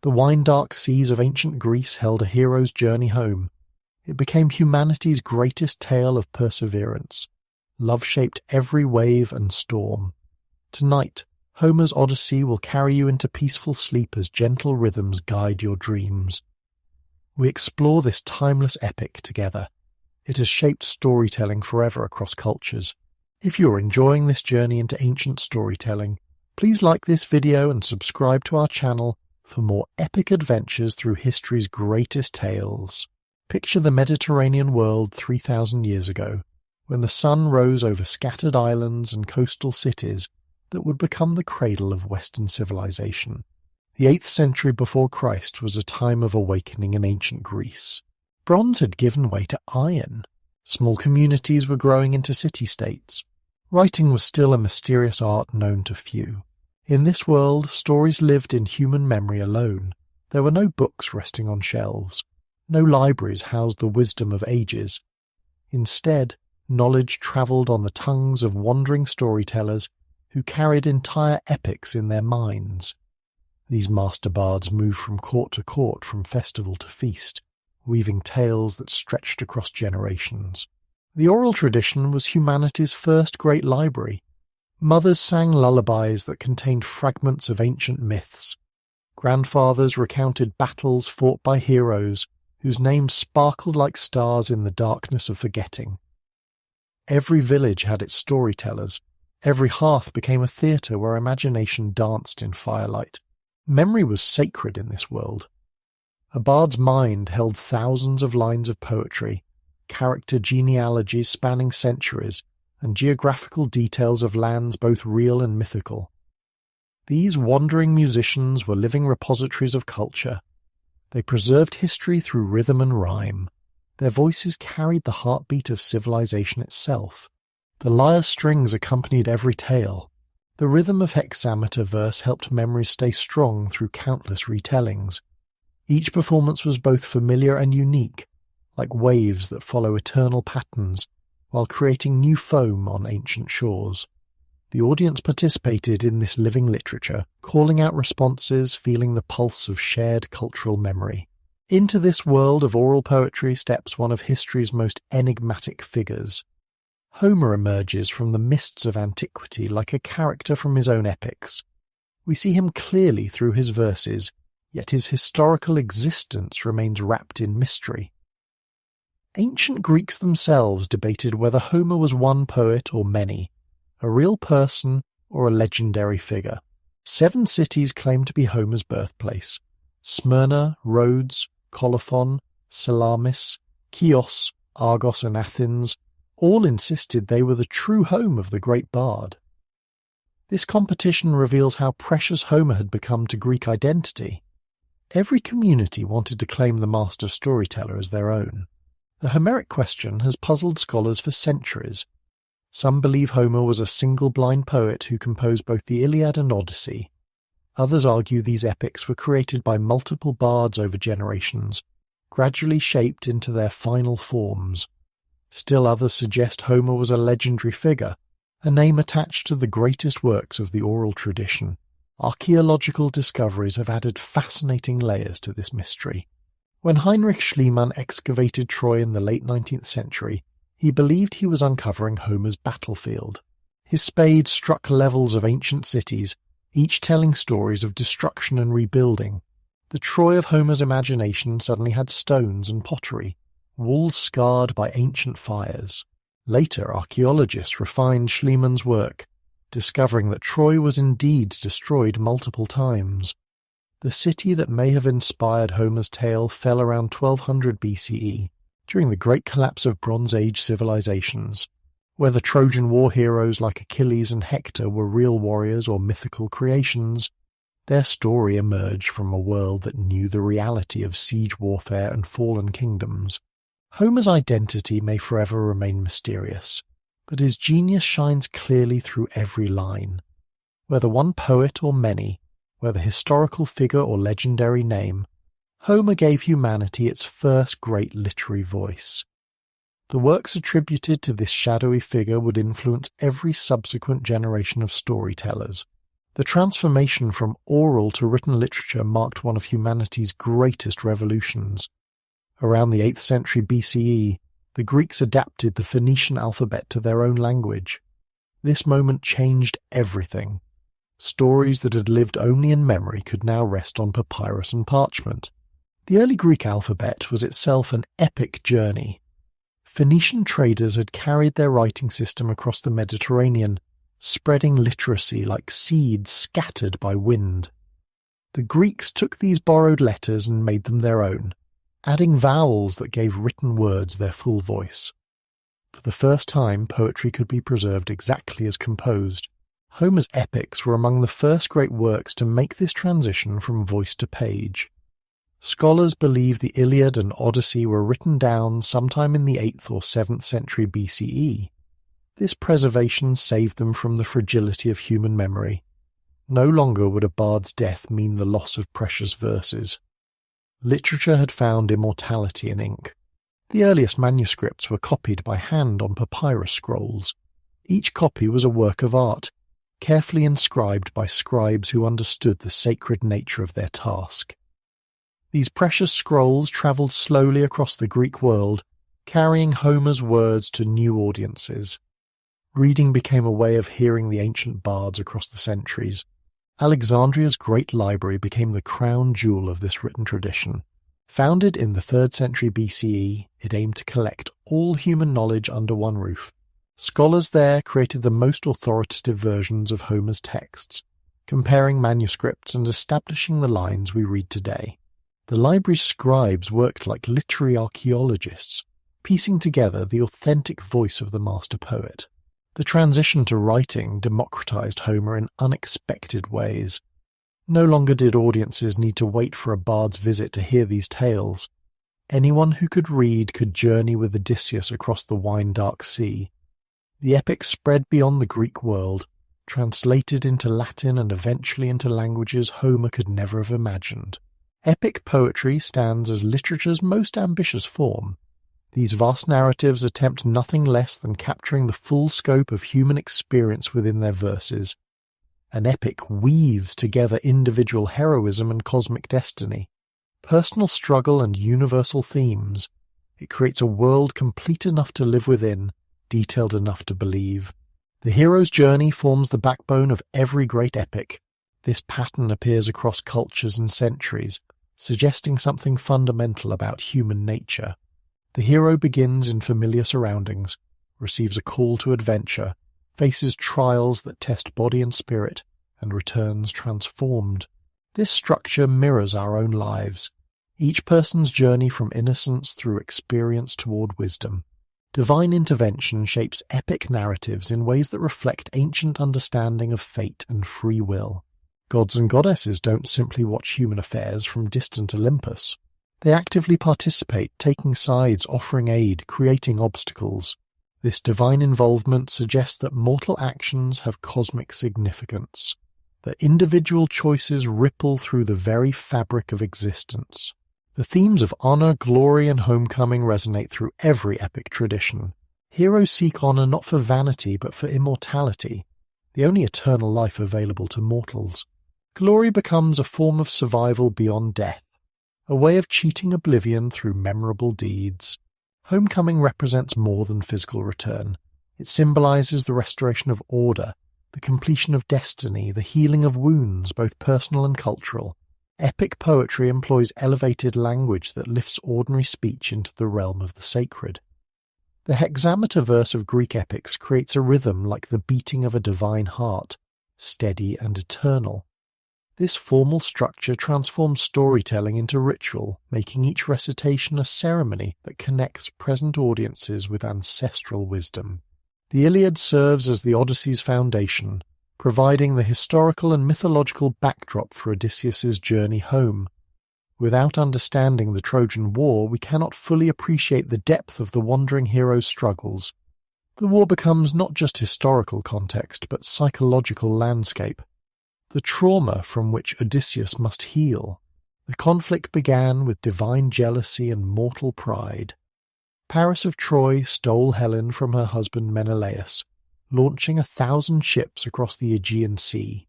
The wine-dark seas of ancient Greece held a hero's journey home. It became humanity's greatest tale of perseverance. Love shaped every wave and storm. Tonight, Homer's Odyssey will carry you into peaceful sleep as gentle rhythms guide your dreams. We explore this timeless epic together. It has shaped storytelling forever across cultures. If you're enjoying this journey into ancient storytelling, please like this video and subscribe to our channel for more epic adventures through history's greatest tales. Picture the Mediterranean world 3,000 years ago, when the sun rose over scattered islands and coastal cities that would become the cradle of Western civilization. The 8th century before Christ was a time of awakening in ancient Greece. Bronze had given way to iron. Small communities were growing into city-states. Writing was still a mysterious art known to few. In this world, stories lived in human memory alone. There were no books resting on shelves. No libraries housed the wisdom of ages. Instead, knowledge travelled on the tongues of wandering storytellers who carried entire epics in their minds. These master bards moved from court to court, from festival to feast, weaving tales that stretched across generations. The oral tradition was humanity's first great library. Mothers sang lullabies that contained fragments of ancient myths. Grandfathers recounted battles fought by heroes whose names sparkled like stars in the darkness of forgetting. Every village had its storytellers. Every hearth became a theatre where imagination danced in firelight. Memory was sacred in this world. A bard's mind held thousands of lines of poetry, character genealogies spanning centuries, and geographical details of lands both real and mythical. These wandering musicians were living repositories of culture. They preserved history through rhythm and rhyme. Their voices carried the heartbeat of civilization itself. The lyre's strings accompanied every tale. The rhythm of hexameter verse helped memories stay strong through countless retellings. Each performance was both familiar and unique, like waves that follow eternal patterns, while creating new foam on ancient shores. The audience participated in this living literature, calling out responses, feeling the pulse of shared cultural memory. Into this world of oral poetry steps one of history's most enigmatic figures. Homer emerges from the mists of antiquity like a character from his own epics. We see him clearly through his verses, yet his historical existence remains wrapped in mystery. Ancient Greeks themselves debated whether Homer was one poet or many, a real person or a legendary figure. 7 cities claimed to be Homer's birthplace: Smyrna, Rhodes, Colophon, Salamis, Chios, Argos and Athens. All insisted they were the true home of the great bard. This competition reveals how precious Homer had become to Greek identity. Every community wanted to claim the master storyteller as their own. The Homeric question has puzzled scholars for centuries. Some believe Homer was a single blind poet who composed both the Iliad and Odyssey. Others argue these epics were created by multiple bards over generations, gradually shaped into their final forms. Still others suggest Homer was a legendary figure, a name attached to the greatest works of the oral tradition. Archaeological discoveries have added fascinating layers to this mystery. When Heinrich Schliemann excavated Troy in the late 19th century, he believed he was uncovering Homer's battlefield. His spade struck levels of ancient cities, each telling stories of destruction and rebuilding. The Troy of Homer's imagination suddenly had stones and pottery, walls scarred by ancient fires. Later, archaeologists refined Schliemann's work, discovering that Troy was indeed destroyed multiple times. The city that may have inspired Homer's tale fell around 1200 BCE, during the great collapse of Bronze Age civilizations. Whether Trojan war heroes like Achilles and Hector were real warriors or mythical creations, their story emerged from a world that knew the reality of siege warfare and fallen kingdoms. Homer's identity may forever remain mysterious, but his genius shines clearly through every line. Whether one poet or many, whether historical figure or legendary name, Homer gave humanity its first great literary voice. The works attributed to this shadowy figure would influence every subsequent generation of storytellers. The transformation from oral to written literature marked one of humanity's greatest revolutions. Around the 8th century BCE, the Greeks adapted the Phoenician alphabet to their own language. This moment changed everything. Stories that had lived only in memory could now rest on papyrus and parchment. The early Greek alphabet was itself an epic journey. Phoenician traders had carried their writing system across the Mediterranean, spreading literacy like seeds scattered by wind. The Greeks took these borrowed letters and made them their own, adding vowels that gave written words their full voice. For the first time, poetry could be preserved exactly as composed. Homer's epics were among the first great works to make this transition from voice to page. Scholars believe the Iliad and Odyssey were written down sometime in the 8th or 7th century BCE. This preservation saved them from the fragility of human memory. No longer would a bard's death mean the loss of precious verses. Literature had found immortality in ink. The earliest manuscripts were copied by hand on papyrus scrolls. Each copy was a work of art, carefully inscribed by scribes who understood the sacred nature of their task. These precious scrolls travelled slowly across the Greek world, carrying Homer's words to new audiences. Reading became a way of hearing the ancient bards across the centuries. Alexandria's great library became the crown jewel of this written tradition. Founded in the 3rd century BCE, it aimed to collect all human knowledge under one roof. Scholars there created the most authoritative versions of Homer's texts, comparing manuscripts and establishing the lines we read today. The library's scribes worked like literary archaeologists, piecing together the authentic voice of the master poet. The transition to writing democratized Homer in unexpected ways. No longer did audiences need to wait for a bard's visit to hear these tales. Anyone who could read could journey with Odysseus across the wine-dark sea. The epic spread beyond the Greek world, translated into Latin and eventually into languages Homer could never have imagined. Epic poetry stands as literature's most ambitious form. These vast narratives attempt nothing less than capturing the full scope of human experience within their verses. An epic weaves together individual heroism and cosmic destiny, personal struggle and universal themes. It creates a world complete enough to live within, detailed enough to believe. The hero's journey forms the backbone of every great epic. This pattern appears across cultures and centuries, suggesting something fundamental about human nature. The hero begins in familiar surroundings, receives a call to adventure, faces trials that test body and spirit, and returns transformed. This structure mirrors our own lives, each person's journey from innocence through experience toward wisdom. Divine intervention shapes epic narratives in ways that reflect ancient understanding of fate and free will. Gods and goddesses don't simply watch human affairs from distant Olympus. They actively participate, taking sides, offering aid, creating obstacles. This divine involvement suggests that mortal actions have cosmic significance, that individual choices ripple through the very fabric of existence. The themes of honor, glory, and homecoming resonate through every epic tradition. Heroes seek honor not for vanity but for immortality, the only eternal life available to mortals. Glory becomes a form of survival beyond death, a way of cheating oblivion through memorable deeds. Homecoming represents more than physical return. It symbolizes the restoration of order, the completion of destiny, the healing of wounds, both personal and cultural. Epic poetry employs elevated language that lifts ordinary speech into the realm of the sacred. The hexameter verse of Greek epics creates a rhythm like the beating of a divine heart, steady and eternal. This formal structure transforms storytelling into ritual, making each recitation a ceremony that connects present audiences with ancestral wisdom. The Iliad serves as the Odyssey's foundation, providing the historical and mythological backdrop for Odysseus's journey home. Without understanding the Trojan War, we cannot fully appreciate the depth of the wandering hero's struggles. The war becomes not just historical context, but psychological landscape. The trauma from which Odysseus must heal. The conflict began with divine jealousy and mortal pride. Paris of Troy stole Helen from her husband Menelaus, launching 1,000 ships across the Aegean Sea.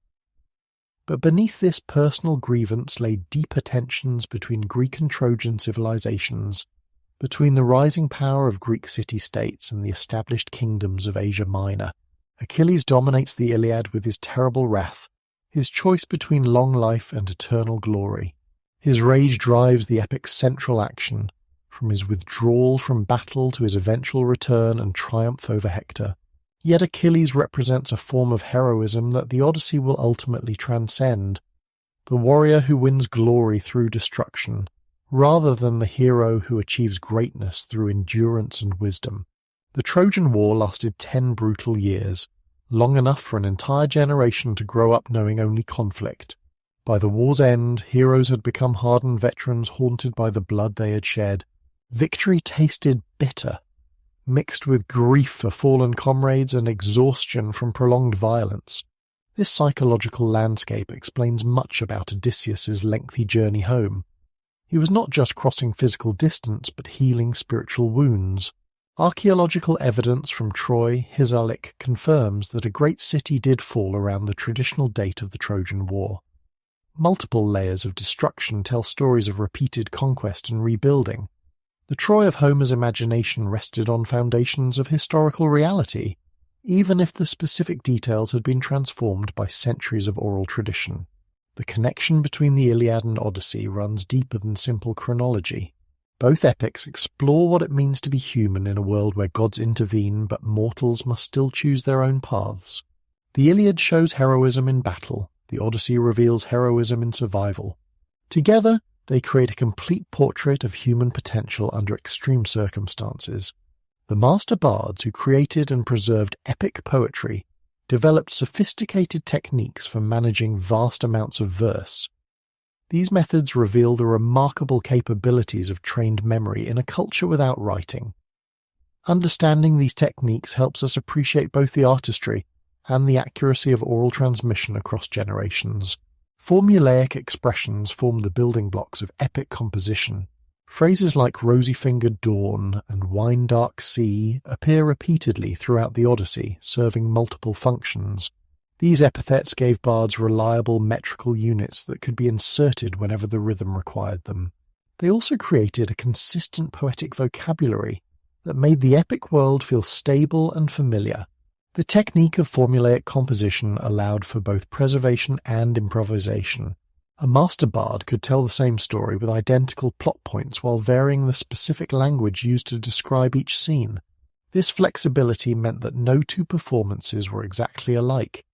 But beneath this personal grievance lay deeper tensions between Greek and Trojan civilizations, between the rising power of Greek city-states and the established kingdoms of Asia Minor. Achilles dominates the Iliad with his terrible wrath, his choice between long life and eternal glory. His rage drives the epic's central action, from his withdrawal from battle to his eventual return and triumph over Hector. Yet Achilles represents a form of heroism that the Odyssey will ultimately transcend, the warrior who wins glory through destruction, rather than the hero who achieves greatness through endurance and wisdom. The Trojan War lasted 10 brutal years, long enough for an entire generation to grow up knowing only conflict. By the war's end, heroes had become hardened veterans haunted by the blood they had shed. Victory tasted bitter, mixed with grief for fallen comrades and exhaustion from prolonged violence. This psychological landscape explains much about Odysseus's lengthy journey home. He was not just crossing physical distance, but healing spiritual wounds. Archaeological evidence from Troy, Hisarlik, confirms that a great city did fall around the traditional date of the Trojan War. Multiple layers of destruction tell stories of repeated conquest and rebuilding. The Troy of Homer's imagination rested on foundations of historical reality, even if the specific details had been transformed by centuries of oral tradition. The connection between the Iliad and Odyssey runs deeper than simple chronology. Both epics explore what it means to be human in a world where gods intervene but mortals must still choose their own paths. The Iliad shows heroism in battle, the Odyssey reveals heroism in survival. Together, they create a complete portrait of human potential under extreme circumstances. The master bards who created and preserved epic poetry developed sophisticated techniques for managing vast amounts of verse. These methods reveal the remarkable capabilities of trained memory in a culture without writing. Understanding these techniques helps us appreciate both the artistry and the accuracy of oral transmission across generations. Formulaic expressions form the building blocks of epic composition. Phrases like rosy-fingered dawn and wine-dark sea appear repeatedly throughout the Odyssey, serving multiple functions. These epithets gave bards reliable metrical units that could be inserted whenever the rhythm required them. They also created a consistent poetic vocabulary that made the epic world feel stable and familiar. The technique of formulaic composition allowed for both preservation and improvisation. A master bard could tell the same story with identical plot points while varying the specific language used to describe each scene. This flexibility meant that no two performances were exactly alike.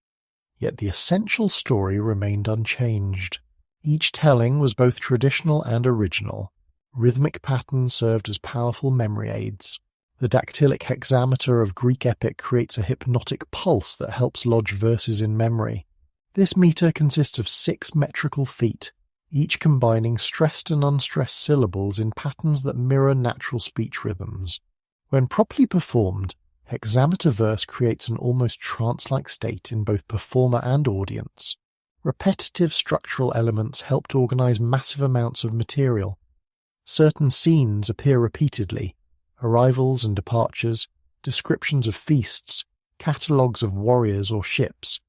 Yet the essential story remained unchanged. Each telling was both traditional and original. Rhythmic patterns served as powerful memory aids. The dactylic hexameter of Greek epic creates a hypnotic pulse that helps lodge verses in memory. This meter consists of 6 metrical feet, each combining stressed and unstressed syllables in patterns that mirror natural speech rhythms. When properly performed, hexameter verse creates an almost trance-like state in both performer and audience. Repetitive structural elements helped organize massive amounts of material. Certain scenes appear repeatedly: arrivals and departures, descriptions of feasts, catalogues of warriors or ships.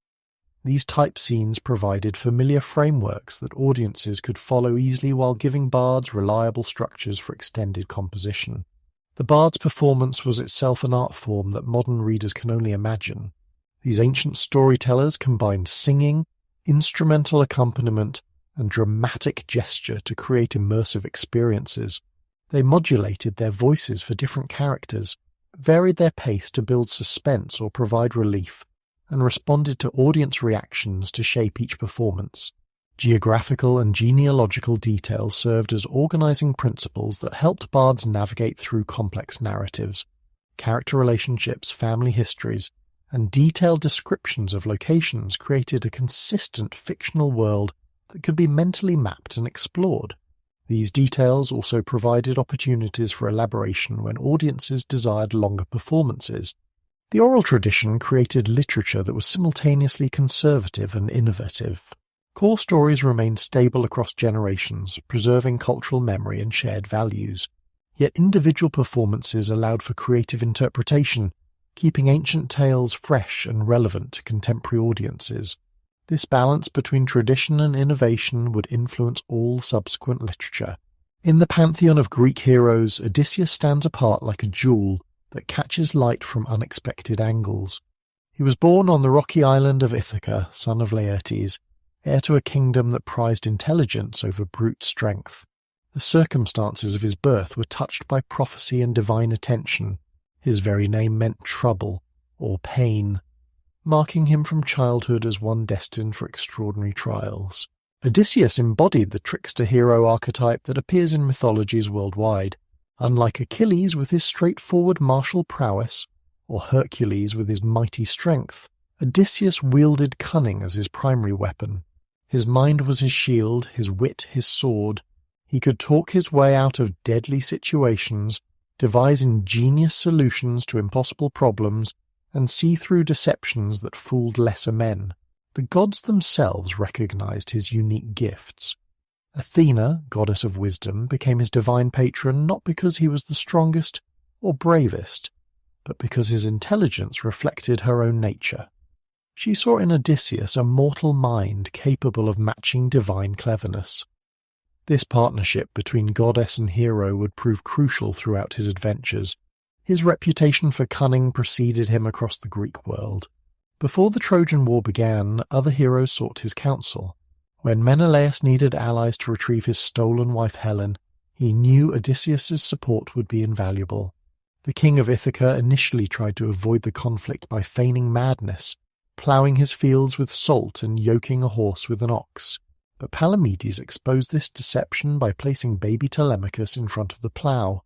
These type scenes provided familiar frameworks that audiences could follow easily while giving bards reliable structures for extended composition. The bard's performance was itself an art form that modern readers can only imagine. These ancient storytellers combined singing, instrumental accompaniment, and dramatic gesture to create immersive experiences. They modulated their voices for different characters, varied their pace to build suspense or provide relief, and responded to audience reactions to shape each performance. Geographical and genealogical details served as organizing principles that helped bards navigate through complex narratives. Character relationships, family histories, and detailed descriptions of locations created a consistent fictional world that could be mentally mapped and explored. These details also provided opportunities for elaboration when audiences desired longer performances. The oral tradition created literature that was simultaneously conservative and innovative. Core stories remained stable across generations, preserving cultural memory and shared values. Yet individual performances allowed for creative interpretation, keeping ancient tales fresh and relevant to contemporary audiences. This balance between tradition and innovation would influence all subsequent literature. In the pantheon of Greek heroes, Odysseus stands apart like a jewel that catches light from unexpected angles. He was born on the rocky island of Ithaca, son of Laertes, heir to a kingdom that prized intelligence over brute strength. The circumstances of his birth were touched by prophecy and divine attention. His very name meant trouble, or pain, marking him from childhood as one destined for extraordinary trials. Odysseus embodied the trickster hero archetype that appears in mythologies worldwide. Unlike Achilles with his straightforward martial prowess, or Hercules with his mighty strength, Odysseus wielded cunning as his primary weapon. His mind was his shield, his wit his sword. He could talk his way out of deadly situations, devise ingenious solutions to impossible problems, and see through deceptions that fooled lesser men. The gods themselves recognized his unique gifts. Athena, goddess of wisdom, became his divine patron not because he was the strongest or bravest, but because his intelligence reflected her own nature. She saw in Odysseus a mortal mind capable of matching divine cleverness. This partnership between goddess and hero would prove crucial throughout his adventures. His reputation for cunning preceded him across the Greek world. Before the Trojan War began, other heroes sought his counsel. When Menelaus needed allies to retrieve his stolen wife Helen, he knew Odysseus's support would be invaluable. The king of Ithaca initially tried to avoid the conflict by feigning madness, ploughing his fields with salt and yoking a horse with an ox. But Palamedes exposed this deception by placing baby Telemachus in front of the plough,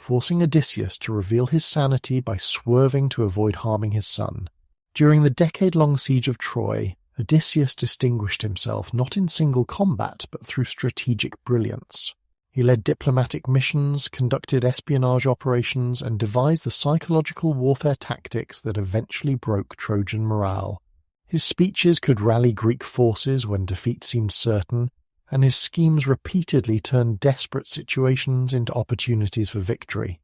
forcing Odysseus to reveal his sanity by swerving to avoid harming his son. During the decade-long siege of Troy, Odysseus distinguished himself not in single combat but through strategic brilliance. He led diplomatic missions, conducted espionage operations, and devised the psychological warfare tactics that eventually broke Trojan morale. His speeches could rally Greek forces when defeat seemed certain, and his schemes repeatedly turned desperate situations into opportunities for victory.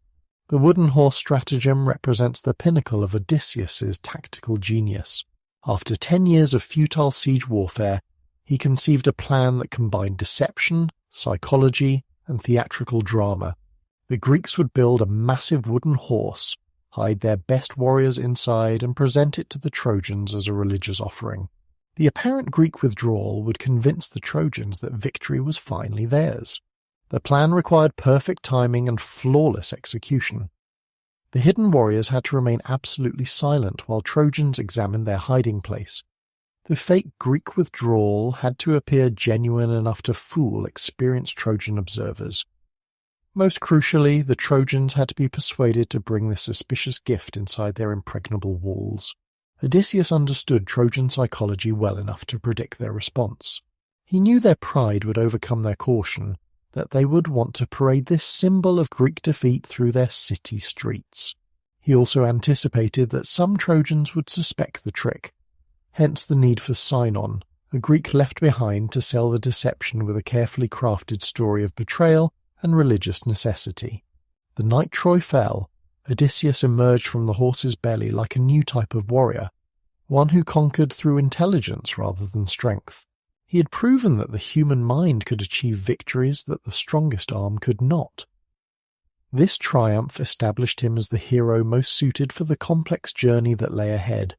The wooden horse stratagem represents the pinnacle of Odysseus's tactical genius. After 10 years of futile siege warfare, he conceived a plan that combined deception, psychology, and theatrical drama. The Greeks would build a massive wooden horse, hide their best warriors inside, and present it to the Trojans as a religious offering. The apparent Greek withdrawal would convince the Trojans that victory was finally theirs. The plan required perfect timing and flawless execution. The hidden warriors had to remain absolutely silent while Trojans examined their hiding place. The fake Greek withdrawal had to appear genuine enough to fool experienced Trojan observers. Most crucially, the Trojans had to be persuaded to bring the suspicious gift inside their impregnable walls. Odysseus understood Trojan psychology well enough to predict their response. He knew their pride would overcome their caution, that they would want to parade this symbol of Greek defeat through their city streets. He also anticipated that some Trojans would suspect the trick, hence the need for Sinon, a Greek left behind to sell the deception with a carefully crafted story of betrayal and religious necessity. The night Troy fell, Odysseus emerged from the horse's belly like a new type of warrior, one who conquered through intelligence rather than strength. He had proven that the human mind could achieve victories that the strongest arm could not. This triumph established him as the hero most suited for the complex journey that lay ahead,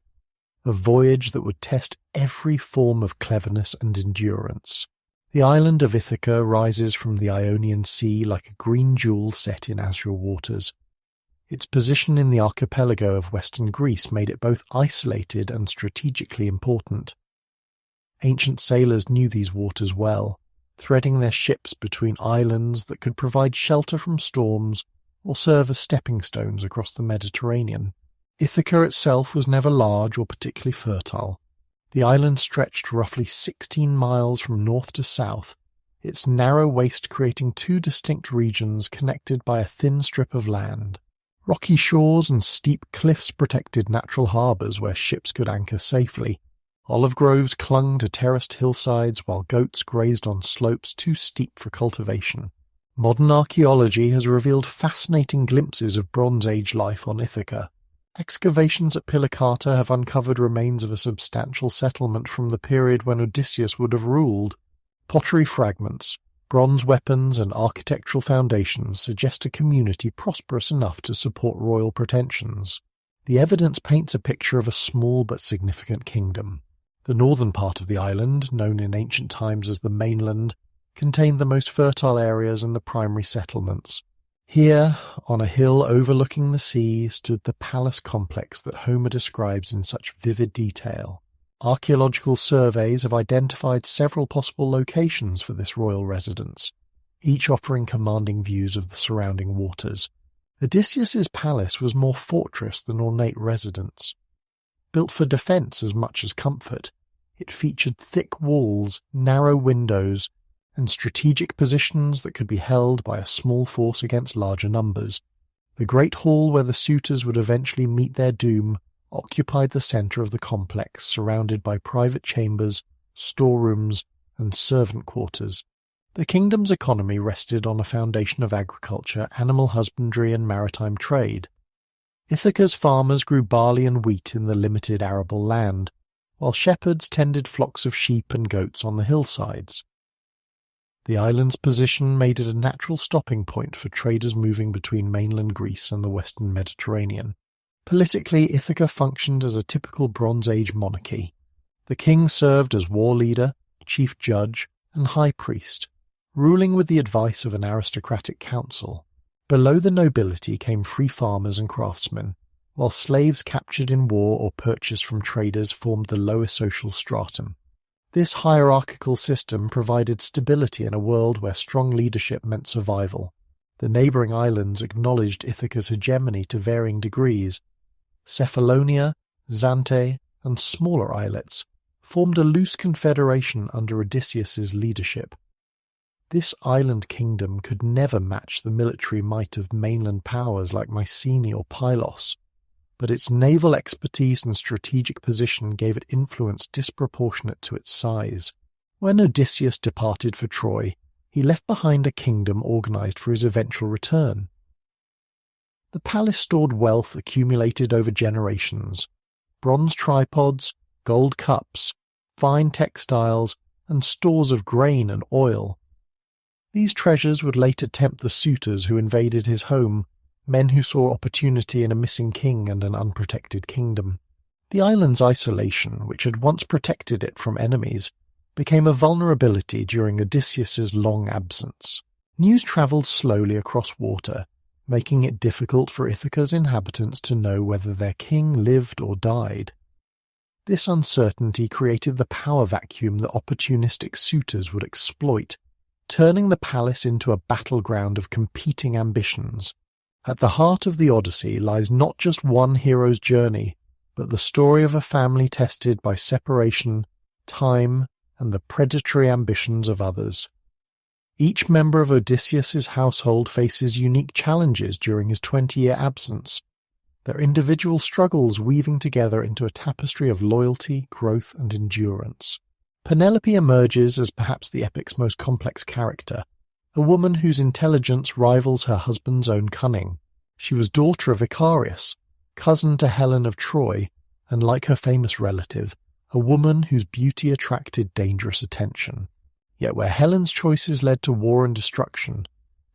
a voyage that would test every form of cleverness and endurance. The island of Ithaca rises from the Ionian Sea like a green jewel set in azure waters. Its position in the archipelago of western Greece made it both isolated and strategically important. Ancient sailors knew these waters well, threading their ships between islands that could provide shelter from storms or serve as stepping stones across the Mediterranean. Ithaca itself was never large or particularly fertile. The island stretched roughly 16 miles from north to south, its narrow waist creating two distinct regions connected by a thin strip of land. Rocky shores and steep cliffs protected natural harbours where ships could anchor safely. Olive groves clung to terraced hillsides while goats grazed on slopes too steep for cultivation. Modern archaeology has revealed fascinating glimpses of Bronze Age life on Ithaca. Excavations at Pilicata have uncovered remains of a substantial settlement from the period when Odysseus would have ruled. Pottery fragments, bronze weapons and architectural foundations suggest a community prosperous enough to support royal pretensions. The evidence paints a picture of a small but significant kingdom. The northern part of the island, known in ancient times as the mainland, contained the most fertile areas and the primary settlements. Here, on a hill overlooking the sea, stood the palace complex that Homer describes in such vivid detail. Archaeological surveys have identified several possible locations for this royal residence, each offering commanding views of the surrounding waters. Odysseus's palace was more fortress than ornate residence. Built for defence as much as comfort, it featured thick walls, narrow windows, and strategic positions that could be held by a small force against larger numbers. The great hall where the suitors would eventually meet their doom occupied the centre of the complex, surrounded by private chambers, storerooms, and servant quarters. The kingdom's economy rested on a foundation of agriculture, animal husbandry, and maritime trade. Ithaca's farmers grew barley and wheat in the limited arable land, while shepherds tended flocks of sheep and goats on the hillsides. The island's position made it a natural stopping point for traders moving between mainland Greece and the western Mediterranean. Politically, Ithaca functioned as a typical Bronze Age monarchy. The king served as war leader, chief judge, and high priest, ruling with the advice of an aristocratic council. Below the nobility came free farmers and craftsmen, while slaves captured in war or purchased from traders formed the lower social stratum. This hierarchical system provided stability in a world where strong leadership meant survival. The neighbouring islands acknowledged Ithaca's hegemony to varying degrees. Cephalonia, Zante, and smaller islets formed a loose confederation under Odysseus's leadership. This island kingdom could never match the military might of mainland powers like Mycenae or Pylos, but its naval expertise and strategic position gave it influence disproportionate to its size. When Odysseus departed for Troy, he left behind a kingdom organized for his eventual return. The palace stored wealth accumulated over generations: bronze tripods, gold cups, fine textiles, and stores of grain and oil. These treasures would later tempt the suitors who invaded his home, men who saw opportunity in a missing king and an unprotected kingdom. The island's isolation, which had once protected it from enemies, became a vulnerability during Odysseus's long absence. News travelled slowly across water, making it difficult for Ithaca's inhabitants to know whether their king lived or died. This uncertainty created the power vacuum that opportunistic suitors would exploit, turning the palace into a battleground of competing ambitions. At the heart of the Odyssey lies not just one hero's journey, but the story of a family tested by separation, time, and the predatory ambitions of others. Each member of Odysseus's household faces unique challenges during his 20-year absence, their individual struggles weaving together into a tapestry of loyalty, growth, and endurance. Penelope emerges as perhaps the epic's most complex character, a woman whose intelligence rivals her husband's own cunning. She was daughter of Icarius, cousin to Helen of Troy, and like her famous relative, a woman whose beauty attracted dangerous attention. Yet where Helen's choices led to war and destruction,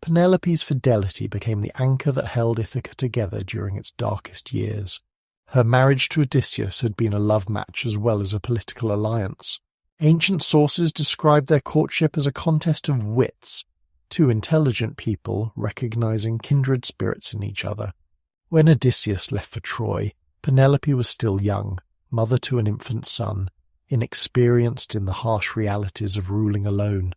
Penelope's fidelity became the anchor that held Ithaca together during its darkest years. Her marriage to Odysseus had been a love match as well as a political alliance. Ancient sources describe their courtship as a contest of wits, two intelligent people recognizing kindred spirits in each other. When Odysseus left for Troy, Penelope was still young, mother to an infant son, inexperienced in the harsh realities of ruling alone.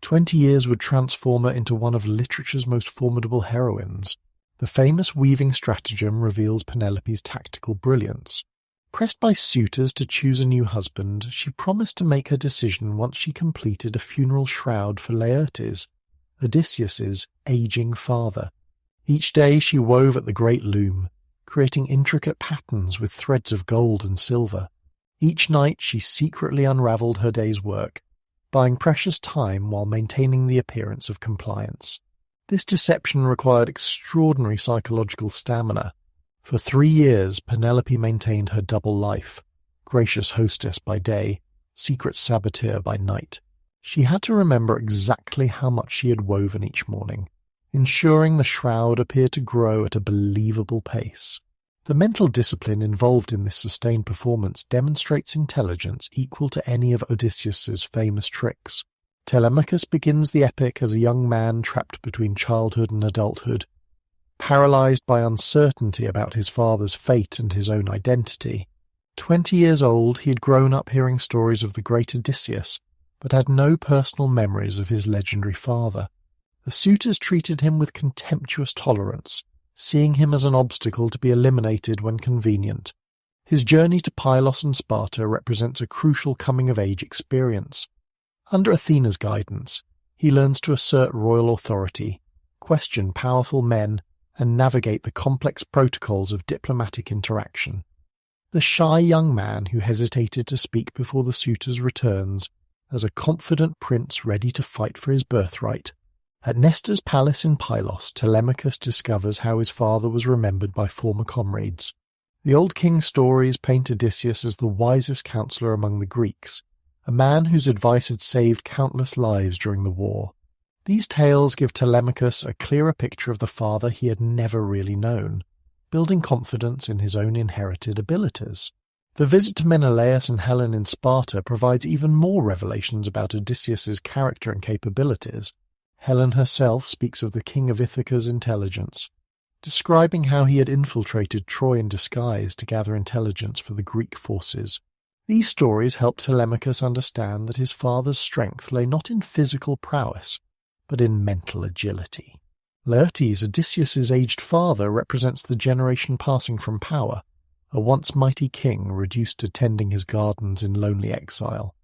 20 years would transform her into one of literature's most formidable heroines. The famous weaving stratagem reveals Penelope's tactical brilliance. Pressed by suitors to choose a new husband, she promised to make her decision once she completed a funeral shroud for Laertes, Odysseus's aging father. Each day she wove at the great loom, creating intricate patterns with threads of gold and silver. Each night she secretly unravelled her day's work, buying precious time while maintaining the appearance of compliance. This deception required extraordinary psychological stamina. For 3 years, Penelope maintained her double life, gracious hostess by day, secret saboteur by night. She had to remember exactly how much she had woven each morning, ensuring the shroud appeared to grow at a believable pace. The mental discipline involved in this sustained performance demonstrates intelligence equal to any of Odysseus's famous tricks. Telemachus begins the epic as a young man trapped between childhood and adulthood, paralyzed by uncertainty about his father's fate and his own identity. 20 years old, he had grown up hearing stories of the great Odysseus, but had no personal memories of his legendary father. The suitors treated him with contemptuous tolerance, seeing him as an obstacle to be eliminated when convenient. His journey to Pylos and Sparta represents a crucial coming-of-age experience. Under Athena's guidance, he learns to assert royal authority, question powerful men, and navigate the complex protocols of diplomatic interaction. The shy young man who hesitated to speak before the suitors returns as a confident prince ready to fight for his birthright. At Nestor's palace in Pylos, Telemachus discovers how his father was remembered by former comrades. The old king's stories paint Odysseus as the wisest counselor among the Greeks, a man whose advice had saved countless lives during the war. These tales give Telemachus a clearer picture of the father he had never really known, building confidence in his own inherited abilities. The visit to Menelaus and Helen in Sparta provides even more revelations about Odysseus's character and capabilities. Helen herself speaks of the king of Ithaca's intelligence, describing how he had infiltrated Troy in disguise to gather intelligence for the Greek forces. These stories help Telemachus understand that his father's strength lay not in physical prowess, but in mental agility. Laertes, Odysseus's aged father, represents the generation passing from power, a once mighty king reduced to tending his gardens in lonely exile.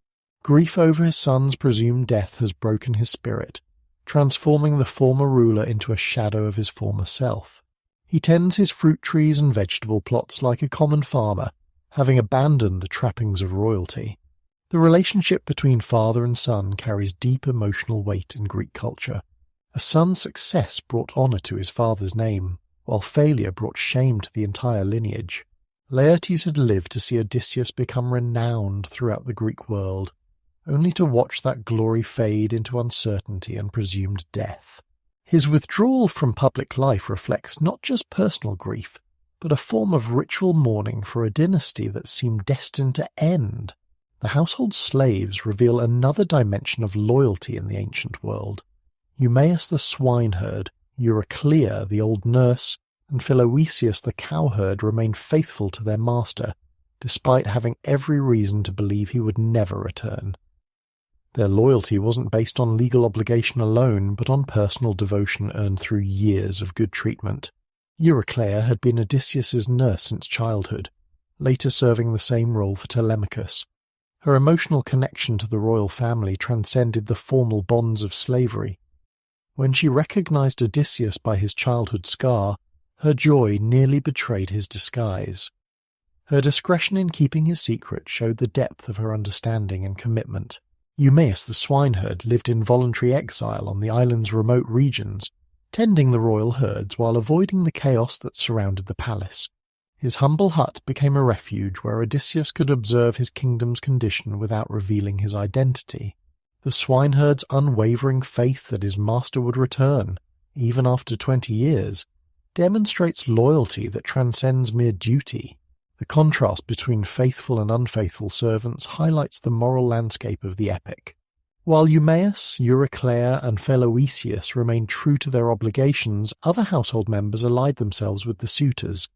Grief over his son's presumed death has broken his spirit, transforming the former ruler into a shadow of his former self. He tends his fruit trees and vegetable plots like a common farmer, having abandoned the trappings of royalty. The relationship between father and son carries deep emotional weight in Greek culture. A son's success brought honour to his father's name, while failure brought shame to the entire lineage. Laertes had lived to see Odysseus become renowned throughout the Greek world, only to watch that glory fade into uncertainty and presumed death. His withdrawal from public life reflects not just personal grief, but a form of ritual mourning for a dynasty that seemed destined to end. The household slaves reveal another dimension of loyalty in the ancient world. Eumaeus the swineherd, Euryclea the old nurse, and Philoetius the cowherd remained faithful to their master, despite having every reason to believe he would never return. Their loyalty wasn't based on legal obligation alone, but on personal devotion earned through years of good treatment. Euryclea had been Odysseus's nurse since childhood, later serving the same role for Telemachus. Her emotional connection to the royal family transcended the formal bonds of slavery. When she recognized Odysseus by his childhood scar, her joy nearly betrayed his disguise. Her discretion in keeping his secret showed the depth of her understanding and commitment. Eumaeus the swineherd lived in voluntary exile on the island's remote regions, tending the royal herds while avoiding the chaos that surrounded the palace. His humble hut became a refuge where Odysseus could observe his kingdom's condition without revealing his identity. The swineherd's unwavering faith that his master would return, even after 20 years, demonstrates loyalty that transcends mere duty. The contrast between faithful and unfaithful servants highlights the moral landscape of the epic. While Eumaeus, Euryclea, and Philoetius remained true to their obligations, other household members allied themselves with the suitors.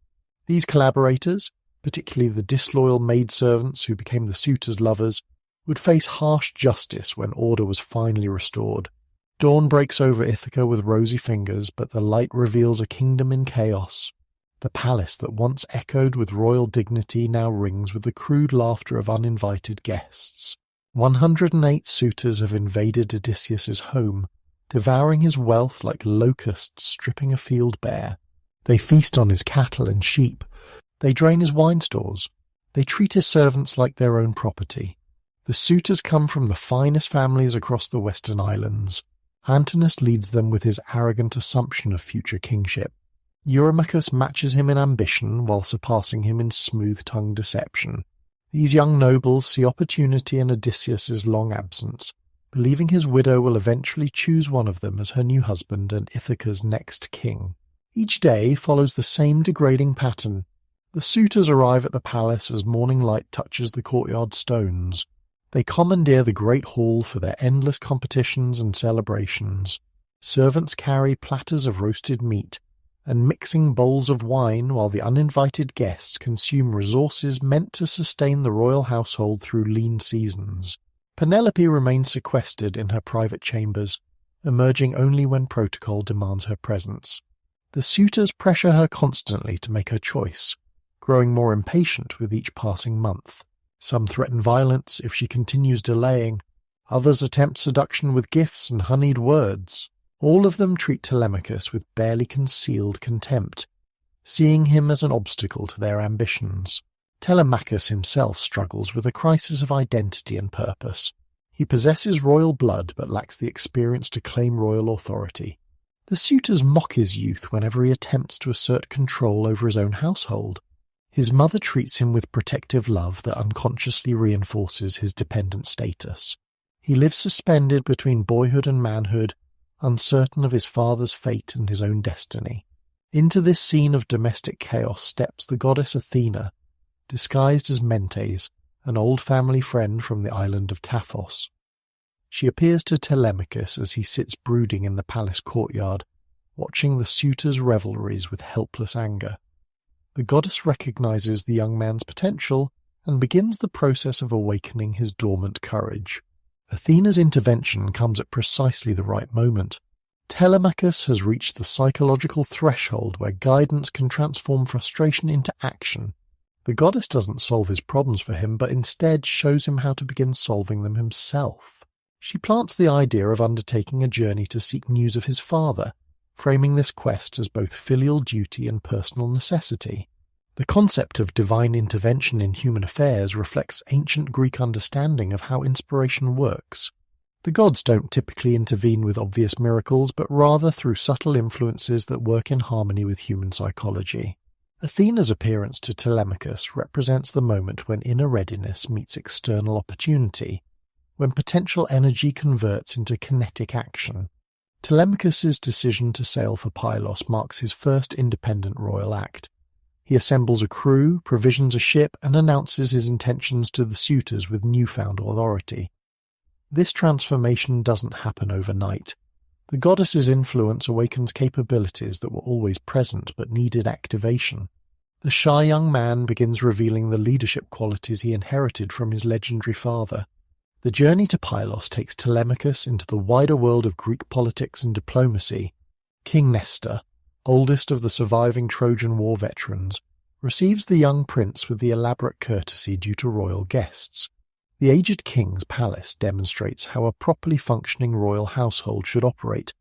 These collaborators, particularly the disloyal maidservants who became the suitors' lovers, would face harsh justice when order was finally restored. Dawn breaks over Ithaca with rosy fingers, but the light reveals a kingdom in chaos. The palace that once echoed with royal dignity now rings with the crude laughter of uninvited guests. 108 suitors have invaded Odysseus's home, devouring his wealth like locusts stripping a field bare. They feast on his cattle and sheep. They drain his wine stores. They treat his servants like their own property. The suitors come from the finest families across the Western Islands. Antinous leads them with his arrogant assumption of future kingship. Eurymachus matches him in ambition while surpassing him in smooth-tongued deception. These young nobles see opportunity in Odysseus's long absence, believing his widow will eventually choose one of them as her new husband and Ithaca's next king. Each day follows the same degrading pattern. The suitors arrive at the palace as morning light touches the courtyard stones. They commandeer the great hall for their endless competitions and celebrations. Servants carry platters of roasted meat and mixing bowls of wine while the uninvited guests consume resources meant to sustain the royal household through lean seasons. Penelope remains sequestered in her private chambers, emerging only when protocol demands her presence. The suitors pressure her constantly to make her choice, growing more impatient with each passing month. Some threaten violence if she continues delaying. Others attempt seduction with gifts and honeyed words. All of them treat Telemachus with barely concealed contempt, seeing him as an obstacle to their ambitions. Telemachus himself struggles with a crisis of identity and purpose. He possesses royal blood but lacks the experience to claim royal authority. The suitors mock his youth whenever he attempts to assert control over his own household. His mother treats him with protective love that unconsciously reinforces his dependent status. He lives suspended between boyhood and manhood, uncertain of his father's fate and his own destiny. Into this scene of domestic chaos steps the goddess Athena, disguised as Mentes, an old family friend from the island of Taphos. She appears to Telemachus as he sits brooding in the palace courtyard, watching the suitors' revelries with helpless anger. The goddess recognizes the young man's potential and begins the process of awakening his dormant courage. Athena's intervention comes at precisely the right moment. Telemachus has reached the psychological threshold where guidance can transform frustration into action. The goddess doesn't solve his problems for him, but instead shows him how to begin solving them himself. She plants the idea of undertaking a journey to seek news of his father, framing this quest as both filial duty and personal necessity. The concept of divine intervention in human affairs reflects ancient Greek understanding of how inspiration works. The gods don't typically intervene with obvious miracles, but rather through subtle influences that work in harmony with human psychology. Athena's appearance to Telemachus represents the moment when inner readiness meets external opportunity, when potential energy converts into kinetic action. Telemachus's decision to sail for Pylos marks his first independent royal act. He assembles a crew, provisions a ship, and announces his intentions to the suitors with newfound authority. This transformation doesn't happen overnight. The goddess's influence awakens capabilities that were always present but needed activation. The shy young man begins revealing the leadership qualities he inherited from his legendary father. The journey to Pylos takes Telemachus into the wider world of Greek politics and diplomacy. King Nestor, oldest of the surviving Trojan War veterans, receives the young prince with the elaborate courtesy due to royal guests. The aged king's palace demonstrates how a properly functioning royal household should operate,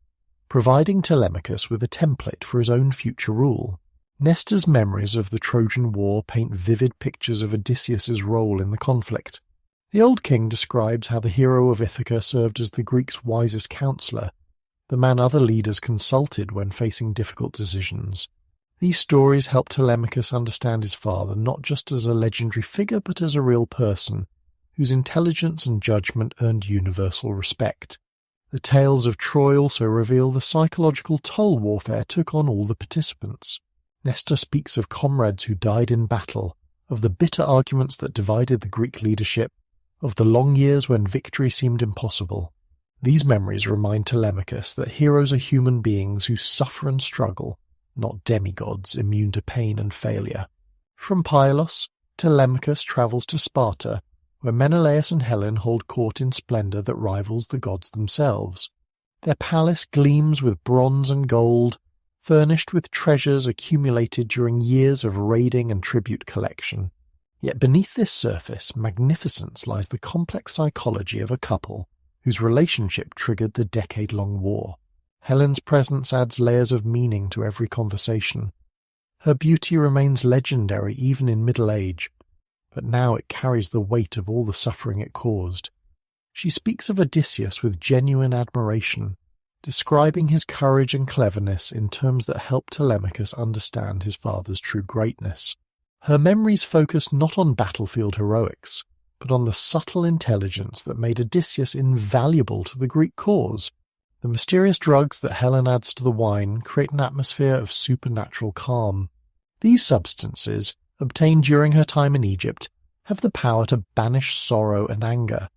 providing Telemachus with a template for his own future rule. Nestor's memories of the Trojan War paint vivid pictures of Odysseus's role in the conflict. The old king describes how the hero of Ithaca served as the Greeks' wisest counselor, the man other leaders consulted when facing difficult decisions. These stories help Telemachus understand his father not just as a legendary figure but as a real person, whose intelligence and judgment earned universal respect. The tales of Troy also reveal the psychological toll warfare took on all the participants. Nestor speaks of comrades who died in battle, of the bitter arguments that divided the Greek leadership, of the long years when victory seemed impossible. These memories remind Telemachus that heroes are human beings who suffer and struggle, not demigods immune to pain and failure. From Pylos, Telemachus travels to Sparta, where Menelaus and Helen hold court in splendor that rivals the gods themselves. Their palace gleams with bronze and gold, furnished with treasures accumulated during years of raiding and tribute collection. Yet beneath this surface magnificence lies the complex psychology of a couple whose relationship triggered the decade-long war. Helen's presence adds layers of meaning to every conversation. Her beauty remains legendary even in middle age, but now it carries the weight of all the suffering it caused. She speaks of Odysseus with genuine admiration, describing his courage and cleverness in terms that help Telemachus understand his father's true greatness. Her memories focus not on battlefield heroics, but on the subtle intelligence that made Odysseus invaluable to the Greek cause. The mysterious drugs that Helen adds to the wine create an atmosphere of supernatural calm. These substances, obtained during her time in Egypt, have the power to banish sorrow and anger,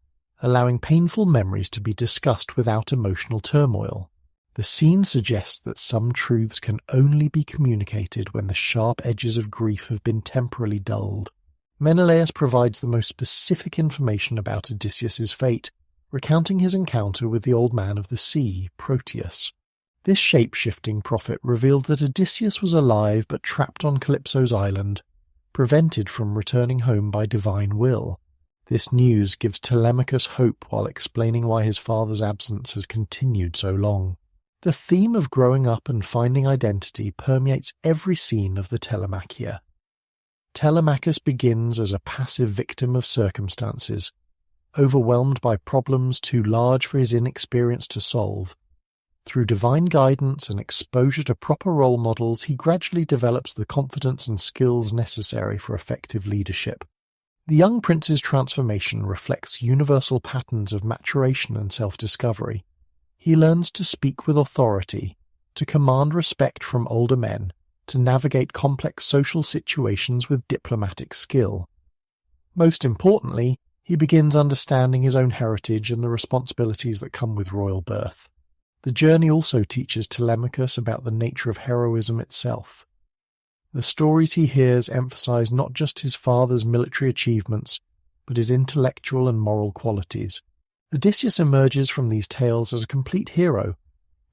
allowing painful memories to be discussed without emotional turmoil. The scene suggests that some truths can only be communicated when the sharp edges of grief have been temporarily dulled. Menelaus provides the most specific information about Odysseus's fate, recounting his encounter with the Old Man of the Sea, Proteus. This shape-shifting prophet revealed that Odysseus was alive but trapped on Calypso's island, prevented from returning home by divine will. This news gives Telemachus hope while explaining why his father's absence has continued so long. The theme of growing up and finding identity permeates every scene of the Telemachia. Telemachus begins as a passive victim of circumstances, overwhelmed by problems too large for his inexperience to solve. Through divine guidance and exposure to proper role models, he gradually develops the confidence and skills necessary for effective leadership. The young prince's transformation reflects universal patterns of maturation and self-discovery. He learns to speak with authority, to command respect from older men, to navigate complex social situations with diplomatic skill. Most importantly, he begins understanding his own heritage and the responsibilities that come with royal birth. The journey also teaches Telemachus about the nature of heroism itself. The stories he hears emphasize not just his father's military achievements, but his intellectual and moral qualities. Odysseus emerges from these tales as a complete hero,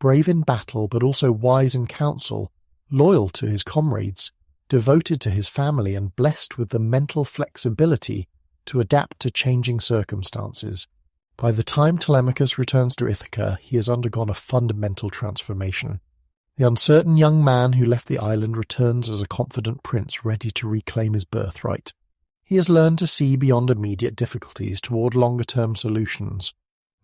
brave in battle but also wise in counsel, loyal to his comrades, devoted to his family, and blessed with the mental flexibility to adapt to changing circumstances. By the time Telemachus returns to Ithaca, he has undergone a fundamental transformation. The uncertain young man who left the island returns as a confident prince ready to reclaim his birthright. He has learned to see beyond immediate difficulties toward longer-term solutions.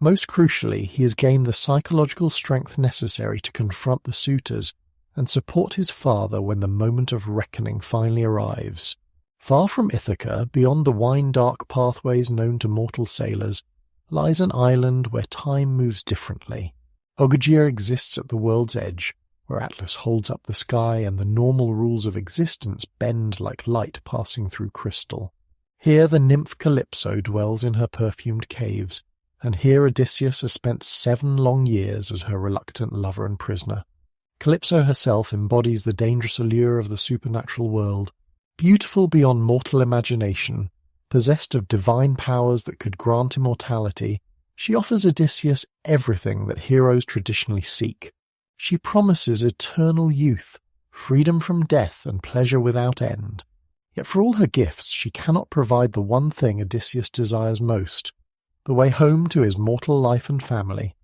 Most crucially, he has gained the psychological strength necessary to confront the suitors and support his father when the moment of reckoning finally arrives. Far from Ithaca, beyond the wine-dark pathways known to mortal sailors, lies an island where time moves differently. Ogygia exists at the world's edge, where Atlas holds up the sky and the normal rules of existence bend like light passing through crystal. Here the nymph Calypso dwells in her perfumed caves, and here Odysseus has spent 7 long years as her reluctant lover and prisoner. Calypso herself embodies the dangerous allure of the supernatural world. Beautiful beyond mortal imagination, possessed of divine powers that could grant immortality, she offers Odysseus everything that heroes traditionally seek. She promises eternal youth, freedom from death, and pleasure without end. Yet for all her gifts, she cannot provide the one thing Odysseus desires most, the way home to his mortal life and family.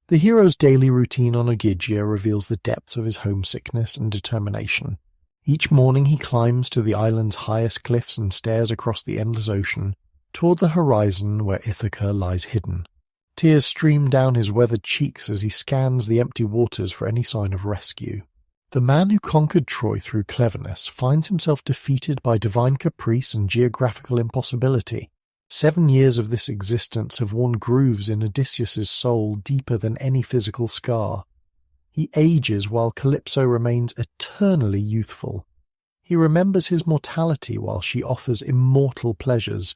The hero's daily routine on Ogygia reveals the depths of his homesickness and determination. Each morning he climbs to the island's highest cliffs and stares across the endless ocean, toward the horizon where Ithaca lies hidden. Tears stream down his weathered cheeks as he scans the empty waters for any sign of rescue. The man who conquered Troy through cleverness finds himself defeated by divine caprice and geographical impossibility. 7 years of this existence have worn grooves in Odysseus's soul deeper than any physical scar. He ages while Calypso remains eternally youthful. He remembers his mortality while she offers immortal pleasures.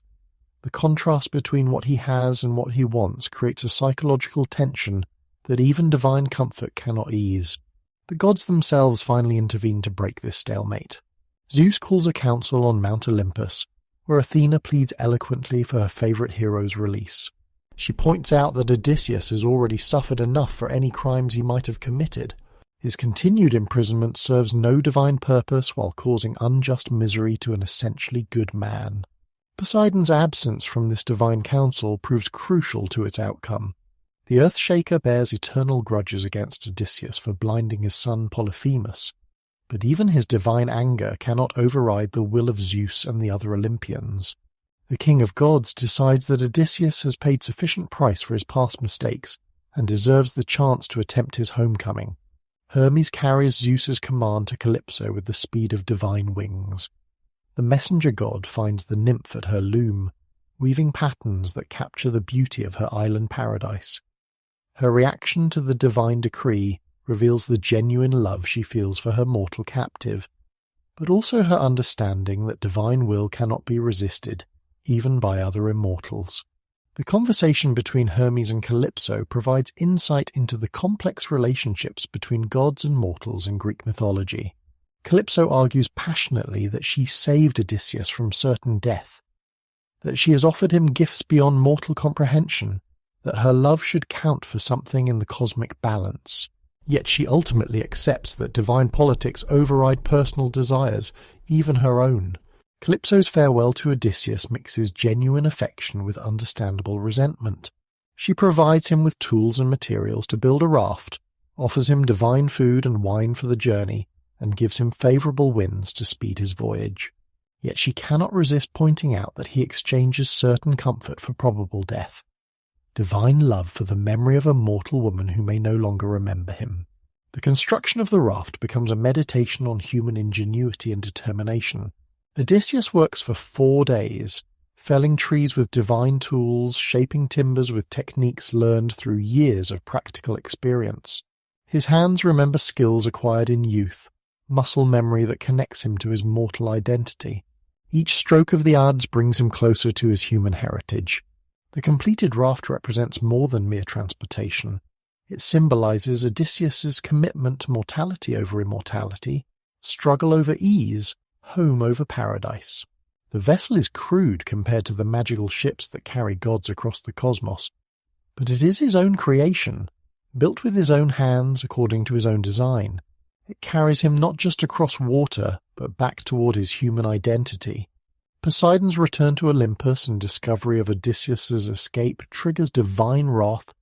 The contrast between what he has and what he wants creates a psychological tension that even divine comfort cannot ease. The gods themselves finally intervene to break this stalemate. Zeus calls a council on Mount Olympus, where Athena pleads eloquently for her favourite hero's release. She points out that Odysseus has already suffered enough for any crimes he might have committed. His continued imprisonment serves no divine purpose while causing unjust misery to an essentially good man. Poseidon's absence from this divine council proves crucial to its outcome. The Earthshaker bears eternal grudges against Odysseus for blinding his son Polyphemus, but even his divine anger cannot override the will of Zeus and the other Olympians. The king of gods decides that Odysseus has paid sufficient price for his past mistakes and deserves the chance to attempt his homecoming. Hermes carries Zeus's command to Calypso with the speed of divine wings. The messenger god finds the nymph at her loom, weaving patterns that capture the beauty of her island paradise. Her reaction to the divine decree reveals the genuine love she feels for her mortal captive, but also her understanding that divine will cannot be resisted, even by other immortals. The conversation between Hermes and Calypso provides insight into the complex relationships between gods and mortals in Greek mythology. Calypso argues passionately that she saved Odysseus from certain death, that she has offered him gifts beyond mortal comprehension, that her love should count for something in the cosmic balance. Yet she ultimately accepts that divine politics override personal desires, even her own. Calypso's farewell to Odysseus mixes genuine affection with understandable resentment. She provides him with tools and materials to build a raft, offers him divine food and wine for the journey, and gives him favourable winds to speed his voyage. Yet she cannot resist pointing out that he exchanges certain comfort for probable death. Divine love for the memory of a mortal woman who may no longer remember him. The construction of the raft becomes a meditation on human ingenuity and determination. Odysseus works for 4 days, felling trees with divine tools, shaping timbers with techniques learned through years of practical experience. His hands remember skills acquired in youth, muscle memory that connects him to his mortal identity. Each stroke of the adze brings him closer to his human heritage. The completed raft represents more than mere transportation. It symbolizes Odysseus's commitment to mortality over immortality, struggle over ease, home over paradise. The vessel is crude compared to the magical ships that carry gods across the cosmos, but it is his own creation, built with his own hands according to his own design. It carries him not just across water, but back toward his human identity. Poseidon's return to Olympus and discovery of Odysseus's escape triggers divine wrath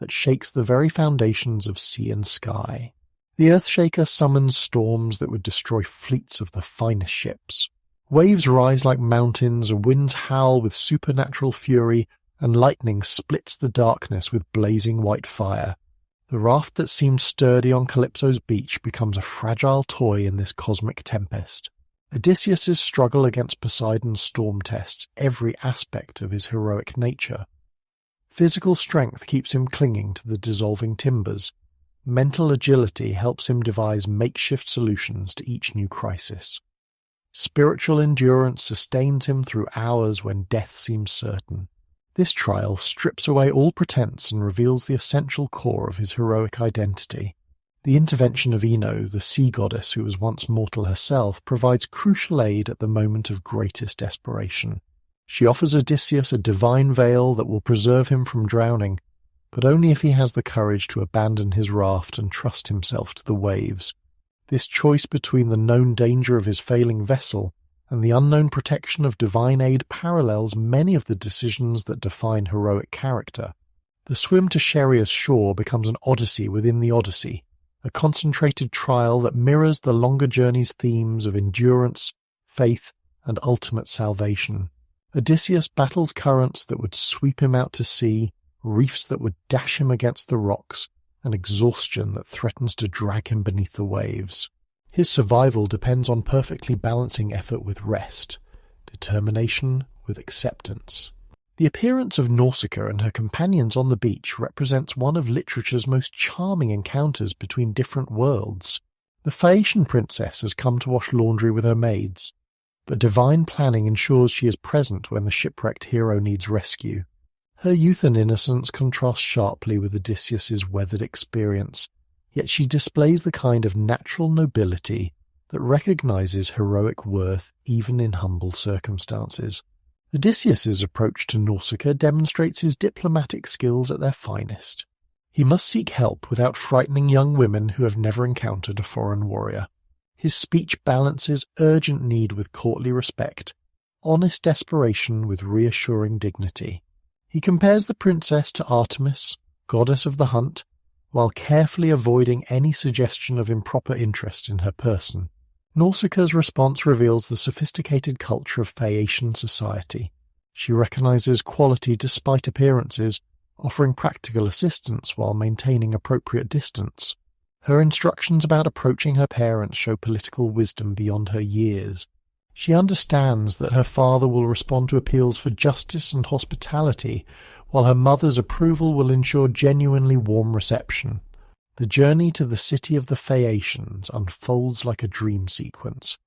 that shakes the very foundations of sea and sky. The Earthshaker summons storms that would destroy fleets of the finest ships. Waves rise like mountains, winds howl with supernatural fury, and lightning splits the darkness with blazing white fire. The raft that seemed sturdy on Calypso's beach becomes a fragile toy in this cosmic tempest. Odysseus's struggle against Poseidon's storm tests every aspect of his heroic nature. Physical strength keeps him clinging to the dissolving timbers. Mental agility helps him devise makeshift solutions to each new crisis. Spiritual endurance sustains him through hours when death seems certain. This trial strips away all pretense and reveals the essential core of his heroic identity. The intervention of Ino, the sea goddess who was once mortal herself, provides crucial aid at the moment of greatest desperation. She offers Odysseus a divine veil that will preserve him from drowning, but only if he has the courage to abandon his raft and trust himself to the waves. This choice between the known danger of his failing vessel and the unknown protection of divine aid parallels many of the decisions that define heroic character. The swim to Charia's shore becomes an Odyssey within the Odyssey, a concentrated trial that mirrors the longer journey's themes of endurance, faith, and ultimate salvation. Odysseus battles currents that would sweep him out to sea, reefs that would dash him against the rocks, and exhaustion that threatens to drag him beneath the waves. His survival depends on perfectly balancing effort with rest, determination with acceptance. The appearance of Nausicaa and her companions on the beach represents one of literature's most charming encounters between different worlds. The Phaeacian princess has come to wash laundry with her maids, but divine planning ensures she is present when the shipwrecked hero needs rescue. Her youth and innocence contrast sharply with Odysseus's weathered experience, yet she displays the kind of natural nobility that recognizes heroic worth even in humble circumstances. Odysseus's approach to Nausicaa demonstrates his diplomatic skills at their finest. He must seek help without frightening young women who have never encountered a foreign warrior. His speech balances urgent need with courtly respect, honest desperation with reassuring dignity. He compares the princess to Artemis, goddess of the hunt, while carefully avoiding any suggestion of improper interest in her person. Nausicaa's response reveals the sophisticated culture of Phaeacian society. She recognizes quality despite appearances, offering practical assistance while maintaining appropriate distance. Her instructions about approaching her parents show political wisdom beyond her years. She understands that her father will respond to appeals for justice and hospitality, while her mother's approval will ensure genuinely warm reception. The journey to the city of the Phaeacians unfolds like a dream sequence,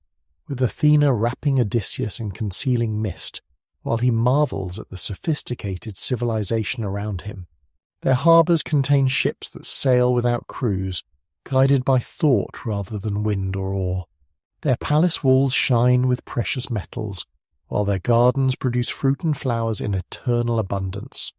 with Athena wrapping Odysseus in concealing mist, while he marvels at the sophisticated civilization around him. Their harbours contain ships that sail without crews, guided by thought rather than wind or oar. Their palace walls shine with precious metals, while their gardens produce fruit and flowers in eternal abundance.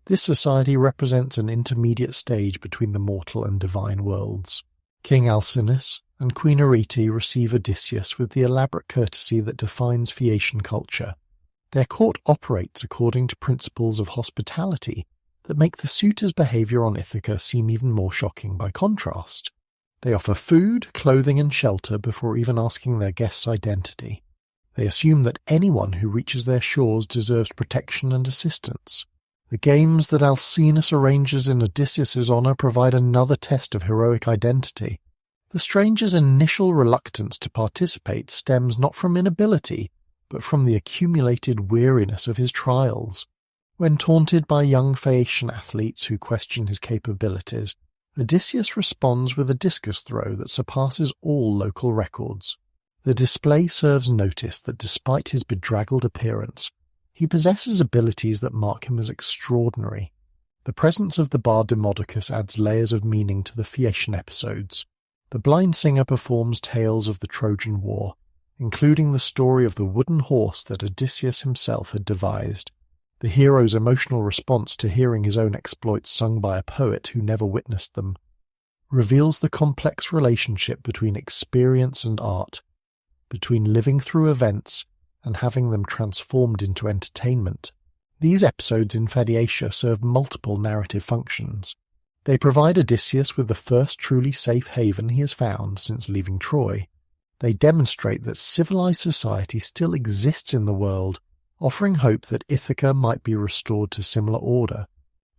This society represents an intermediate stage between the mortal and divine worlds. King Alcinous and Queen Arete receive Odysseus with the elaborate courtesy that defines Phaeacian culture. Their court operates according to principles of hospitality that make the suitor's behaviour on Ithaca seem even more shocking by contrast. They offer food, clothing and shelter before even asking their guest's identity. They assume that anyone who reaches their shores deserves protection and assistance. The games that Alcinous arranges in Odysseus's honour provide another test of heroic identity. The stranger's initial reluctance to participate stems not from inability, but from the accumulated weariness of his trials. When taunted by young Phaeacian athletes who question his capabilities, Odysseus responds with a discus throw that surpasses all local records. The display serves notice that despite his bedraggled appearance, he possesses abilities that mark him as extraordinary. The presence of the bard Demodocus adds layers of meaning to the Phaeacian episodes. The blind singer performs tales of the Trojan War, including the story of the wooden horse that Odysseus himself had devised. The hero's emotional response to hearing his own exploits sung by a poet who never witnessed them reveals the complex relationship between experience and art, between living through events and having them transformed into entertainment. These episodes in Phaeacia serve multiple narrative functions. They provide Odysseus with the first truly safe haven he has found since leaving Troy. They demonstrate that civilized society still exists in the world, offering hope that Ithaca might be restored to similar order.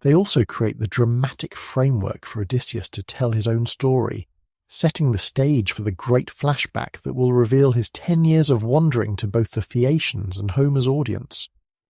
They also create the dramatic framework for Odysseus to tell his own story, setting the stage for the great flashback that will reveal his 10 years of wandering to both the Phaeacians and Homer's audience.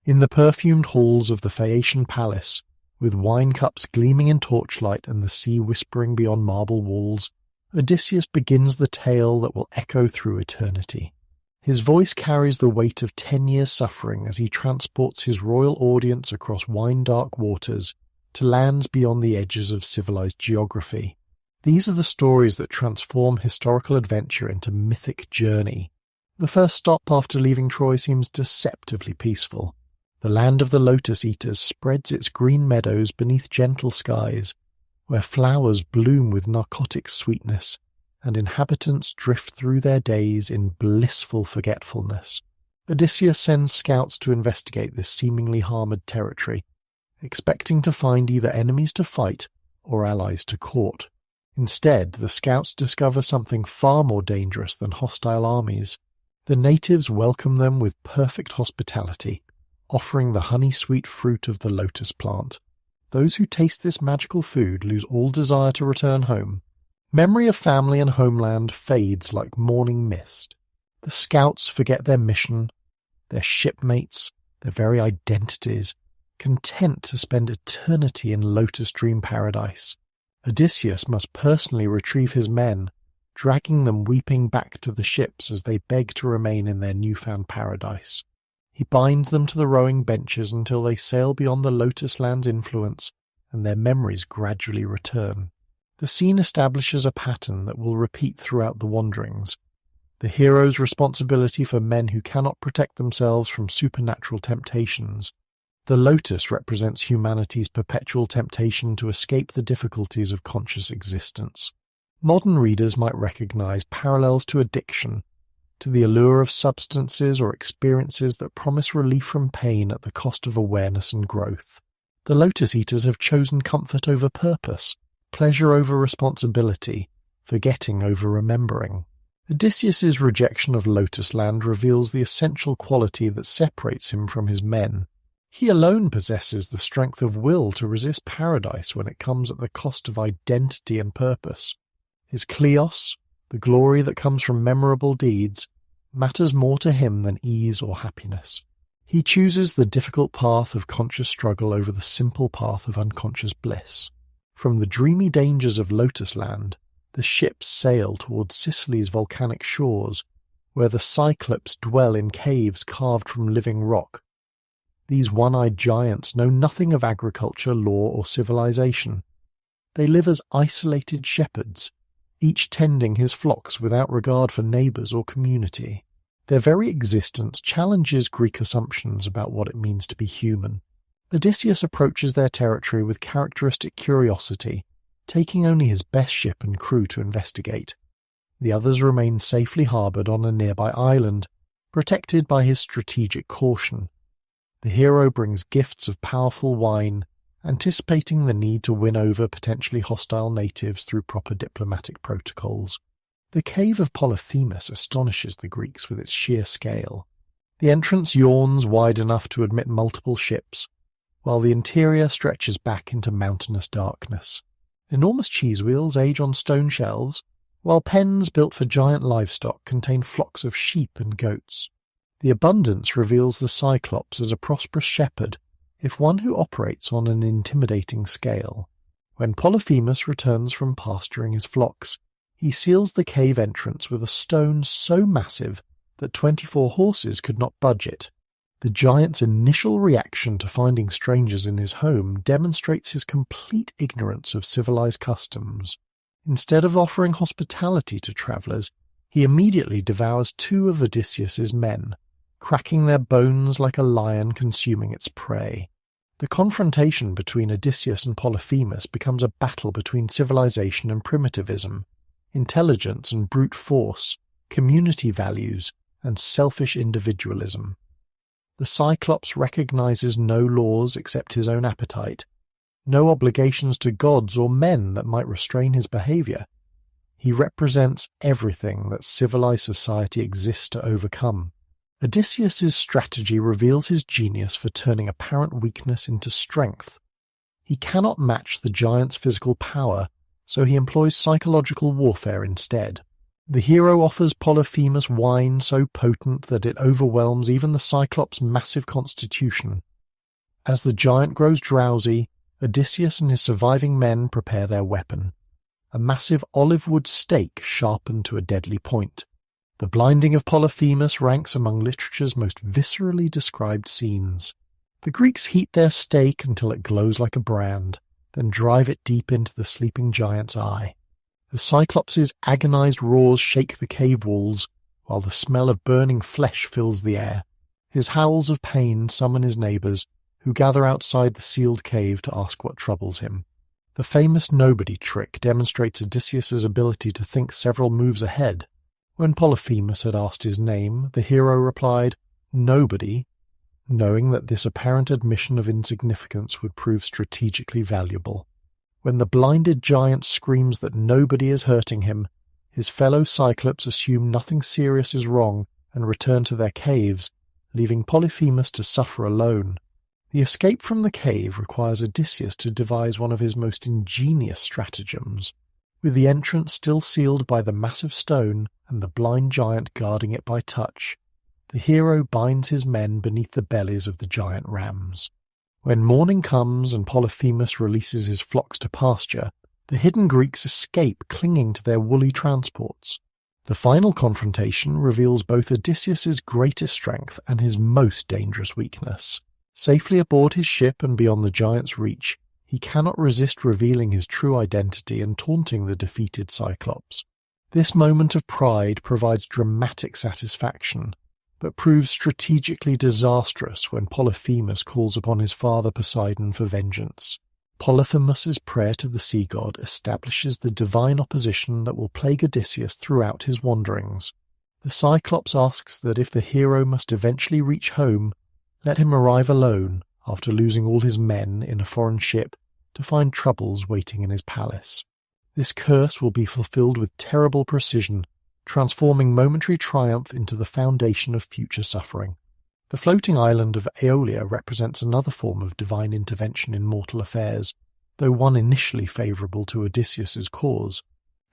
In the perfumed halls of the Phaeacian palace, with wine cups gleaming in torchlight and the sea whispering beyond marble walls, Odysseus begins the tale that will echo through eternity. His voice carries the weight of 10 years' suffering as he transports his royal audience across wine-dark waters to lands beyond the edges of civilized geography. These are the stories that transform historical adventure into mythic journey. The first stop after leaving Troy seems deceptively peaceful. The land of the lotus eaters spreads its green meadows beneath gentle skies, where flowers bloom with narcotic sweetness, and inhabitants drift through their days in blissful forgetfulness. Odysseus sends scouts to investigate this seemingly harmless territory, expecting to find either enemies to fight or allies to court. Instead, the scouts discover something far more dangerous than hostile armies. The natives welcome them with perfect hospitality, offering the honey-sweet fruit of the lotus plant. Those who taste this magical food lose all desire to return home. Memory of family and homeland fades like morning mist. The scouts forget their mission, their shipmates, their very identities, content to spend eternity in Lotus Dream Paradise. Odysseus must personally retrieve his men, dragging them weeping back to the ships as they beg to remain in their newfound paradise. He binds them to the rowing benches until they sail beyond the Lotus Land's influence and their memories gradually return. The scene establishes a pattern that will repeat throughout the wanderings. The hero's responsibility for men who cannot protect themselves from supernatural temptations. The lotus represents humanity's perpetual temptation to escape the difficulties of conscious existence. Modern readers might recognize parallels to addiction, to the allure of substances or experiences that promise relief from pain at the cost of awareness and growth. The lotus eaters have chosen comfort over purpose, pleasure over responsibility, forgetting over remembering. Odysseus's rejection of Lotus Land reveals the essential quality that separates him from his men: He alone possesses the strength of will to resist paradise when it comes at the cost of identity and purpose. His kleos, the glory that comes from memorable deeds, matters more to him than ease or happiness. He chooses the difficult path of conscious struggle over the simple path of unconscious bliss. From the dreamy dangers of Lotus Land, the ships sail towards Sicily's volcanic shores, where the Cyclops dwell in caves carved from living rock. These one-eyed giants know nothing of agriculture, law, or civilization. They live as isolated shepherds, each tending his flocks without regard for neighbours or community. Their very existence challenges Greek assumptions about what it means to be human. Odysseus approaches their territory with characteristic curiosity, taking only his best ship and crew to investigate. The others remain safely harboured on a nearby island, protected by his strategic caution. The hero brings gifts of powerful wine, anticipating the need to win over potentially hostile natives through proper diplomatic protocols. The cave of Polyphemus astonishes the Greeks with its sheer scale. The entrance yawns wide enough to admit multiple ships, while the interior stretches back into mountainous darkness. Enormous cheese wheels age on stone shelves, while pens built for giant livestock contain flocks of sheep and goats. The abundance reveals the Cyclops as a prosperous shepherd, if one who operates on an intimidating scale. When Polyphemus returns from pasturing his flocks, he seals the cave entrance with a stone so massive that 24 horses could not budge it. The giant's initial reaction to finding strangers in his home demonstrates his complete ignorance of civilized customs. Instead of offering hospitality to travellers, he immediately devours 2 of Odysseus's men, cracking their bones like a lion consuming its prey. The confrontation between Odysseus and Polyphemus becomes a battle between civilization and primitivism, intelligence and brute force, community values, and selfish individualism. The Cyclops recognizes no laws except his own appetite, no obligations to gods or men that might restrain his behavior. He represents everything that civilized society exists to overcome. Odysseus's strategy reveals his genius for turning apparent weakness into strength. He cannot match the giant's physical power, so he employs psychological warfare instead. The hero offers Polyphemus wine so potent that it overwhelms even the Cyclops' massive constitution. As the giant grows drowsy, Odysseus and his surviving men prepare their weapon, a massive olive-wood stake sharpened to a deadly point. The blinding of Polyphemus ranks among literature's most viscerally described scenes. The Greeks heat their stake until it glows like a brand, then drive it deep into the sleeping giant's eye. The Cyclops' agonized roars shake the cave walls, while the smell of burning flesh fills the air. His howls of pain summon his neighbours, who gather outside the sealed cave to ask what troubles him. The famous nobody trick demonstrates Odysseus's ability to think several moves ahead. When Polyphemus had asked his name, the hero replied, "Nobody," knowing that this apparent admission of insignificance would prove strategically valuable. When the blinded giant screams that nobody is hurting him, his fellow Cyclops assume nothing serious is wrong and return to their caves, leaving Polyphemus to suffer alone. The escape from the cave requires Odysseus to devise one of his most ingenious stratagems. With the entrance still sealed by the massive stone and the blind giant guarding it by touch, the hero binds his men beneath the bellies of the giant rams. When morning comes and Polyphemus releases his flocks to pasture, the hidden Greeks escape clinging to their woolly transports. The final confrontation reveals both Odysseus's greatest strength and his most dangerous weakness. Safely aboard his ship and beyond the giant's reach, he cannot resist revealing his true identity and taunting the defeated Cyclops. This moment of pride provides dramatic satisfaction, but proves strategically disastrous when Polyphemus calls upon his father Poseidon for vengeance. Polyphemus's prayer to the sea god establishes the divine opposition that will plague Odysseus throughout his wanderings. The Cyclops asks that if the hero must eventually reach home, let him arrive alone after losing all his men in a foreign ship to find troubles waiting in his palace. This curse will be fulfilled with terrible precision, transforming momentary triumph into the foundation of future suffering. The floating island of Aeolia represents another form of divine intervention in mortal affairs, though one initially favourable to Odysseus's cause.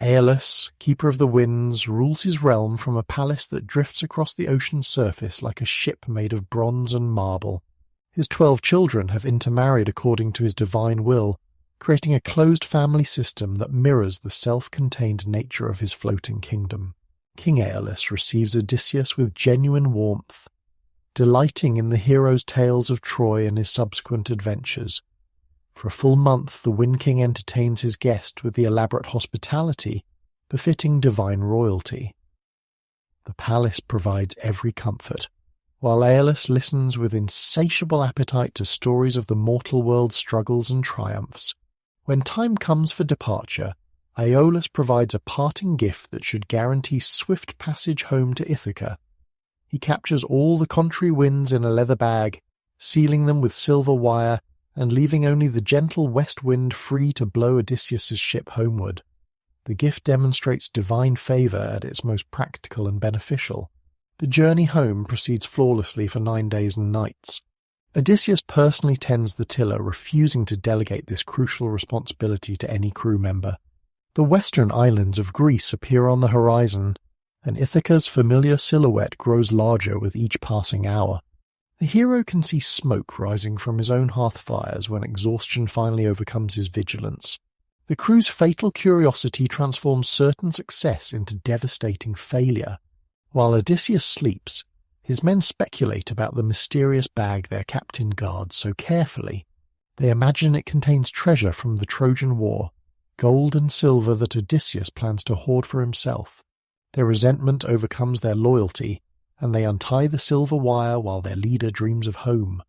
Aeolus, keeper of the winds, rules his realm from a palace that drifts across the ocean's surface like a ship made of bronze and marble. His 12 children have intermarried according to his divine will, creating a closed family system that mirrors the self-contained nature of his floating kingdom. King Aeolus receives Odysseus with genuine warmth, delighting in the hero's tales of Troy and his subsequent adventures. For a full month the Wind King entertains his guest with the elaborate hospitality befitting divine royalty. The palace provides every comfort, while Aeolus listens with insatiable appetite to stories of the mortal world's struggles and triumphs. When time comes for departure, Aeolus provides a parting gift that should guarantee swift passage home to Ithaca. He captures all the contrary winds in a leather bag, sealing them with silver wire and leaving only the gentle west wind free to blow Odysseus's ship homeward. The gift demonstrates divine favour at its most practical and beneficial. The journey home proceeds flawlessly for 9 days and nights. Odysseus personally tends the tiller, refusing to delegate this crucial responsibility to any crew member. The western islands of Greece appear on the horizon, and Ithaca's familiar silhouette grows larger with each passing hour. The hero can see smoke rising from his own hearth fires when exhaustion finally overcomes his vigilance. The crew's fatal curiosity transforms certain success into devastating failure. While Odysseus sleeps, his men speculate about the mysterious bag their captain guards so carefully. They imagine it contains treasure from the Trojan War, gold and silver that Odysseus plans to hoard for himself. Their resentment overcomes their loyalty, and they untie the silver wire while their leader dreams of home.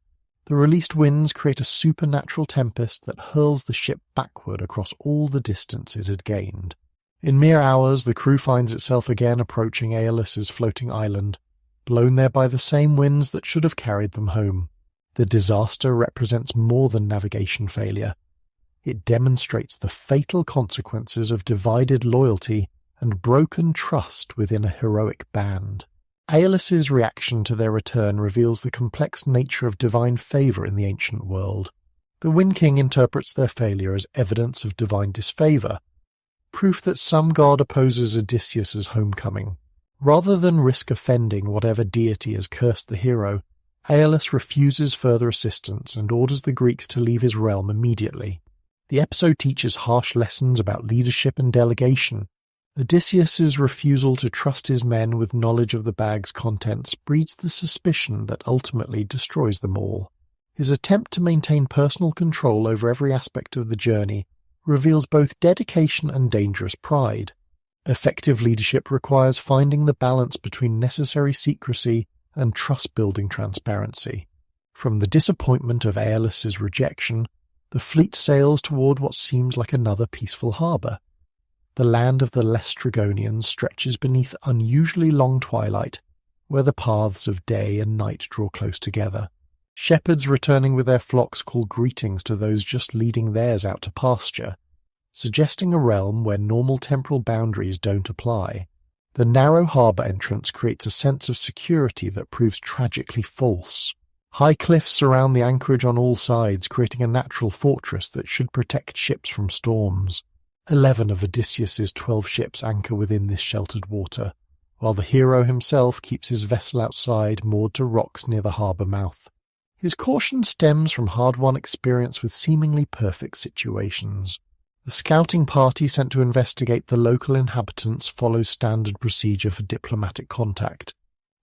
The released winds create a supernatural tempest that hurls the ship backward across all the distance it had gained. In mere hours, the crew finds itself again approaching Aeolus's floating island, blown there by the same winds that should have carried them home. The disaster represents more than navigation failure. It demonstrates the fatal consequences of divided loyalty and broken trust within a heroic band. Aeolus's reaction to their return reveals the complex nature of divine favour in the ancient world. The Wind King interprets their failure as evidence of divine disfavour, proof that some god opposes Odysseus's homecoming. Rather than risk offending whatever deity has cursed the hero, Aeolus refuses further assistance and orders the Greeks to leave his realm immediately. The episode teaches harsh lessons about leadership and delegation. Odysseus's refusal to trust his men with knowledge of the bag's contents breeds the suspicion that ultimately destroys them all. His attempt to maintain personal control over every aspect of the journey reveals both dedication and dangerous pride. Effective leadership requires finding the balance between necessary secrecy and trust-building transparency. From the disappointment of Aeolus's rejection, the fleet sails toward what seems like another peaceful harbour. The land of the Laestrygonians stretches beneath unusually long twilight, where the paths of day and night draw close together. Shepherds returning with their flocks call greetings to those just leading theirs out to pasture, suggesting a realm where normal temporal boundaries don't apply. The narrow harbour entrance creates a sense of security that proves tragically false. High cliffs surround the anchorage on all sides, creating a natural fortress that should protect ships from storms. 11 of Odysseus's 12 ships anchor within this sheltered water, while the hero himself keeps his vessel outside, moored to rocks near the harbour mouth. His caution stems from hard-won experience with seemingly perfect situations. The scouting party sent to investigate the local inhabitants follows standard procedure for diplomatic contact.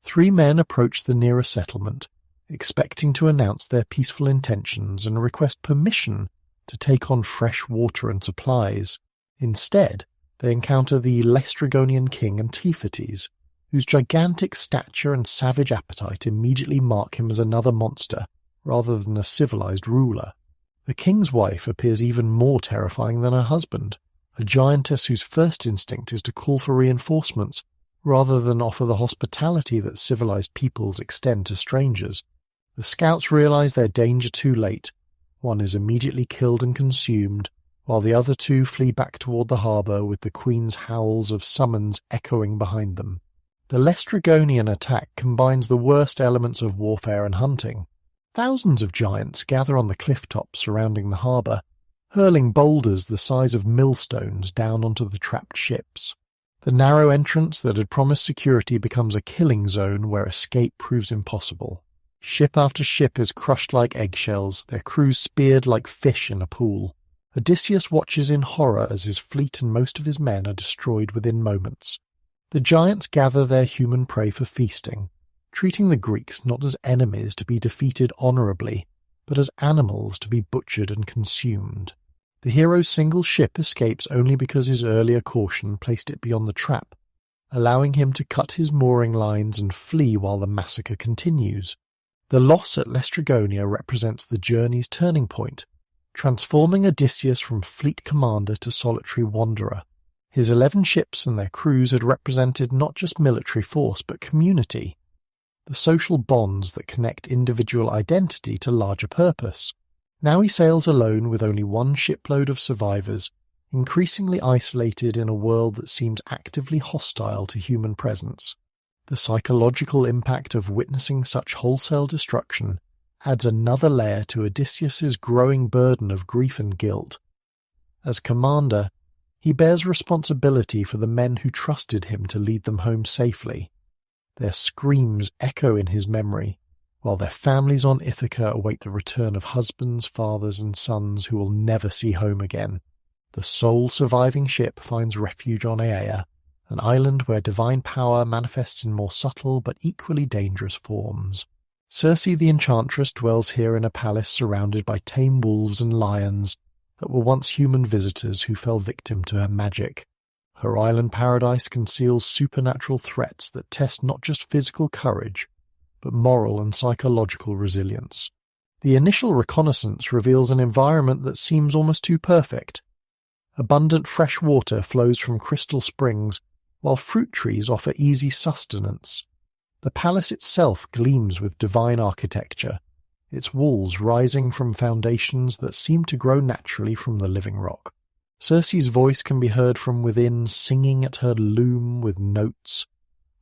3 men approach the nearest settlement, expecting to announce their peaceful intentions and request permission to take on fresh water and supplies. Instead, they encounter the Laestrygonian king Antiphates, whose gigantic stature and savage appetite immediately mark him as another monster, rather than a civilized ruler. The king's wife appears even more terrifying than her husband, a giantess whose first instinct is to call for reinforcements, rather than offer the hospitality that civilized peoples extend to strangers. The scouts realize their danger too late. One is immediately killed and consumed, while the other 2 flee back toward the harbour with the queen's howls of summons echoing behind them. The Lestrygonian attack combines the worst elements of warfare and hunting. Thousands of giants gather on the cliff tops surrounding the harbour, hurling boulders the size of millstones down onto the trapped ships. The narrow entrance that had promised security becomes a killing zone where escape proves impossible. Ship after ship is crushed like eggshells, their crews speared like fish in a pool. Odysseus watches in horror as his fleet and most of his men are destroyed within moments. The giants gather their human prey for feasting, treating the Greeks not as enemies to be defeated honourably, but as animals to be butchered and consumed. The hero's single ship escapes only because his earlier caution placed it beyond the trap, allowing him to cut his mooring lines and flee while the massacre continues. The loss at Lestrygonia represents the journey's turning point, transforming Odysseus from fleet commander to solitary wanderer. His 11 ships and their crews had represented not just military force but community, the social bonds that connect individual identity to larger purpose. Now he sails alone with only one shipload of survivors, increasingly isolated in a world that seems actively hostile to human presence. The psychological impact of witnessing such wholesale destruction adds another layer to Odysseus's growing burden of grief and guilt. As commander, he bears responsibility for the men who trusted him to lead them home safely. Their screams echo in his memory, while their families on Ithaca await the return of husbands, fathers, and sons who will never see home again. The sole surviving ship finds refuge on Aea, an island where divine power manifests in more subtle but equally dangerous forms. Circe the Enchantress dwells here in a palace surrounded by tame wolves and lions that were once human visitors who fell victim to her magic. Her island paradise conceals supernatural threats that test not just physical courage, but moral and psychological resilience. The initial reconnaissance reveals an environment that seems almost too perfect. Abundant fresh water flows from crystal springs, while fruit trees offer easy sustenance. The palace itself gleams with divine architecture, its walls rising from foundations that seem to grow naturally from the living rock. Circe's voice can be heard from within, singing at her loom with notes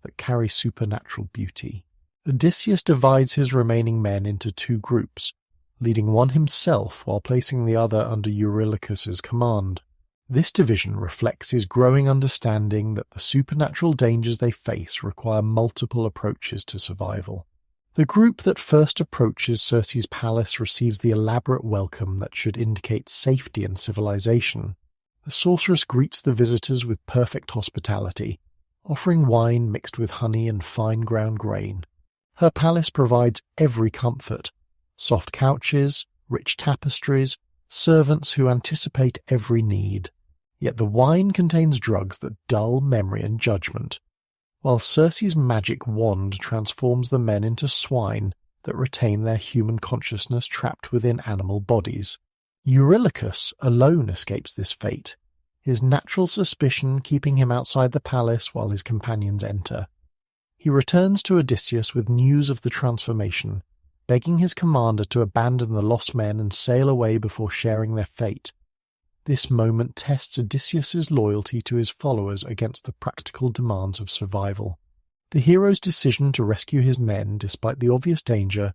that carry supernatural beauty. Odysseus divides his remaining men into 2 groups, leading one himself while placing the other under Eurylochus's command. This division reflects his growing understanding that the supernatural dangers they face require multiple approaches to survival. The group that first approaches Circe's palace receives the elaborate welcome that should indicate safety and civilization. The sorceress greets the visitors with perfect hospitality, offering wine mixed with honey and fine ground grain. Her palace provides every comfort: soft couches, rich tapestries, servants who anticipate every need. Yet the wine contains drugs that dull memory and judgment, while Circe's magic wand transforms the men into swine that retain their human consciousness trapped within animal bodies. Eurylochus alone escapes this fate, his natural suspicion keeping him outside the palace while his companions enter. He returns to Odysseus with news of the transformation, begging his commander to abandon the lost men and sail away before sharing their fate. This moment tests Odysseus's loyalty to his followers against the practical demands of survival. The hero's decision to rescue his men despite the obvious danger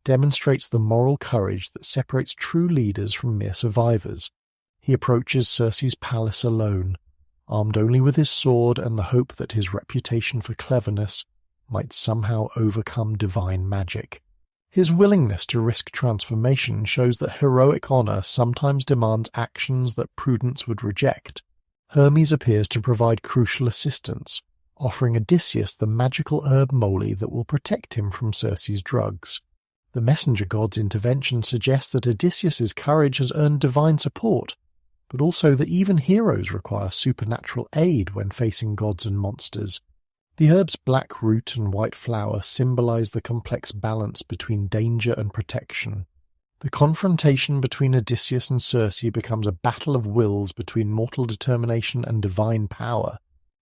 demonstrates the moral courage that separates true leaders from mere survivors. He approaches Circe's palace alone, armed only with his sword and the hope that his reputation for cleverness might somehow overcome divine magic. His willingness to risk transformation shows that heroic honor sometimes demands actions that prudence would reject. Hermes appears to provide crucial assistance, offering Odysseus the magical herb moly that will protect him from Circe's drugs. The messenger god's intervention suggests that Odysseus's courage has earned divine support, but also that even heroes require supernatural aid when facing gods and monsters. The herb's black root and white flower symbolize the complex balance between danger and protection. The confrontation between Odysseus and Circe becomes a battle of wills between mortal determination and divine power.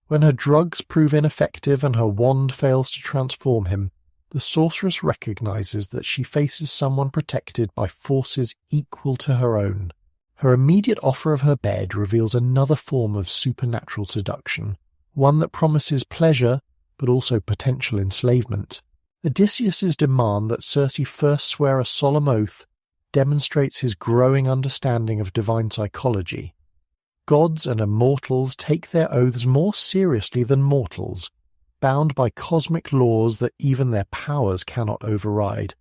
When her drugs prove ineffective and her wand fails to transform him, the sorceress recognizes that she faces someone protected by forces equal to her own. Her immediate offer of her bed reveals another form of supernatural seduction, one that promises pleasure, but also potential enslavement. Odysseus's demand that Circe first swear a solemn oath demonstrates his growing understanding of divine psychology. Gods and immortals take their oaths more seriously than mortals, bound by cosmic laws that even their powers cannot override.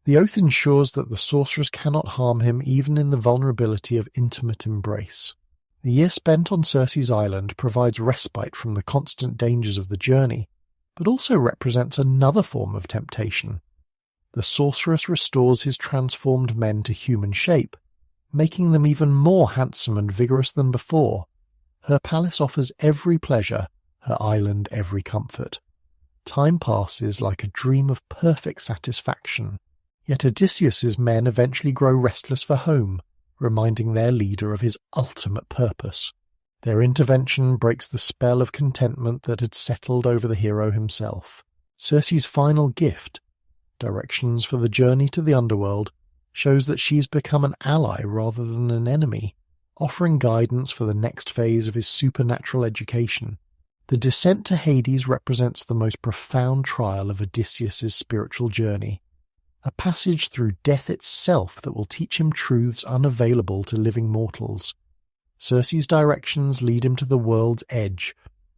The oath ensures that the sorceress cannot harm him even in the vulnerability of intimate embrace. The year spent on Circe's island provides respite from the constant dangers of the journey, but also represents another form of temptation. The sorceress restores his transformed men to human shape, making them even more handsome and vigorous than before. Her palace offers every pleasure, her island every comfort. Time passes like a dream of perfect satisfaction, yet Odysseus's men eventually grow restless for home, reminding their leader of his ultimate purpose. Their intervention breaks the spell of contentment that had settled over the hero himself. Circe's final gift, directions for the journey to the underworld, shows that she's become an ally rather than an enemy, offering guidance for the next phase of his supernatural education. The descent to Hades represents the most profound trial of Odysseus's spiritual journey, a passage through death itself that will teach him truths unavailable to living mortals. Circe's directions lead him to the world's edge,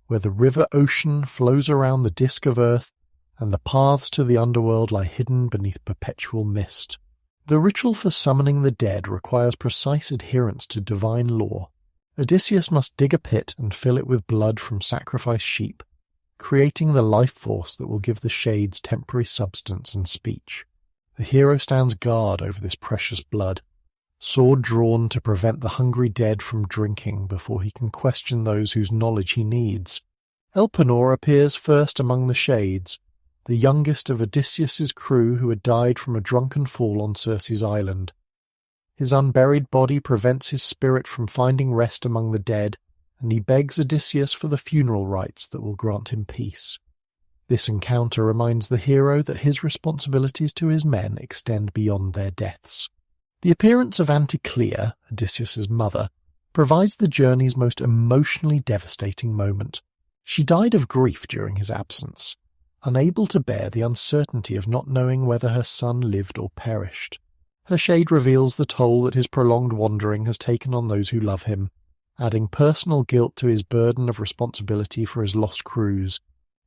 where the river ocean flows around the disk of Earth, and the paths to the underworld lie hidden beneath perpetual mist. The ritual for summoning the dead requires precise adherence to divine law. Odysseus must dig a pit and fill it with blood from sacrificed sheep, creating the life force that will give the shades temporary substance and speech. The hero stands guard over this precious blood, sword drawn to prevent the hungry dead from drinking before he can question those whose knowledge he needs. Elpenor appears first among the shades, the youngest of Odysseus's crew who had died from a drunken fall on Circe's island. His unburied body prevents his spirit from finding rest among the dead, and he begs Odysseus for the funeral rites that will grant him peace. This encounter reminds the hero that his responsibilities to his men extend beyond their deaths. The appearance of Anticlea, Odysseus's mother, provides the journey's most emotionally devastating moment. She died of grief during his absence, unable to bear the uncertainty of not knowing whether her son lived or perished. Her shade reveals the toll that his prolonged wandering has taken on those who love him, adding personal guilt to his burden of responsibility for his lost crews.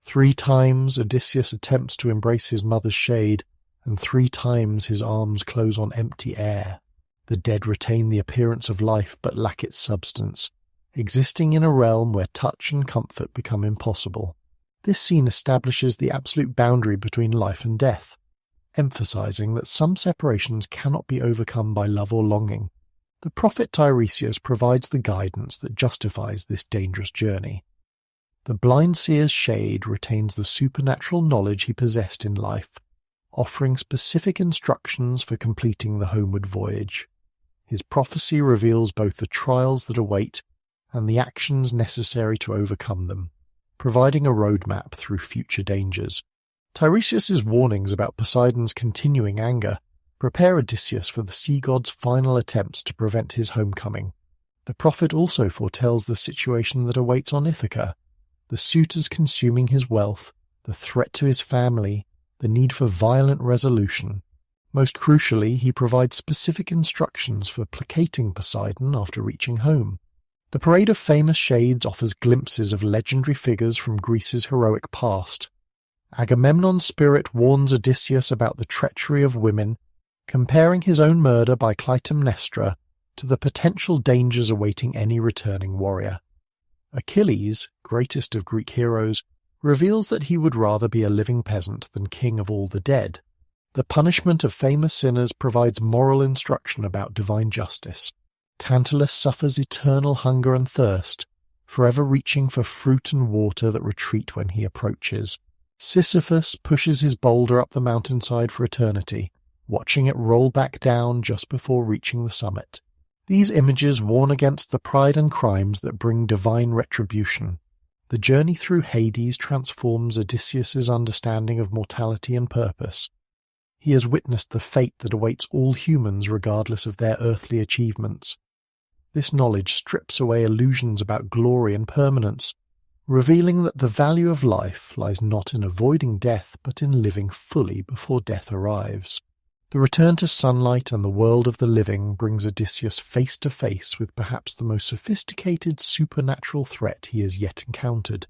3 times Odysseus attempts to embrace his mother's shade, and 3 times his arms close on empty air. The dead retain the appearance of life but lack its substance, existing in a realm where touch and comfort become impossible. This scene establishes the absolute boundary between life and death, emphasizing that some separations cannot be overcome by love or longing. The prophet Tiresias provides the guidance that justifies this dangerous journey. The blind seer's shade retains the supernatural knowledge he possessed in life, offering specific instructions for completing the homeward voyage. His prophecy reveals both the trials that await and the actions necessary to overcome them, providing a roadmap through future dangers. Tiresias's warnings about Poseidon's continuing anger prepare Odysseus for the sea god's final attempts to prevent his homecoming. The prophet also foretells the situation that awaits on Ithaca, the suitors consuming his wealth, the threat to his family, the need for violent resolution. Most crucially, he provides specific instructions for placating Poseidon after reaching home. The parade of famous shades offers glimpses of legendary figures from Greece's heroic past. Agamemnon's spirit warns Odysseus about the treachery of women, comparing his own murder by Clytemnestra to the potential dangers awaiting any returning warrior. Achilles, greatest of Greek heroes, reveals that he would rather be a living peasant than king of all the dead. The punishment of famous sinners provides moral instruction about divine justice. Tantalus suffers eternal hunger and thirst, forever reaching for fruit and water that retreat when he approaches. Sisyphus pushes his boulder up the mountainside for eternity, watching it roll back down just before reaching the summit. These images warn against the pride and crimes that bring divine retribution. The journey through Hades transforms Odysseus's understanding of mortality and purpose. He has witnessed the fate that awaits all humans regardless of their earthly achievements. This knowledge strips away illusions about glory and permanence, revealing that the value of life lies not in avoiding death but in living fully before death arrives. The return to sunlight and the world of the living brings Odysseus face to face with perhaps the most sophisticated supernatural threat he has yet encountered.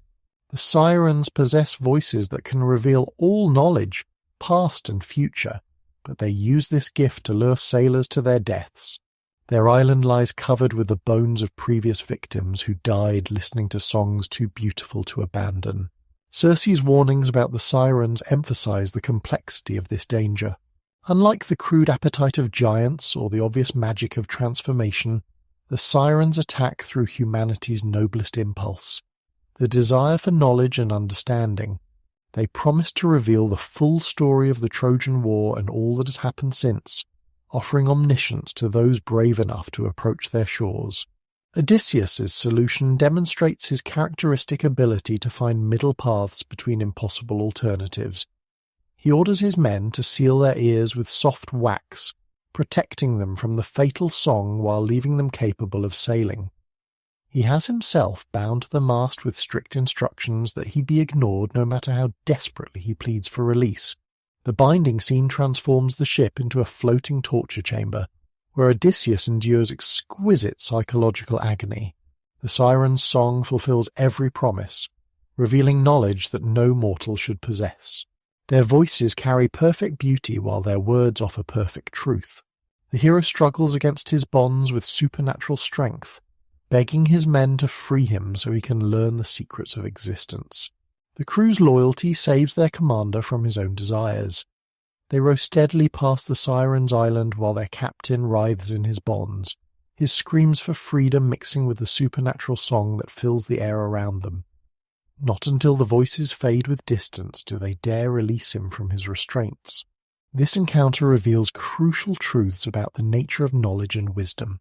The sirens possess voices that can reveal all knowledge, past and future, but they use this gift to lure sailors to their deaths. Their island lies covered with the bones of previous victims who died listening to songs too beautiful to abandon. Circe's warnings about the sirens emphasize the complexity of this danger. Unlike the crude appetite of giants or the obvious magic of transformation, the sirens attack through humanity's noblest impulse, the desire for knowledge and understanding. They promise to reveal the full story of the Trojan War and all that has happened since, offering omniscience to those brave enough to approach their shores. Odysseus's solution demonstrates his characteristic ability to find middle paths between impossible alternatives. He orders his men to seal their ears with soft wax, protecting them from the fatal song while leaving them capable of sailing. He has himself bound to the mast with strict instructions that he be ignored no matter how desperately he pleads for release. The binding scene transforms the ship into a floating torture chamber, where Odysseus endures exquisite psychological agony. The siren's song fulfills every promise, revealing knowledge that no mortal should possess. Their voices carry perfect beauty while their words offer perfect truth. The hero struggles against his bonds with supernatural strength, begging his men to free him so he can learn the secrets of existence. The crew's loyalty saves their commander from his own desires. They row steadily past the Sirens' island while their captain writhes in his bonds, his screams for freedom mixing with the supernatural song that fills the air around them. Not until the voices fade with distance do they dare release him from his restraints. This encounter reveals crucial truths about the nature of knowledge and wisdom.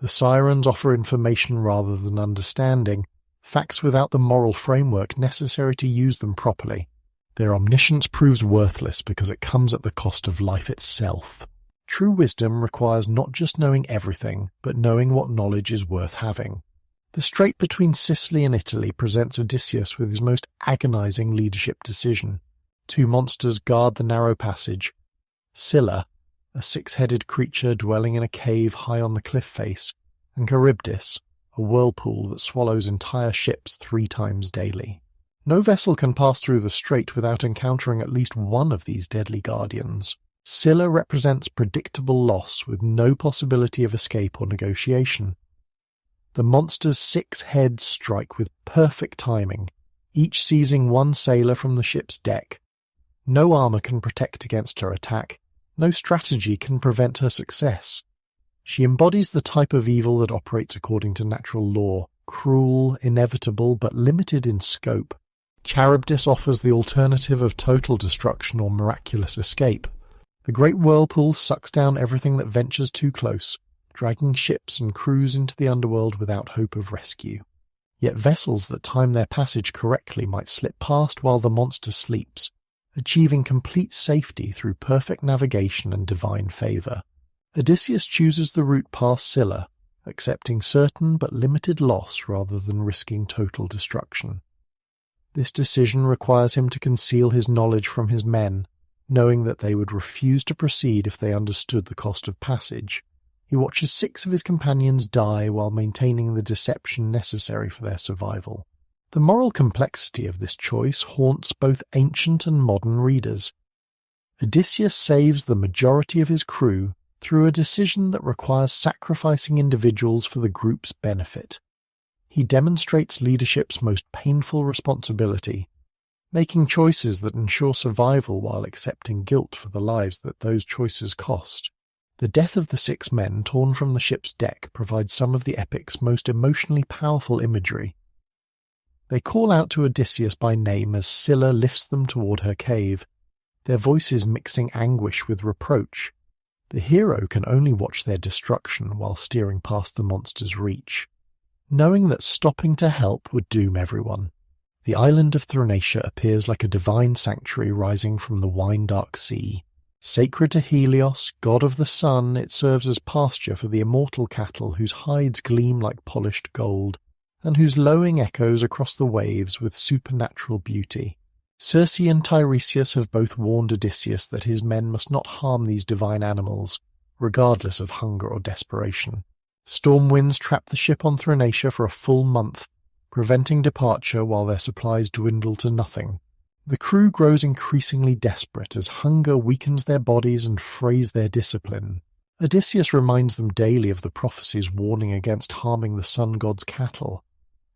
The sirens offer information rather than understanding, facts without the moral framework necessary to use them properly. Their omniscience proves worthless because it comes at the cost of life itself. True wisdom requires not just knowing everything, but knowing what knowledge is worth having. The strait between Sicily and Italy presents Odysseus with his most agonizing leadership decision. Two monsters guard the narrow passage. Scylla, a six-headed creature dwelling in a cave high on the cliff face, and Charybdis, a whirlpool that swallows entire ships 3 times daily. No vessel can pass through the strait without encountering at least one of these deadly guardians. Scylla represents predictable loss with no possibility of escape or negotiation. The monster's 6 heads strike with perfect timing, each seizing one sailor from the ship's deck. No armor can protect against her attack. No strategy can prevent her success. She embodies the type of evil that operates according to natural law, cruel, inevitable, but limited in scope. Charybdis offers the alternative of total destruction or miraculous escape. The great whirlpool sucks down everything that ventures too close, dragging ships and crews into the underworld without hope of rescue. Yet vessels that time their passage correctly might slip past while the monster sleeps, achieving complete safety through perfect navigation and divine favor. Odysseus chooses the route past Scylla, accepting certain but limited loss rather than risking total destruction. This decision requires him to conceal his knowledge from his men, knowing that they would refuse to proceed if they understood the cost of passage. He watches 6 of his companions die while maintaining the deception necessary for their survival. The moral complexity of this choice haunts both ancient and modern readers. Odysseus saves the majority of his crew through a decision that requires sacrificing individuals for the group's benefit. He demonstrates leadership's most painful responsibility, making choices that ensure survival while accepting guilt for the lives that those choices cost. The death of the 6 men torn from the ship's deck provides some of the epic's most emotionally powerful imagery. They call out to Odysseus by name as Scylla lifts them toward her cave, their voices mixing anguish with reproach. The hero can only watch their destruction while steering past the monster's reach, knowing that stopping to help would doom everyone. The island of Thrinacia appears like a divine sanctuary rising from the wine-dark sea. Sacred to Helios, god of the sun, it serves as pasture for the immortal cattle whose hides gleam like polished gold. and whose lowing echoes across the waves with supernatural beauty. Circe and Tiresias have both warned Odysseus that his men must not harm these divine animals, regardless of hunger or desperation. Storm winds trap the ship on Thrinacia for a full month, preventing departure while their supplies dwindle to nothing. The crew grows increasingly desperate as hunger weakens their bodies and frays their discipline. Odysseus reminds them daily of the prophecies warning against harming the sun god's cattle,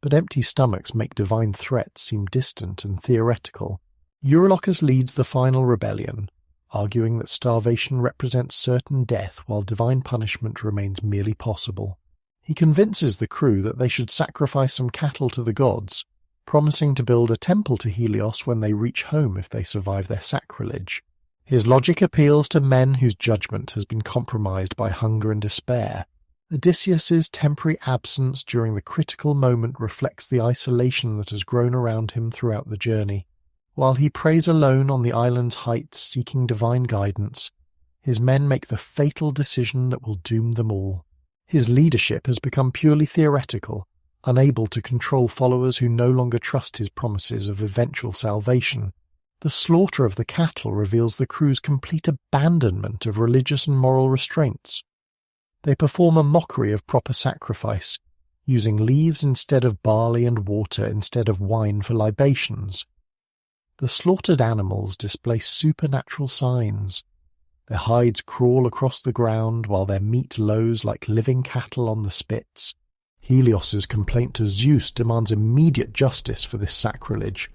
but empty stomachs make divine threats seem distant and theoretical. Eurylochus leads the final rebellion, arguing that starvation represents certain death while divine punishment remains merely possible. He convinces the crew that they should sacrifice some cattle to the gods, promising to build a temple to Helios when they reach home if they survive their sacrilege. His logic appeals to men whose judgment has been compromised by hunger and despair. Odysseus's temporary absence during the critical moment reflects the isolation that has grown around him throughout the journey. While he prays alone on the island's heights seeking divine guidance, his men make the fatal decision that will doom them all. His leadership has become purely theoretical, unable to control followers who no longer trust his promises of eventual salvation. The slaughter of the cattle reveals the crew's complete abandonment of religious and moral restraints. They perform a mockery of proper sacrifice, using leaves instead of barley and water instead of wine for libations. The slaughtered animals display supernatural signs. Their hides crawl across the ground while their meat lows like living cattle on the spits. Helios's complaint to Zeus demands immediate justice for this sacrilege.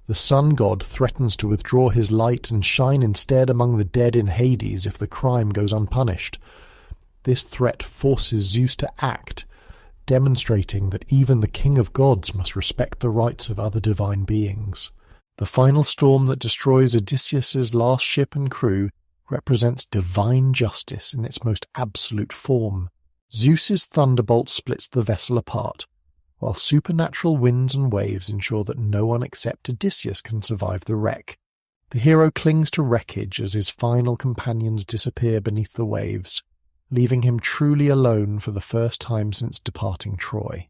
The sun god threatens to withdraw his light and shine instead among the dead in Hades if the crime goes unpunished. This threat forces Zeus to act, demonstrating that even the king of gods must respect the rights of other divine beings. The final storm that destroys Odysseus's last ship and crew represents divine justice in its most absolute form. Zeus's thunderbolt splits the vessel apart, while supernatural winds and waves ensure that no one except Odysseus can survive the wreck. The hero clings to wreckage as his final companions disappear beneath the waves, leaving him truly alone for the first time since departing Troy.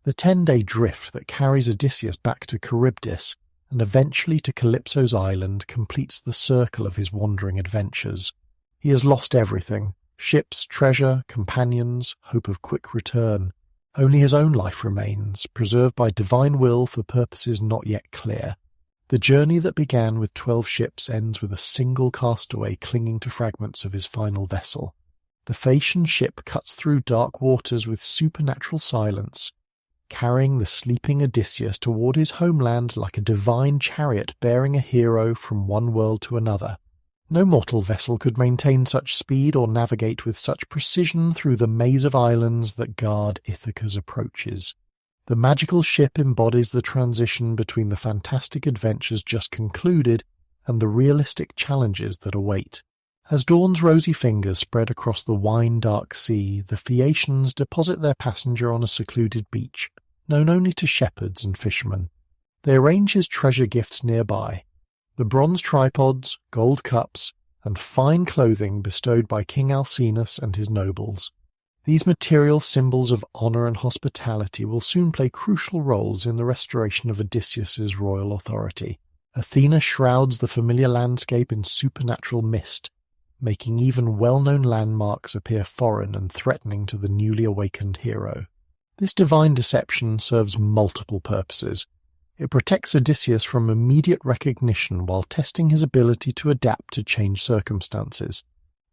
The 10-day drift that carries Odysseus back to Charybdis and eventually to Calypso's island completes the circle of his wandering adventures. He has lost everything: ships, treasure, companions, hope of quick return. Only his own life remains, preserved by divine will for purposes not yet clear. The journey that began with 12 ships ends with a single castaway clinging to fragments of his final vessel. The Phaeacian ship cuts through dark waters with supernatural silence, carrying the sleeping Odysseus toward his homeland like a divine chariot bearing a hero from one world to another. No mortal vessel could maintain such speed or navigate with such precision through the maze of islands that guard Ithaca's approaches. The magical ship embodies the transition between the fantastic adventures just concluded and the realistic challenges that await. As dawn's rosy fingers spread across the wine-dark sea, the Phaeacians deposit their passenger on a secluded beach, known only to shepherds and fishermen. They arrange his treasure gifts nearby: the bronze tripods, gold cups, and fine clothing bestowed by King Alcinous and his nobles. These material symbols of honor and hospitality will soon play crucial roles in the restoration of Odysseus's royal authority. Athena shrouds the familiar landscape in supernatural mist, making even well-known landmarks appear foreign and threatening to the newly awakened hero. This divine deception serves multiple purposes. It protects Odysseus from immediate recognition while testing his ability to adapt to changed circumstances.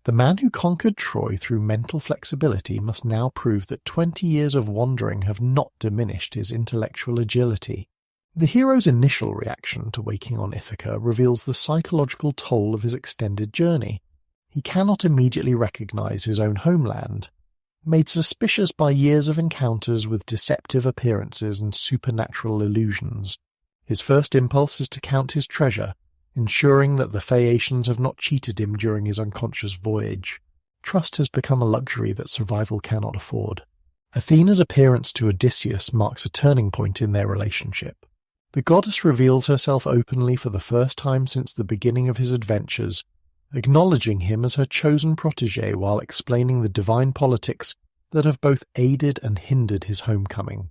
The man who conquered Troy through mental flexibility must now prove that 20 years of wandering have not diminished his intellectual agility. The hero's initial reaction to waking on Ithaca reveals the psychological toll of his extended journey. He cannot immediately recognize his own homeland, made suspicious by years of encounters with deceptive appearances and supernatural illusions. His first impulse is to count his treasure, ensuring that the Phaeacians have not cheated him during his unconscious voyage. Trust has become a luxury that survival cannot afford. Athena's appearance to Odysseus marks a turning point in their relationship. The goddess reveals herself openly for the first time since the beginning of his adventures, acknowledging him as her chosen protégé while explaining the divine politics that have both aided and hindered his homecoming.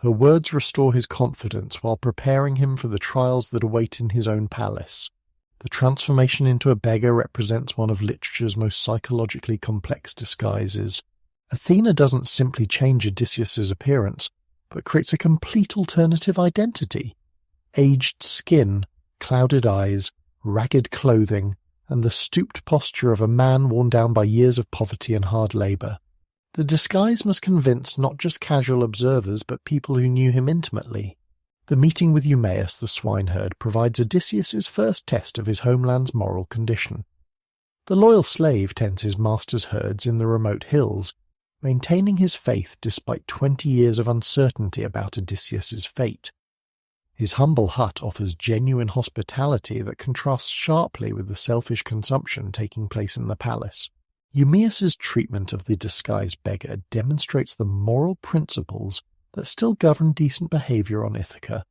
Her words restore his confidence while preparing him for the trials that await in his own palace. The transformation into a beggar represents one of literature's most psychologically complex disguises. Athena doesn't simply change Odysseus's appearance, but creates a complete alternative identity. Aged skin, clouded eyes, ragged clothing, and the stooped posture of a man worn down by years of poverty and hard labour. The disguise must convince not just casual observers but people who knew him intimately. The meeting with Eumaeus the swineherd provides Odysseus's first test of his homeland's moral condition. The loyal slave tends his master's herds in the remote hills, maintaining his faith despite 20 years of uncertainty about Odysseus's fate. His humble hut offers genuine hospitality that contrasts sharply with the selfish consumption taking place in the palace. Eumaeus's treatment of the disguised beggar demonstrates the moral principles that still govern decent behaviour on Ithaca.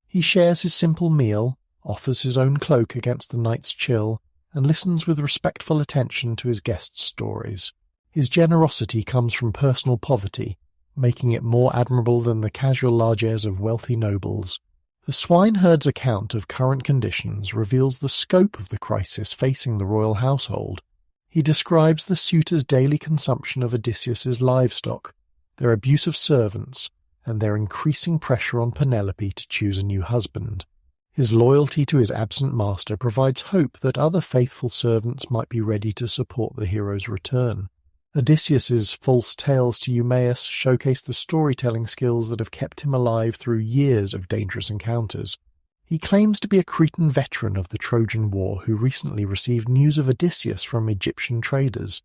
He shares his simple meal, offers his own cloak against the night's chill, and listens with respectful attention to his guests' stories. His generosity comes from personal poverty, making it more admirable than the casual largesse of wealthy nobles. The swineherd's account of current conditions reveals the scope of the crisis facing the royal household. He describes the suitors' daily consumption of Odysseus's livestock, their abuse of servants, and their increasing pressure on Penelope to choose a new husband. His loyalty to his absent master provides hope that other faithful servants might be ready to support the hero's return. Odysseus's false tales to Eumaeus showcase the storytelling skills that have kept him alive through years of dangerous encounters. He claims to be a Cretan veteran of the Trojan War who recently received news of Odysseus from Egyptian traders.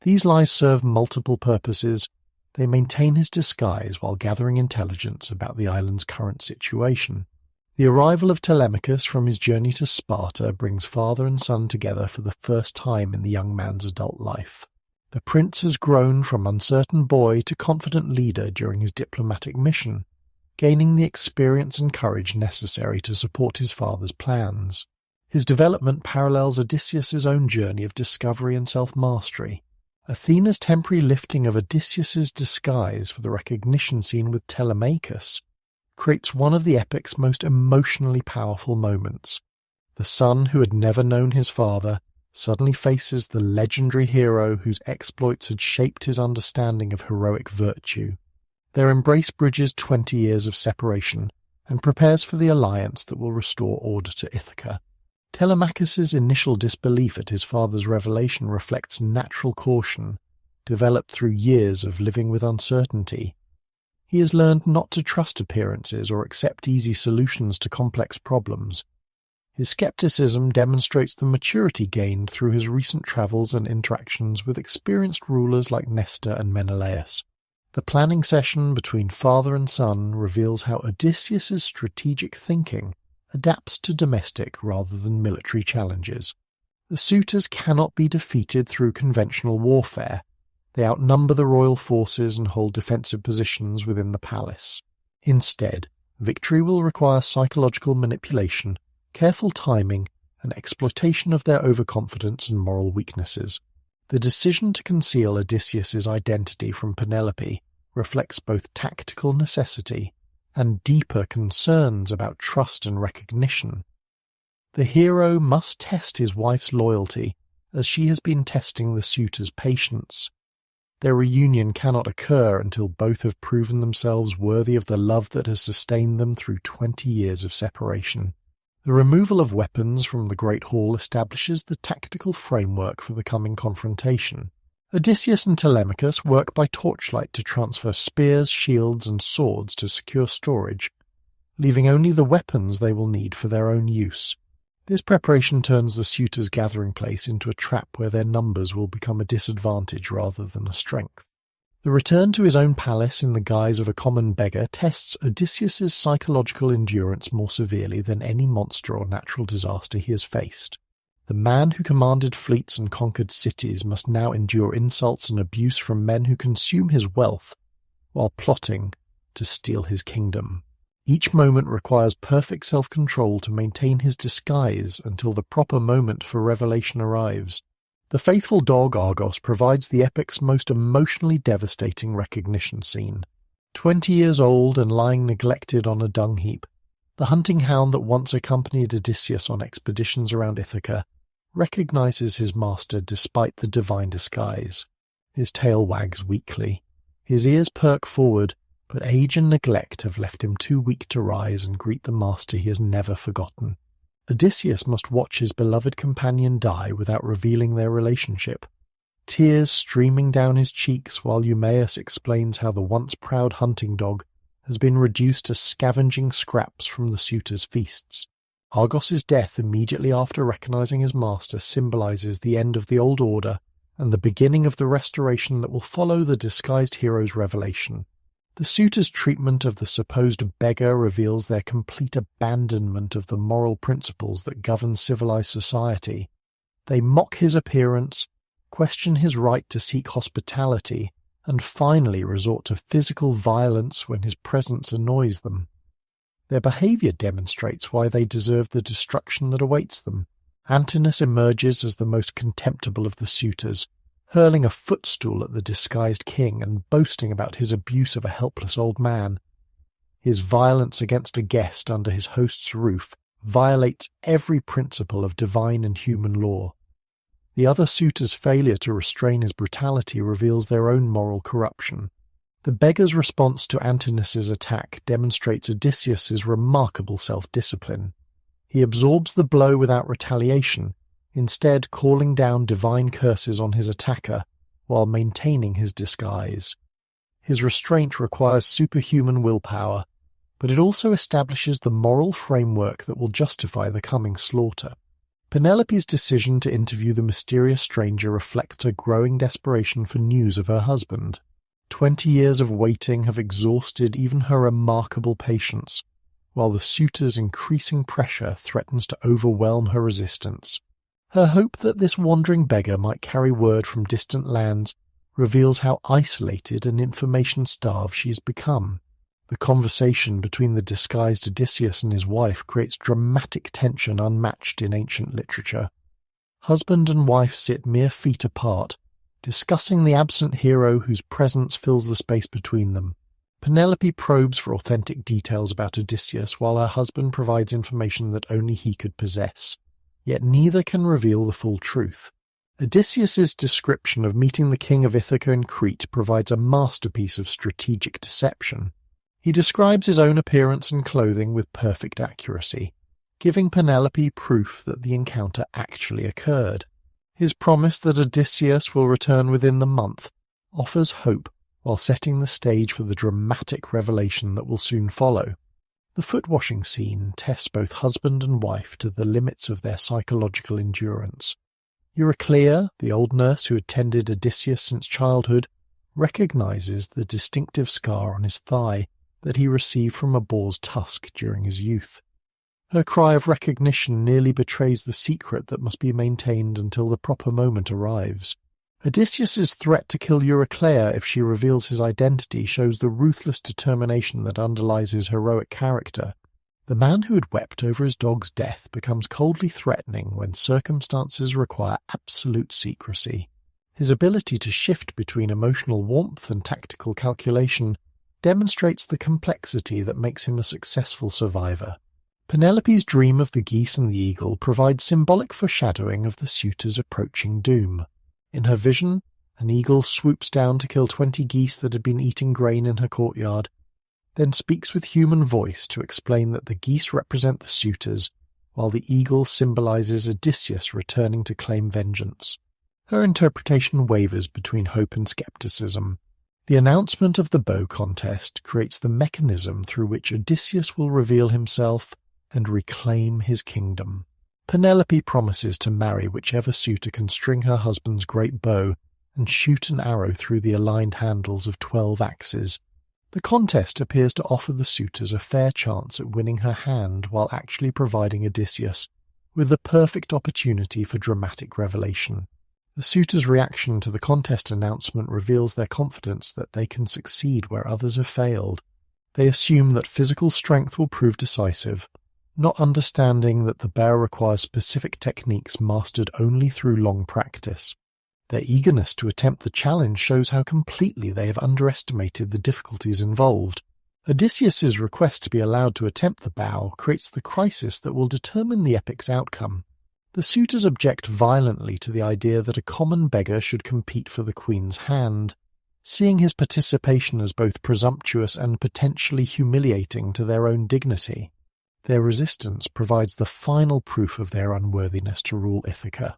These lies serve multiple purposes. They maintain his disguise while gathering intelligence about the island's current situation. The arrival of Telemachus from his journey to Sparta brings father and son together for the first time in the young man's adult life. The prince has grown from uncertain boy to confident leader during his diplomatic mission, gaining the experience and courage necessary to support his father's plans. His development parallels Odysseus's own journey of discovery and self-mastery. Athena's temporary lifting of Odysseus's disguise for the recognition scene with Telemachus creates one of the epic's most emotionally powerful moments. The son who had never known his father suddenly faces the legendary hero whose exploits had shaped his understanding of heroic virtue. Their embrace bridges 20 years of separation and prepares for the alliance that will restore order to Ithaca. Telemachus's initial disbelief at his father's revelation reflects natural caution, developed through years of living with uncertainty. He has learned not to trust appearances or accept easy solutions to complex problems. His skepticism demonstrates the maturity gained through his recent travels and interactions with experienced rulers like Nestor and Menelaus. The planning session between father and son reveals how Odysseus's strategic thinking adapts to domestic rather than military challenges. The suitors cannot be defeated through conventional warfare. They outnumber the royal forces and hold defensive positions within the palace. Instead, victory will require psychological manipulation, careful timing, and exploitation of their overconfidence and moral weaknesses. The decision to conceal Odysseus's identity from Penelope reflects both tactical necessity and deeper concerns about trust and recognition. The hero must test his wife's loyalty, as she has been testing the suitor's patience. Their reunion cannot occur until both have proven themselves worthy of the love that has sustained them through 20 years of separation. The removal of weapons from the Great Hall establishes the tactical framework for the coming confrontation. Odysseus and Telemachus work by torchlight to transfer spears, shields, and swords to secure storage, leaving only the weapons they will need for their own use. This preparation turns the suitors' gathering place into a trap where their numbers will become a disadvantage rather than a strength. The return to his own palace in the guise of a common beggar tests Odysseus's psychological endurance more severely than any monster or natural disaster he has faced. The man who commanded fleets and conquered cities must now endure insults and abuse from men who consume his wealth while plotting to steal his kingdom. Each moment requires perfect self-control to maintain his disguise until the proper moment for revelation arrives. The faithful dog Argos provides the epic's most emotionally devastating recognition scene. 20 years old and lying neglected on a dung heap, the hunting hound that once accompanied Odysseus on expeditions around Ithaca recognizes his master despite the divine disguise. His tail wags weakly. His ears perk forward, but age and neglect have left him too weak to rise and greet the master he has never forgotten. Odysseus must watch his beloved companion die without revealing their relationship. Tears streaming down his cheeks while Eumaeus explains how the once proud hunting dog has been reduced to scavenging scraps from the suitors' feasts. Argos's death immediately after recognizing his master symbolizes the end of the old order and the beginning of the restoration that will follow the disguised hero's revelation. The suitors' treatment of the supposed beggar reveals their complete abandonment of the moral principles that govern civilized society. They mock his appearance, question his right to seek hospitality, and finally resort to physical violence when his presence annoys them. Their behavior demonstrates why they deserve the destruction that awaits them. Antinous emerges as the most contemptible of the suitors, hurling a footstool at the disguised king and boasting about his abuse of a helpless old man. His violence against a guest under his host's roof violates every principle of divine and human law. The other suitors' failure to restrain his brutality reveals their own moral corruption. The beggar's response to Antinous' attack demonstrates Odysseus' remarkable self-discipline. He absorbs the blow without retaliation, instead calling down divine curses on his attacker while maintaining his disguise. His restraint requires superhuman willpower, but it also establishes the moral framework that will justify the coming slaughter. Penelope's decision to interview the mysterious stranger reflects a growing desperation for news of her husband. 20 years of waiting have exhausted even her remarkable patience, while the suitor's increasing pressure threatens to overwhelm her resistance. Her hope that this wandering beggar might carry word from distant lands reveals how isolated and information-starved she has become. The conversation between the disguised Odysseus and his wife creates dramatic tension unmatched in ancient literature. Husband and wife sit mere feet apart, discussing the absent hero whose presence fills the space between them. Penelope probes for authentic details about Odysseus while her husband provides information that only he could possess. Yet neither can reveal the full truth. Odysseus's description of meeting the king of Ithaca in Crete provides a masterpiece of strategic deception. He describes his own appearance and clothing with perfect accuracy, giving Penelope proof that the encounter actually occurred. His promise that Odysseus will return within the month offers hope while setting the stage for the dramatic revelation that will soon follow. The foot-washing scene tests both husband and wife to the limits of their psychological endurance. Euryclea, the old nurse who had tended Odysseus since childhood, recognizes the distinctive scar on his thigh that he received from a boar's tusk during his youth. Her cry of recognition nearly betrays the secret that must be maintained until the proper moment arrives. Odysseus's threat to kill Euryclea if she reveals his identity shows the ruthless determination that underlies his heroic character. The man who had wept over his dog's death becomes coldly threatening when circumstances require absolute secrecy. His ability to shift between emotional warmth and tactical calculation demonstrates the complexity that makes him a successful survivor. Penelope's dream of the geese and the eagle provides symbolic foreshadowing of the suitor's approaching doom. In her vision, an eagle swoops down to kill 20 geese that had been eating grain in her courtyard, then speaks with human voice to explain that the geese represent the suitors, while the eagle symbolizes Odysseus returning to claim vengeance. Her interpretation wavers between hope and skepticism. The announcement of the bow contest creates the mechanism through which Odysseus will reveal himself and reclaim his kingdom. Penelope promises to marry whichever suitor can string her husband's great bow and shoot an arrow through the aligned handles of 12 axes. The contest appears to offer the suitors a fair chance at winning her hand while actually providing Odysseus with the perfect opportunity for dramatic revelation. The suitors' reaction to the contest announcement reveals their confidence that they can succeed where others have failed. They assume that physical strength will prove decisive, not understanding that the bow requires specific techniques mastered only through long practice. Their eagerness to attempt the challenge shows how completely they have underestimated the difficulties involved. Odysseus's request to be allowed to attempt the bow creates the crisis that will determine the epic's outcome. The suitors object violently to the idea that a common beggar should compete for the queen's hand, seeing his participation as both presumptuous and potentially humiliating to their own dignity. Their resistance provides the final proof of their unworthiness to rule Ithaca.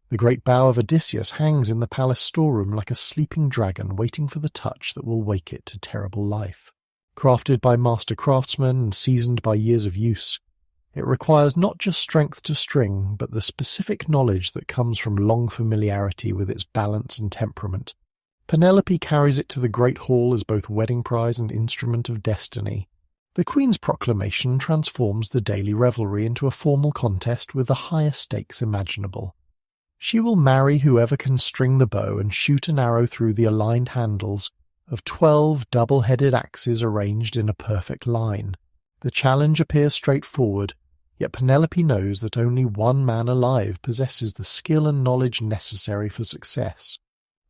The great bow of Odysseus hangs in the palace storeroom like a sleeping dragon waiting for the touch that will wake it to terrible life. Crafted by master craftsmen and seasoned by years of use, it requires not just strength to string, but the specific knowledge that comes from long familiarity with its balance and temperament. Penelope carries it to the great hall as both wedding prize and instrument of destiny. The Queen's proclamation transforms the daily revelry into a formal contest with the highest stakes imaginable. She will marry whoever can string the bow and shoot an arrow through the aligned handles of 12 double-headed axes arranged in a perfect line. The challenge appears straightforward, yet Penelope knows that only one man alive possesses the skill and knowledge necessary for success.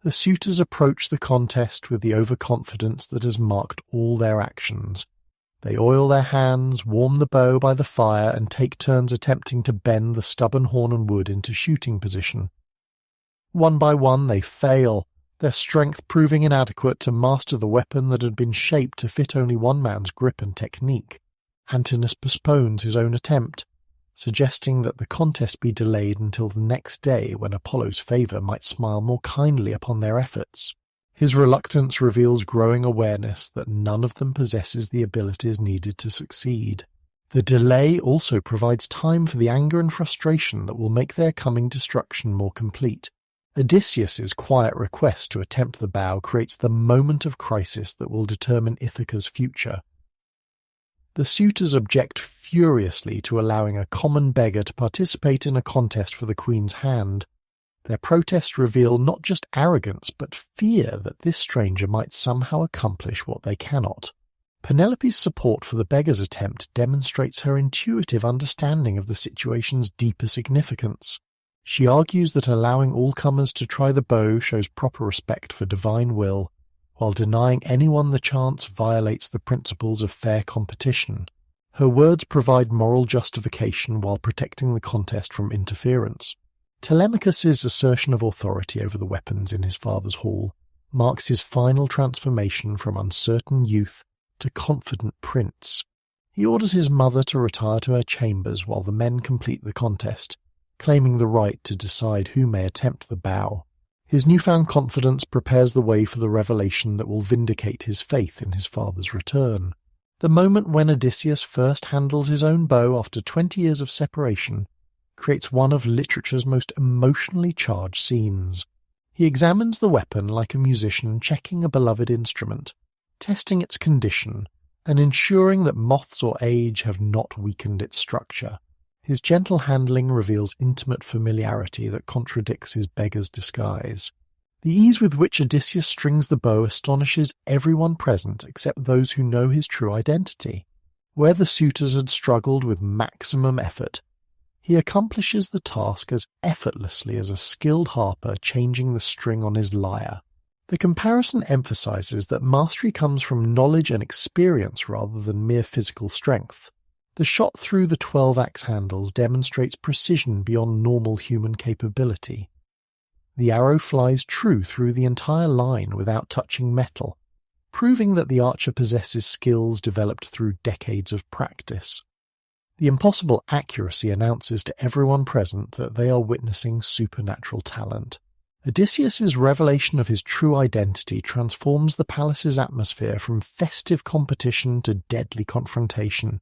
The suitors approach the contest with the overconfidence that has marked all their actions. They oil their hands, warm the bow by the fire, and take turns attempting to bend the stubborn horn and wood into shooting position. One by one they fail, their strength proving inadequate to master the weapon that had been shaped to fit only one man's grip and technique. Antinous postpones his own attempt, suggesting that the contest be delayed until the next day when Apollo's favour might smile more kindly upon their efforts. His reluctance reveals growing awareness that none of them possesses the abilities needed to succeed. The delay also provides time for the anger and frustration that will make their coming destruction more complete. Odysseus's quiet request to attempt the bow creates the moment of crisis that will determine Ithaca's future. The suitors object furiously to allowing a common beggar to participate in a contest for the queen's hand. Their protests reveal not just arrogance, but fear that this stranger might somehow accomplish what they cannot. Penelope's support for the beggar's attempt demonstrates her intuitive understanding of the situation's deeper significance. She argues that allowing all comers to try the bow shows proper respect for divine will, while denying anyone the chance violates the principles of fair competition. Her words provide moral justification while protecting the contest from interference. Telemachus's assertion of authority over the weapons in his father's hall marks his final transformation from uncertain youth to confident prince. He orders his mother to retire to her chambers while the men complete the contest, claiming the right to decide who may attempt the bow. His newfound confidence prepares the way for the revelation that will vindicate his faith in his father's return. The moment when Odysseus first handles his own bow after 20 years of separation creates one of literature's most emotionally charged scenes. He examines the weapon like a musician checking a beloved instrument, testing its condition, and ensuring that moths or age have not weakened its structure. His gentle handling reveals intimate familiarity that contradicts his beggar's disguise. The ease with which Odysseus strings the bow astonishes everyone present except those who know his true identity. Where the suitors had struggled with maximum effort, he accomplishes the task as effortlessly as a skilled harper changing the string on his lyre. The comparison emphasizes that mastery comes from knowledge and experience rather than mere physical strength. The shot through the 12 axe handles demonstrates precision beyond normal human capability. The arrow flies true through the entire line without touching metal, proving that the archer possesses skills developed through decades of practice. The impossible accuracy announces to everyone present that they are witnessing supernatural talent. Odysseus's revelation of his true identity transforms the palace's atmosphere from festive competition to deadly confrontation.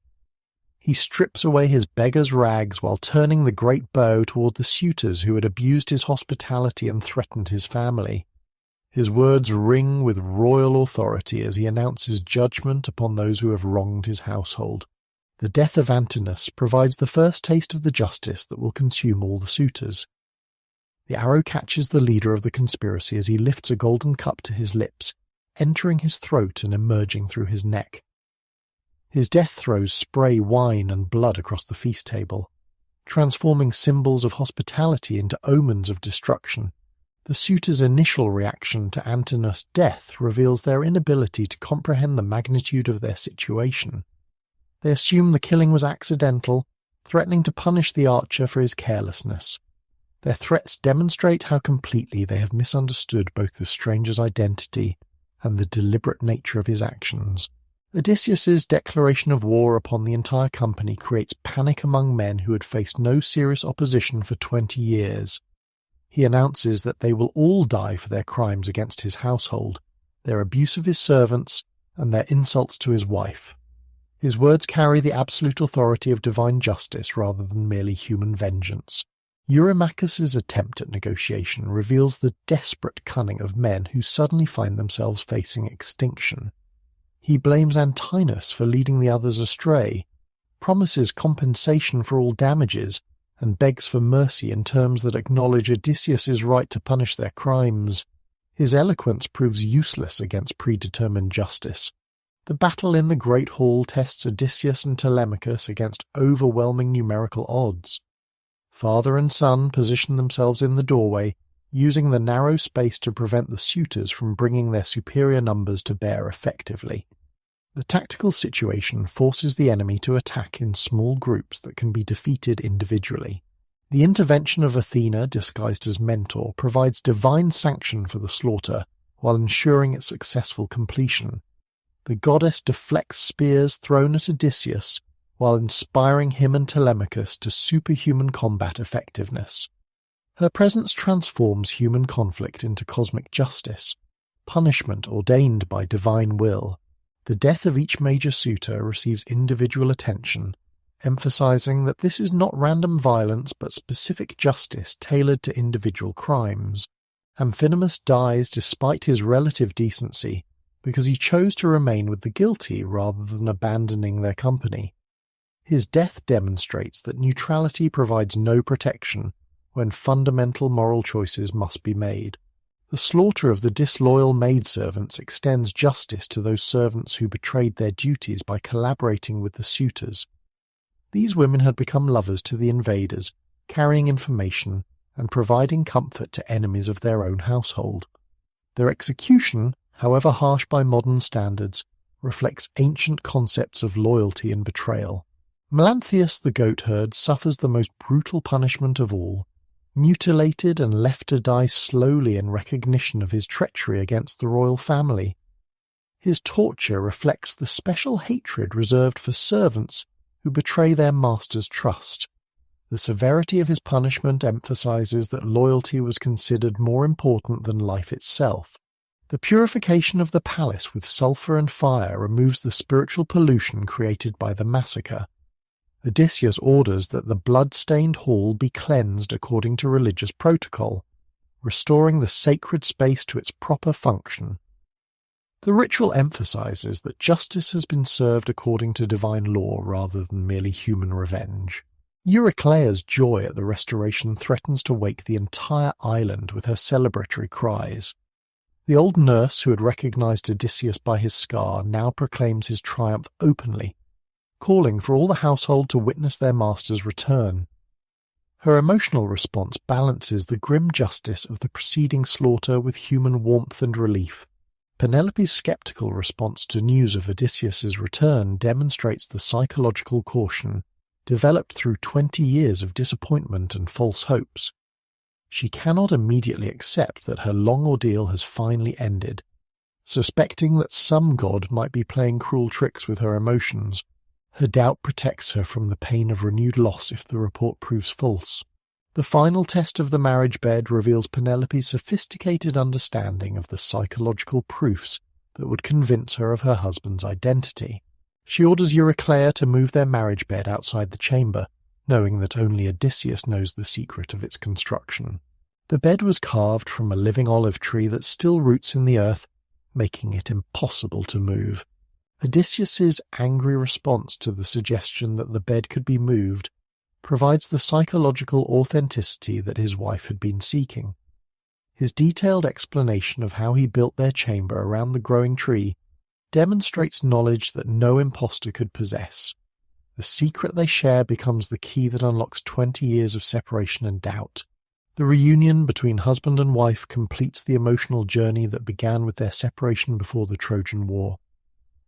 He strips away his beggar's rags while turning the great bow toward the suitors who had abused his hospitality and threatened his family. His words ring with royal authority as he announces judgment upon those who have wronged his household. The death of Antinous provides the first taste of the justice that will consume all the suitors. The arrow catches the leader of the conspiracy as he lifts a golden cup to his lips, entering his throat and emerging through his neck. His death throes spray wine and blood across the feast table, transforming symbols of hospitality into omens of destruction. The suitors' initial reaction to Antinous' death reveals their inability to comprehend the magnitude of their situation. They assume the killing was accidental, threatening to punish the archer for his carelessness. Their threats demonstrate how completely they have misunderstood both the stranger's identity and the deliberate nature of his actions. Odysseus's declaration of war upon the entire company creates panic among men who had faced no serious opposition for 20 years. He announces that they will all die for their crimes against his household, their abuse of his servants, and their insults to his wife. His words carry the absolute authority of divine justice rather than merely human vengeance. Eurymachus's attempt at negotiation reveals the desperate cunning of men who suddenly find themselves facing extinction. He blames Antinous for leading the others astray, promises compensation for all damages, and begs for mercy in terms that acknowledge Odysseus's right to punish their crimes. His eloquence proves useless against predetermined justice. The battle in the Great Hall tests Odysseus and Telemachus against overwhelming numerical odds. Father and son position themselves in the doorway, using the narrow space to prevent the suitors from bringing their superior numbers to bear effectively. The tactical situation forces the enemy to attack in small groups that can be defeated individually. The intervention of Athena, disguised as Mentor, provides divine sanction for the slaughter while ensuring its successful completion. The goddess deflects spears thrown at Odysseus while inspiring him and Telemachus to superhuman combat effectiveness. Her presence transforms human conflict into cosmic justice, punishment ordained by divine will. The death of each major suitor receives individual attention, emphasizing that this is not random violence but specific justice tailored to individual crimes. Amphinomus dies despite his relative decency because he chose to remain with the guilty rather than abandoning their company. His death demonstrates that neutrality provides no protection when fundamental moral choices must be made. The slaughter of the disloyal maidservants extends justice to those servants who betrayed their duties by collaborating with the suitors. These women had become lovers to the invaders, carrying information and providing comfort to enemies of their own household. Their execution, however harsh by modern standards, reflects ancient concepts of loyalty and betrayal. Melanthius the goatherd suffers the most brutal punishment of all, mutilated and left to die slowly in recognition of his treachery against the royal family. His torture reflects the special hatred reserved for servants who betray their master's trust. The severity of his punishment emphasizes that loyalty was considered more important than life itself. The purification of the palace with sulfur and fire removes the spiritual pollution created by the massacre. Odysseus orders that the blood-stained hall be cleansed according to religious protocol, restoring the sacred space to its proper function. The ritual emphasizes that justice has been served according to divine law rather than merely human revenge. Euryclea's joy at the restoration threatens to wake the entire island with her celebratory cries. The old nurse who had recognized Odysseus by his scar now proclaims his triumph openly, calling for all the household to witness their master's return. Her emotional response balances the grim justice of the preceding slaughter with human warmth and relief. Penelope's skeptical response to news of Odysseus's return demonstrates the psychological caution developed through 20 years of disappointment and false hopes. She cannot immediately accept that her long ordeal has finally ended. Suspecting that some god might be playing cruel tricks with her emotions, her doubt protects her from the pain of renewed loss if the report proves false. The final test of the marriage bed reveals Penelope's sophisticated understanding of the psychological proofs that would convince her of her husband's identity. She orders Euryclea to move their marriage bed outside the chamber, knowing that only Odysseus knows the secret of its construction. The bed was carved from a living olive tree that still roots in the earth, making it impossible to move. Odysseus's angry response to the suggestion that the bed could be moved provides the psychological authenticity that his wife had been seeking. His detailed explanation of how he built their chamber around the growing tree demonstrates knowledge that no impostor could possess. The secret they share becomes the key that unlocks 20 years of separation and doubt. The reunion between husband and wife completes the emotional journey that began with their separation before the Trojan War.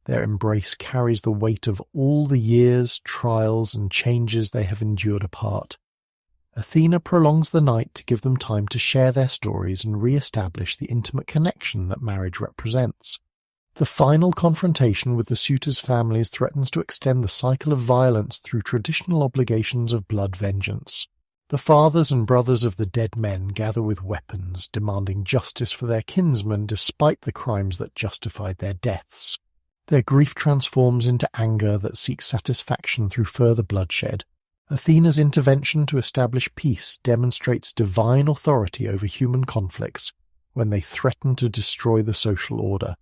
Their embrace carries the weight of all the years, trials, and changes they have endured apart. Athena prolongs the night to give them time to share their stories and re-establish the intimate connection that marriage represents. The final confrontation with the suitors' families threatens to extend the cycle of violence through traditional obligations of blood vengeance. The fathers and brothers of the dead men gather with weapons, demanding justice for their kinsmen despite the crimes that justified their deaths. Their grief transforms into anger that seeks satisfaction through further bloodshed. Athena's intervention to establish peace demonstrates divine authority over human conflicts when they threaten to destroy the social order.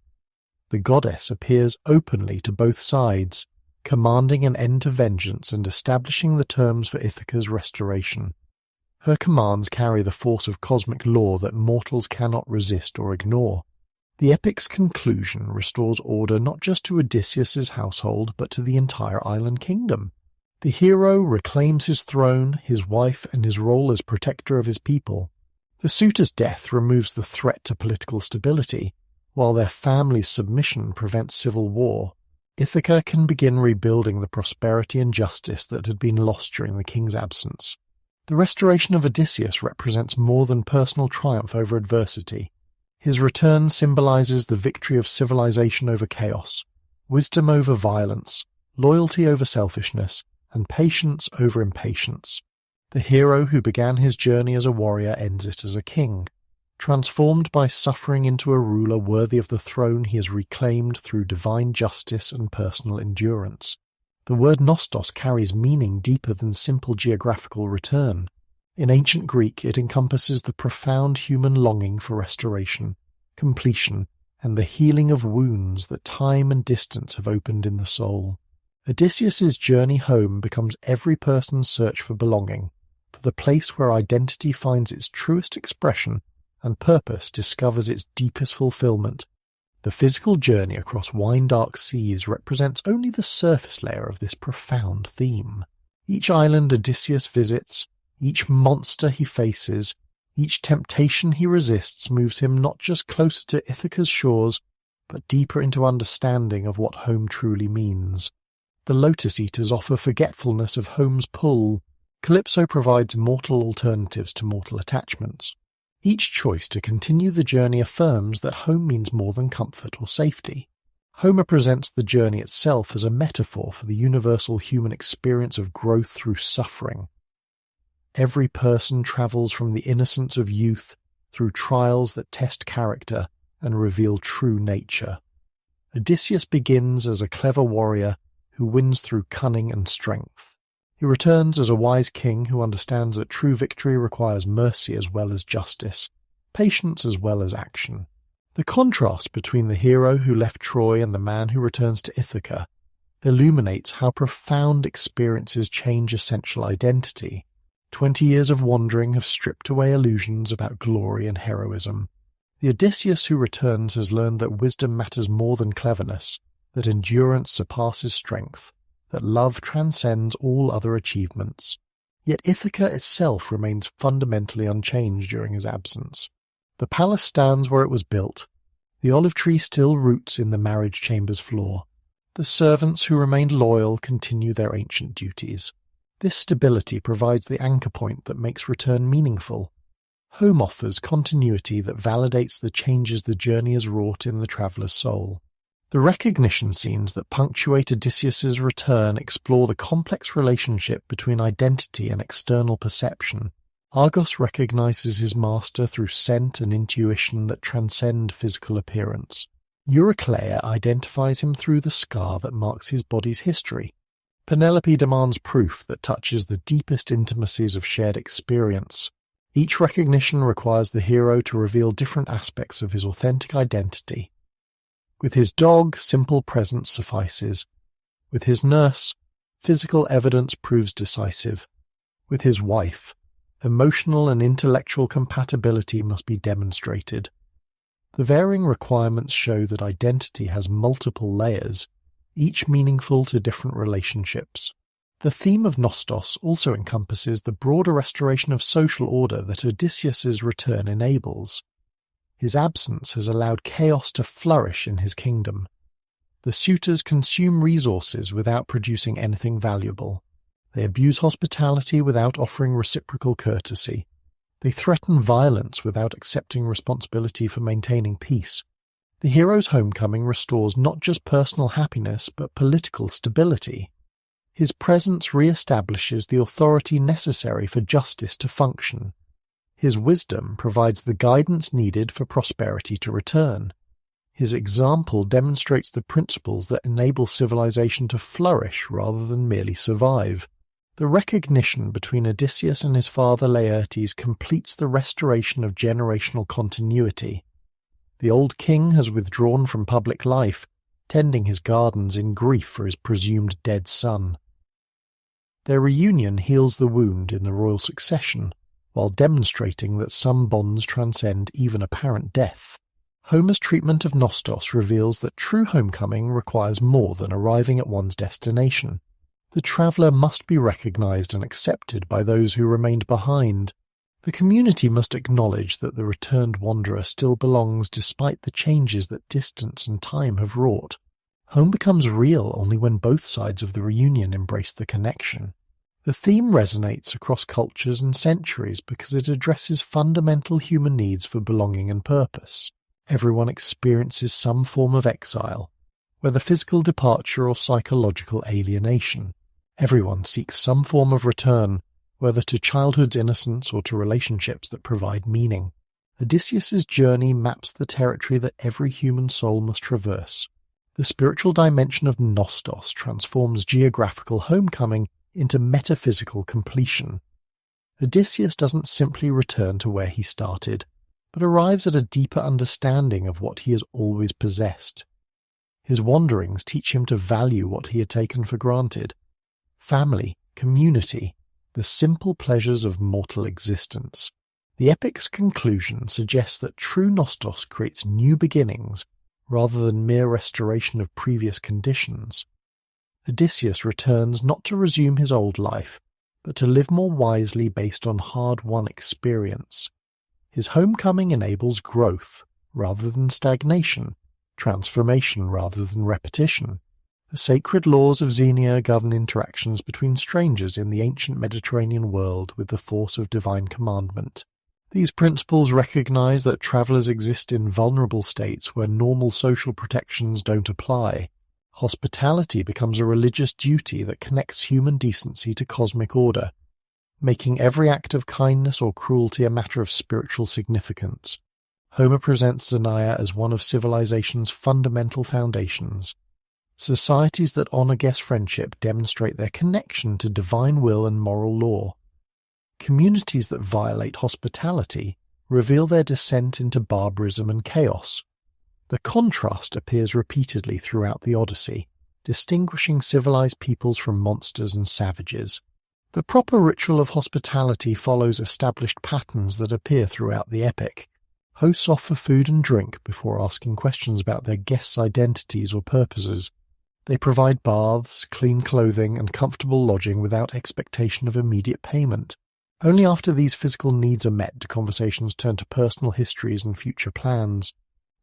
The goddess appears openly to both sides, commanding an end to vengeance and establishing the terms for Ithaca's restoration. Her commands carry the force of cosmic law that mortals cannot resist or ignore. The epic's conclusion restores order not just to Odysseus's household, but to the entire island kingdom. The hero reclaims his throne, his wife, and his role as protector of his people. The suitor's death removes the threat to political stability, while their family's submission prevents civil war. Ithaca can begin rebuilding the prosperity and justice that had been lost during the king's absence. The restoration of Odysseus represents more than personal triumph over adversity. His return symbolizes the victory of civilization over chaos, wisdom over violence, loyalty over selfishness, and patience over impatience. The hero who began his journey as a warrior ends it as a king, transformed by suffering into a ruler worthy of the throne he has reclaimed through divine justice and personal endurance. The word nostos carries meaning deeper than simple geographical return. In ancient Greek, it encompasses the profound human longing for restoration, completion, and the healing of wounds that time and distance have opened in the soul. Odysseus's journey home becomes every person's search for belonging, for the place where identity finds its truest expression and purpose discovers its deepest fulfillment. The physical journey across wine-dark seas represents only the surface layer of this profound theme. Each island Odysseus visits, each monster he faces, each temptation he resists moves him not just closer to Ithaca's shores, but deeper into understanding of what home truly means. The Lotus Eaters offer forgetfulness of home's pull. Calypso provides mortal alternatives to mortal attachments. Each choice to continue the journey affirms that home means more than comfort or safety. Homer presents the journey itself as a metaphor for the universal human experience of growth through suffering. Every person travels from the innocence of youth through trials that test character and reveal true nature. Odysseus begins as a clever warrior who wins through cunning and strength. He returns as a wise king who understands that true victory requires mercy as well as justice, patience as well as action. The contrast between the hero who left Troy and the man who returns to Ithaca illuminates how profound experiences change essential identity. 20 years of wandering have stripped away illusions about glory and heroism. The Odysseus who returns has learned that wisdom matters more than cleverness, that endurance surpasses strength, that love transcends all other achievements. Yet Ithaca itself remains fundamentally unchanged during his absence. The palace stands where it was built. The olive tree still roots in the marriage chamber's floor. The servants who remained loyal continue their ancient duties. This stability provides the anchor point that makes return meaningful. Home offers continuity that validates the changes the journey has wrought in the traveller's soul. The recognition scenes that punctuate Odysseus's return explore the complex relationship between identity and external perception. Argos recognizes his master through scent and intuition that transcend physical appearance. Eurycleia identifies him through the scar that marks his body's history. Penelope demands proof that touches the deepest intimacies of shared experience. Each recognition requires the hero to reveal different aspects of his authentic identity. With his dog, simple presence suffices. With his nurse, physical evidence proves decisive. With his wife, emotional and intellectual compatibility must be demonstrated. The varying requirements show that identity has multiple layers, each meaningful to different relationships. The theme of Nostos also encompasses the broader restoration of social order that Odysseus's return enables. His absence has allowed chaos to flourish in his kingdom. The suitors consume resources without producing anything valuable. They abuse hospitality without offering reciprocal courtesy. They threaten violence without accepting responsibility for maintaining peace. The hero's homecoming restores not just personal happiness but political stability. His presence re-establishes the authority necessary for justice to function. His wisdom provides the guidance needed for prosperity to return. His example demonstrates the principles that enable civilization to flourish rather than merely survive. The recognition between Odysseus and his father Laertes completes the restoration of generational continuity. The old king has withdrawn from public life, tending his gardens in grief for his presumed dead son. Their reunion heals the wound in the royal succession, while demonstrating that some bonds transcend even apparent death. Homer's treatment of Nostos reveals that true homecoming requires more than arriving at one's destination. The traveller must be recognized and accepted by those who remained behind. The community must acknowledge that the returned wanderer still belongs despite the changes that distance and time have wrought. Home becomes real only when both sides of the reunion embrace the connection. The theme resonates across cultures and centuries because it addresses fundamental human needs for belonging and purpose. Everyone experiences some form of exile, whether physical departure or psychological alienation. Everyone seeks some form of return, whether to childhood's innocence or to relationships that provide meaning. Odysseus's journey maps the territory that every human soul must traverse. The spiritual dimension of Nostos transforms geographical homecoming into metaphysical completion. Odysseus doesn't simply return to where he started, but arrives at a deeper understanding of what he has always possessed. His wanderings teach him to value what he had taken for granted: family, community, the simple pleasures of mortal existence. The epic's conclusion suggests that true Nostos creates new beginnings rather than mere restoration of previous conditions. Odysseus returns not to resume his old life, but to live more wisely based on hard-won experience. His homecoming enables growth rather than stagnation, transformation rather than repetition. The sacred laws of Xenia govern interactions between strangers in the ancient Mediterranean world with the force of divine commandment. These principles recognize that travelers exist in vulnerable states where normal social protections don't apply. Hospitality becomes a religious duty that connects human decency to cosmic order, making every act of kindness or cruelty a matter of spiritual significance. Homer presents Xenia as one of civilization's fundamental foundations. Societies that honor guest friendship demonstrate their connection to divine will and moral law. Communities that violate hospitality reveal their descent into barbarism and chaos. The contrast appears repeatedly throughout the Odyssey, distinguishing civilized peoples from monsters and savages. The proper ritual of hospitality follows established patterns that appear throughout the epic. Hosts offer food and drink before asking questions about their guests' identities or purposes. They provide baths, clean clothing, and comfortable lodging without expectation of immediate payment. Only after these physical needs are met do conversations turn to personal histories and future plans.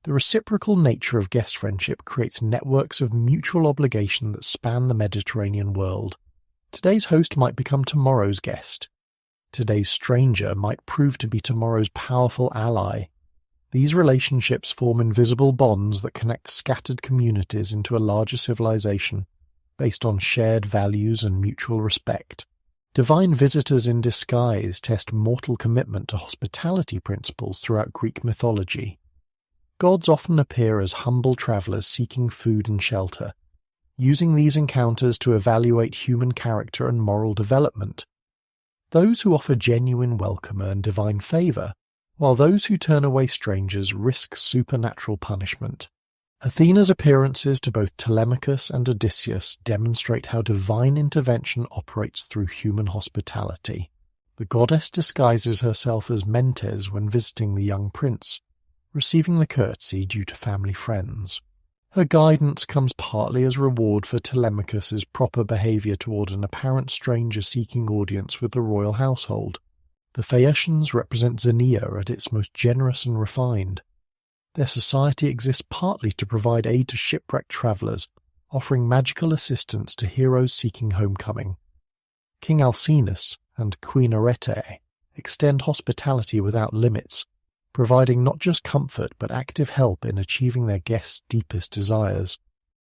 The reciprocal nature of guest friendship creates networks of mutual obligation that span the Mediterranean world. Today's host might become tomorrow's guest. Today's stranger might prove to be tomorrow's powerful ally. These relationships form invisible bonds that connect scattered communities into a larger civilization, based on shared values and mutual respect. Divine visitors in disguise test mortal commitment to hospitality principles throughout Greek mythology. Gods often appear as humble travelers seeking food and shelter, using these encounters to evaluate human character and moral development. Those who offer genuine welcome earn divine favor, while those who turn away strangers risk supernatural punishment. Athena's appearances to both Telemachus and Odysseus demonstrate how divine intervention operates through human hospitality. The goddess disguises herself as Mentes when visiting the young prince, receiving the courtesy due to family friends. Her guidance comes partly as reward for Telemachus's proper behaviour toward an apparent stranger seeking audience with the royal household. The Phaeacians represent Xenia at its most generous and refined. Their society exists partly to provide aid to shipwrecked travellers, offering magical assistance to heroes seeking homecoming. King Alcinous and Queen Arete extend hospitality without limits, providing not just comfort but active help in achieving their guests' deepest desires.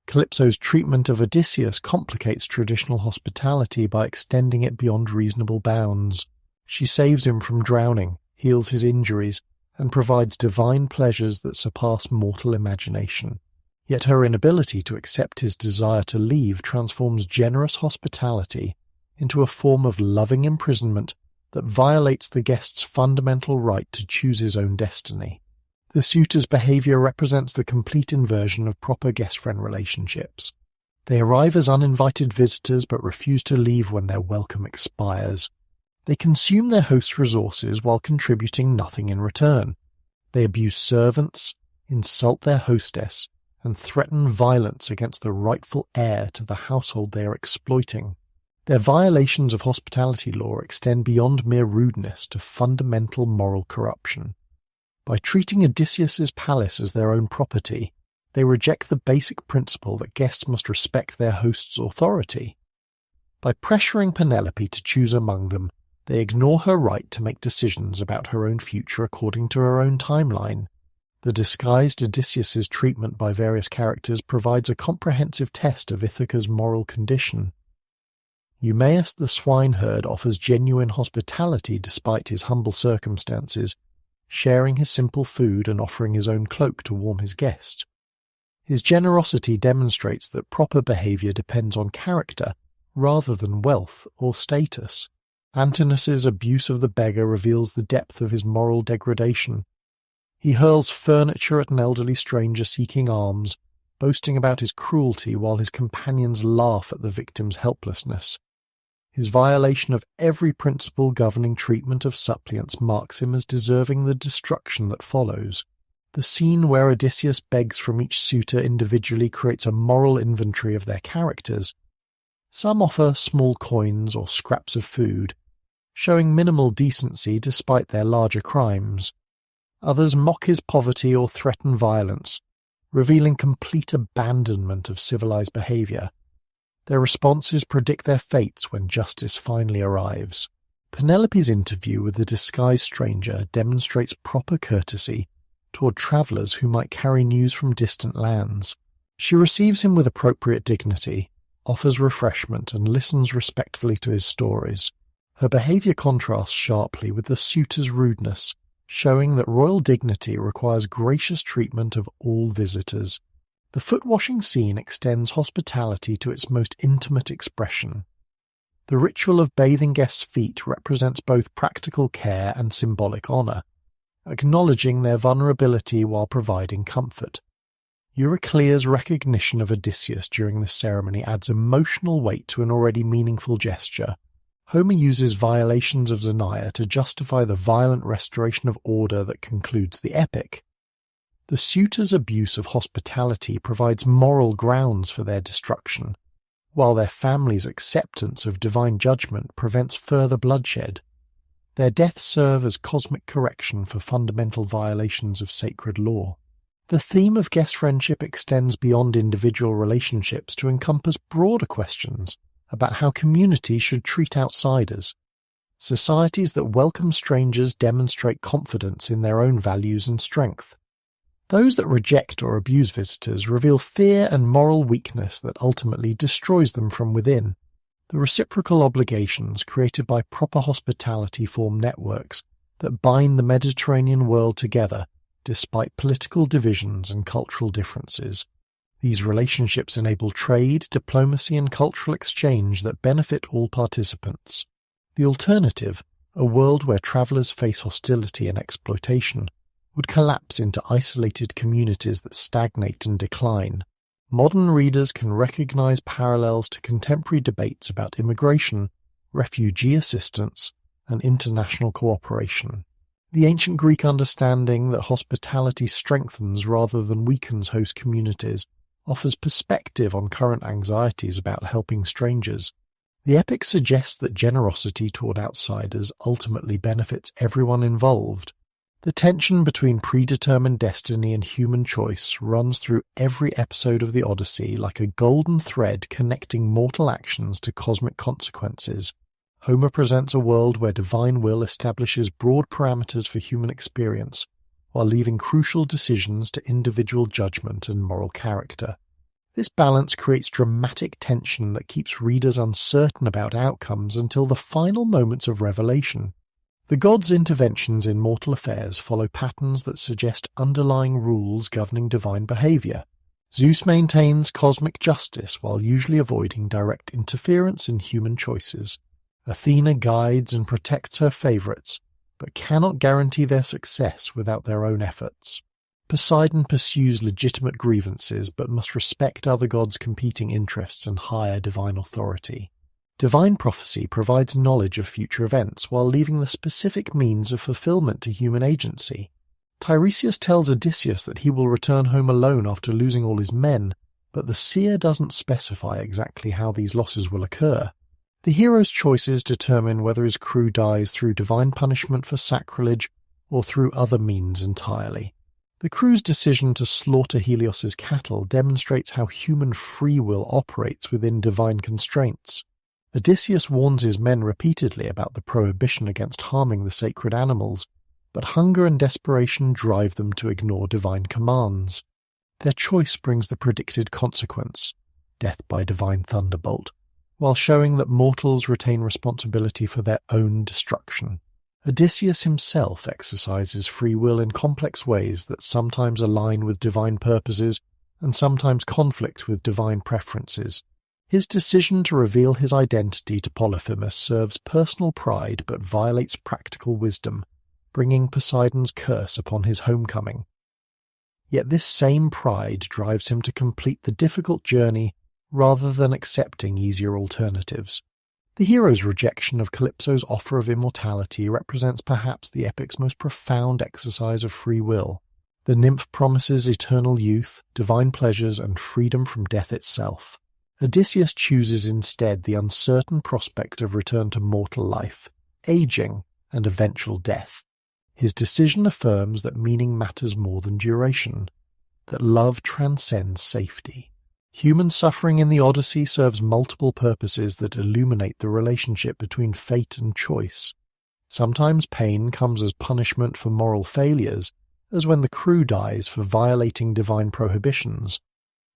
Calypso's treatment of Odysseus complicates traditional hospitality by extending it beyond reasonable bounds. She saves him from drowning, heals his injuries, and provides divine pleasures that surpass mortal imagination. Yet her inability to accept his desire to leave transforms generous hospitality into a form of loving imprisonment that violates the guest's fundamental right to choose his own destiny. The suitor's behaviour represents the complete inversion of proper guest-friend relationships. They arrive as uninvited visitors but refuse to leave when their welcome expires. They consume their host's resources while contributing nothing in return. They abuse servants, insult their hostess, and threaten violence against the rightful heir to the household they are exploiting. Their violations of hospitality law extend beyond mere rudeness to fundamental moral corruption. By treating Odysseus's palace as their own property, they reject the basic principle that guests must respect their host's authority. By pressuring Penelope to choose among them, they ignore her right to make decisions about her own future according to her own timeline. The disguised Odysseus's treatment by various characters provides a comprehensive test of Ithaca's moral condition. Eumaeus the swineherd offers genuine hospitality despite his humble circumstances, sharing his simple food and offering his own cloak to warm his guest. His generosity demonstrates that proper behaviour depends on character rather than wealth or status. Antinous' abuse of the beggar reveals the depth of his moral degradation. He hurls furniture at an elderly stranger seeking alms, boasting about his cruelty while his companions laugh at the victim's helplessness. His violation of every principle governing treatment of suppliants marks him as deserving the destruction that follows. The scene where Odysseus begs from each suitor individually creates a moral inventory of their characters. Some offer small coins or scraps of food, showing minimal decency despite their larger crimes. Others mock his poverty or threaten violence, revealing complete abandonment of civilized behaviour. Their responses predict their fates when justice finally arrives. Penelope's interview with the disguised stranger demonstrates proper courtesy toward travellers who might carry news from distant lands. She receives him with appropriate dignity, offers refreshment, and listens respectfully to his stories. Her behaviour contrasts sharply with the suitor's rudeness, showing that royal dignity requires gracious treatment of all visitors. The foot-washing scene extends hospitality to its most intimate expression. The ritual of bathing guests' feet represents both practical care and symbolic honour, acknowledging their vulnerability while providing comfort. Euryclea's recognition of Odysseus during this ceremony adds emotional weight to an already meaningful gesture. Homer uses violations of Xenia to justify the violent restoration of order that concludes the epic. The suitors' abuse of hospitality provides moral grounds for their destruction, while their family's acceptance of divine judgment prevents further bloodshed. Their deaths serve as cosmic correction for fundamental violations of sacred law. The theme of guest friendship extends beyond individual relationships to encompass broader questions about how communities should treat outsiders. Societies that welcome strangers demonstrate confidence in their own values and strength. Those that reject or abuse visitors reveal fear and moral weakness that ultimately destroys them from within. The reciprocal obligations created by proper hospitality form networks that bind the Mediterranean world together despite political divisions and cultural differences. These relationships enable trade, diplomacy, and cultural exchange that benefit all participants. The alternative, a world where travellers face hostility and exploitation, would collapse into isolated communities that stagnate and decline. Modern readers can recognize parallels to contemporary debates about immigration, refugee assistance, and international cooperation. The ancient Greek understanding that hospitality strengthens rather than weakens host communities offers perspective on current anxieties about helping strangers. The epic suggests that generosity toward outsiders ultimately benefits everyone involved. The tension between predetermined destiny and human choice runs through every episode of the Odyssey like a golden thread connecting mortal actions to cosmic consequences. Homer presents a world where divine will establishes broad parameters for human experience, while leaving crucial decisions to individual judgment and moral character. This balance creates dramatic tension that keeps readers uncertain about outcomes until the final moments of revelation. The gods' interventions in mortal affairs follow patterns that suggest underlying rules governing divine behavior. Zeus maintains cosmic justice while usually avoiding direct interference in human choices. Athena guides and protects her favorites, but cannot guarantee their success without their own efforts. Poseidon pursues legitimate grievances but must respect other gods' competing interests and higher divine authority. Divine prophecy provides knowledge of future events while leaving the specific means of fulfillment to human agency. Tiresias tells Odysseus that he will return home alone after losing all his men, but the seer doesn't specify exactly how these losses will occur. The hero's choices determine whether his crew dies through divine punishment for sacrilege or through other means entirely. The crew's decision to slaughter Helios's cattle demonstrates how human free will operates within divine constraints. Odysseus warns his men repeatedly about the prohibition against harming the sacred animals, but hunger and desperation drive them to ignore divine commands. Their choice brings the predicted consequence, death by divine thunderbolt, while showing that mortals retain responsibility for their own destruction. Odysseus himself exercises free will in complex ways that sometimes align with divine purposes and sometimes conflict with divine preferences. His decision to reveal his identity to Polyphemus serves personal pride but violates practical wisdom, bringing Poseidon's curse upon his homecoming. Yet this same pride drives him to complete the difficult journey rather than accepting easier alternatives. The hero's rejection of Calypso's offer of immortality represents perhaps the epic's most profound exercise of free will. The nymph promises eternal youth, divine pleasures, and freedom from death itself. Odysseus chooses instead the uncertain prospect of return to mortal life, aging, and eventual death. His decision affirms that meaning matters more than duration, that love transcends safety. Human suffering in the Odyssey serves multiple purposes that illuminate the relationship between fate and choice. Sometimes pain comes as punishment for moral failures, as when the crew dies for violating divine prohibitions.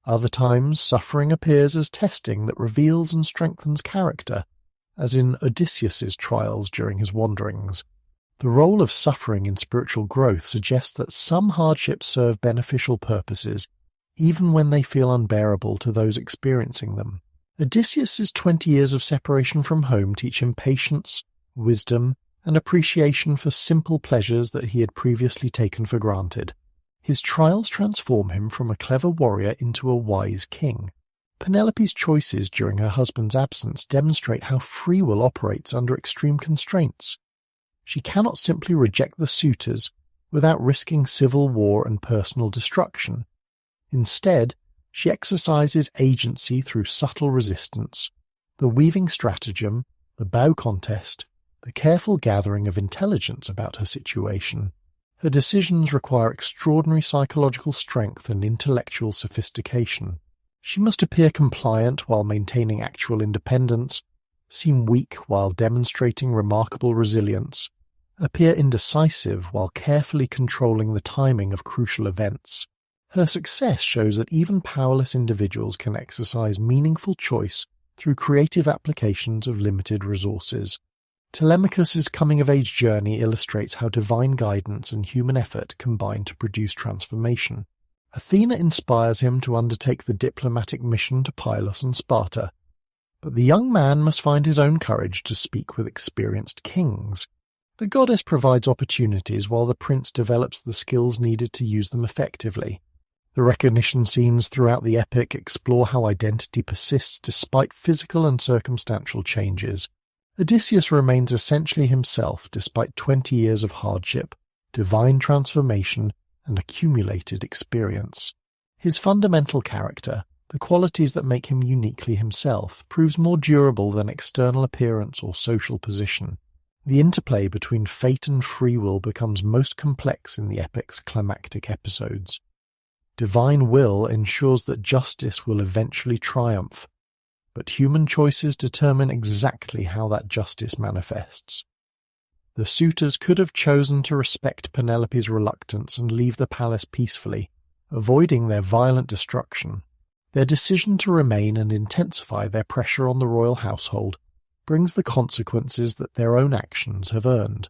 Other times, suffering appears as testing that reveals and strengthens character, as in Odysseus's trials during his wanderings. The role of suffering in spiritual growth suggests that some hardships serve beneficial purposes, even when they feel unbearable to those experiencing them. Odysseus's 20 years of separation from home teach him patience, wisdom, and appreciation for simple pleasures that he had previously taken for granted. His trials transform him from a clever warrior into a wise king. Penelope's choices during her husband's absence demonstrate how free will operates under extreme constraints. She cannot simply reject the suitors without risking civil war and personal destruction. Instead, she exercises agency through subtle resistance, the weaving stratagem, the bow contest, the careful gathering of intelligence about her situation. Her decisions require extraordinary psychological strength and intellectual sophistication. She must appear compliant while maintaining actual independence, seem weak while demonstrating remarkable resilience, appear indecisive while carefully controlling the timing of crucial events. Her success shows that even powerless individuals can exercise meaningful choice through creative applications of limited resources. Telemachus's coming-of-age journey illustrates how divine guidance and human effort combine to produce transformation. Athena inspires him to undertake the diplomatic mission to Pylos and Sparta, but the young man must find his own courage to speak with experienced kings. The goddess provides opportunities while the prince develops the skills needed to use them effectively. The recognition scenes throughout the epic explore how identity persists despite physical and circumstantial changes. Odysseus remains essentially himself despite 20 years of hardship, divine transformation, and accumulated experience. His fundamental character, the qualities that make him uniquely himself, proves more durable than external appearance or social position. The interplay between fate and free will becomes most complex in the epic's climactic episodes. Divine will ensures that justice will eventually triumph, but human choices determine exactly how that justice manifests. The suitors could have chosen to respect Penelope's reluctance and leave the palace peacefully, avoiding their violent destruction. Their decision to remain and intensify their pressure on the royal household brings the consequences that their own actions have earned.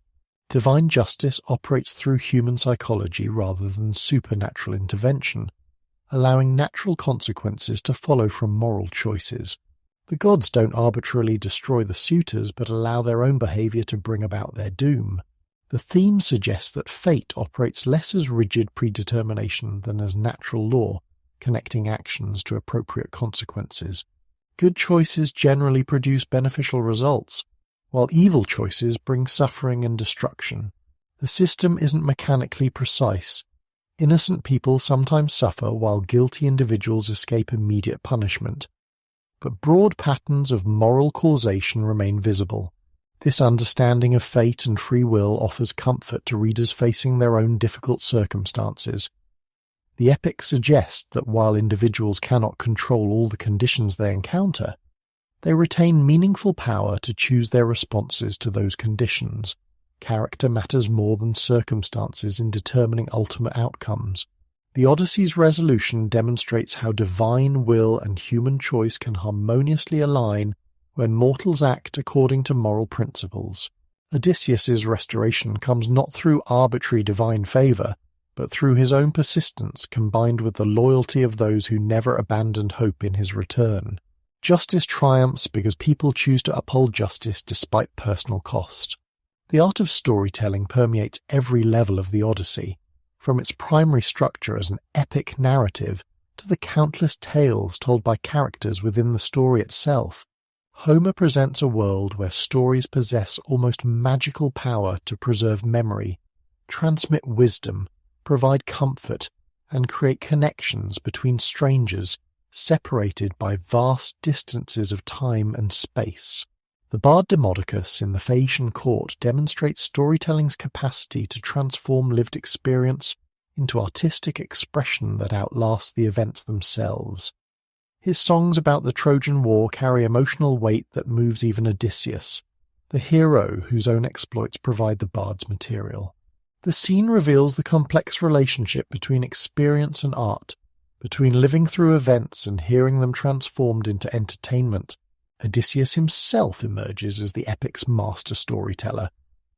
Divine justice operates through human psychology rather than supernatural intervention, allowing natural consequences to follow from moral choices. The gods don't arbitrarily destroy the suitors but allow their own behavior to bring about their doom. The theme suggests that fate operates less as rigid predetermination than as natural law, connecting actions to appropriate consequences. Good choices generally produce beneficial results, while evil choices bring suffering and destruction. The system isn't mechanically precise. Innocent people sometimes suffer while guilty individuals escape immediate punishment. But broad patterns of moral causation remain visible. This understanding of fate and free will offers comfort to readers facing their own difficult circumstances. The epic suggests that while individuals cannot control all the conditions they encounter, they retain meaningful power to choose their responses to those conditions. Character matters more than circumstances in determining ultimate outcomes. The Odyssey's resolution demonstrates how divine will and human choice can harmoniously align when mortals act according to moral principles. Odysseus's restoration comes not through arbitrary divine favour, but through his own persistence combined with the loyalty of those who never abandoned hope in his return. Justice triumphs because people choose to uphold justice despite personal cost. The art of storytelling permeates every level of the Odyssey, from its primary structure as an epic narrative to the countless tales told by characters within the story itself. Homer presents a world where stories possess almost magical power to preserve memory, transmit wisdom, provide comfort, and create connections between strangers separated by vast distances of time and space. The bard Demodocus in the Phaeacian court demonstrates storytelling's capacity to transform lived experience into artistic expression that outlasts the events themselves. His songs about the Trojan War carry emotional weight that moves even Odysseus, the hero whose own exploits provide the bard's material. The scene reveals the complex relationship between experience and art, between living through events and hearing them transformed into entertainment. Odysseus himself emerges as the epic's master storyteller,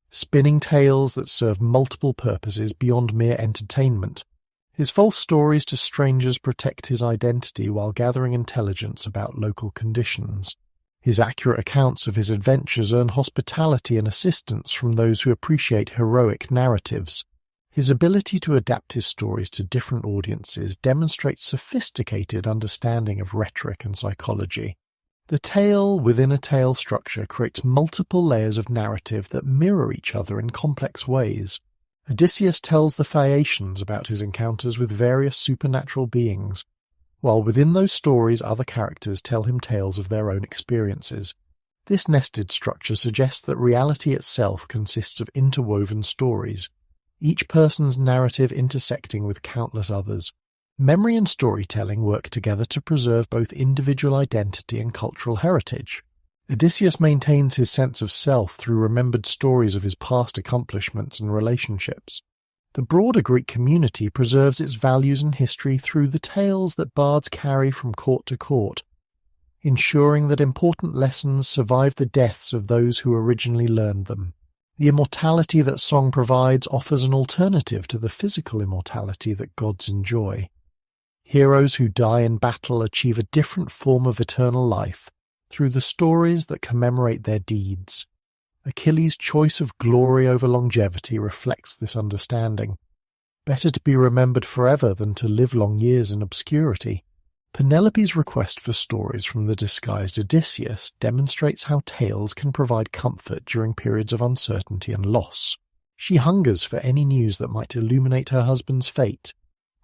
spinning tales that serve multiple purposes beyond mere entertainment. His false stories to strangers protect his identity while gathering intelligence about local conditions. His accurate accounts of his adventures earn hospitality and assistance from those who appreciate heroic narratives. His ability to adapt his stories to different audiences demonstrates sophisticated understanding of rhetoric and psychology. The tale within a tale structure creates multiple layers of narrative that mirror each other in complex ways. Odysseus tells the Phaeacians about his encounters with various supernatural beings, while within those stories other characters tell him tales of their own experiences. This nested structure suggests that reality itself consists of interwoven stories, each person's narrative intersecting with countless others. Memory and storytelling work together to preserve both individual identity and cultural heritage. Odysseus maintains his sense of self through remembered stories of his past accomplishments and relationships. The broader Greek community preserves its values and history through the tales that bards carry from court to court, ensuring that important lessons survive the deaths of those who originally learned them. The immortality that song provides offers an alternative to the physical immortality that gods enjoy. Heroes who die in battle achieve a different form of eternal life through the stories that commemorate their deeds. Achilles' choice of glory over longevity reflects this understanding. Better to be remembered forever than to live long years in obscurity. Penelope's request for stories from the disguised Odysseus demonstrates how tales can provide comfort during periods of uncertainty and loss. She hungers for any news that might illuminate her husband's fate,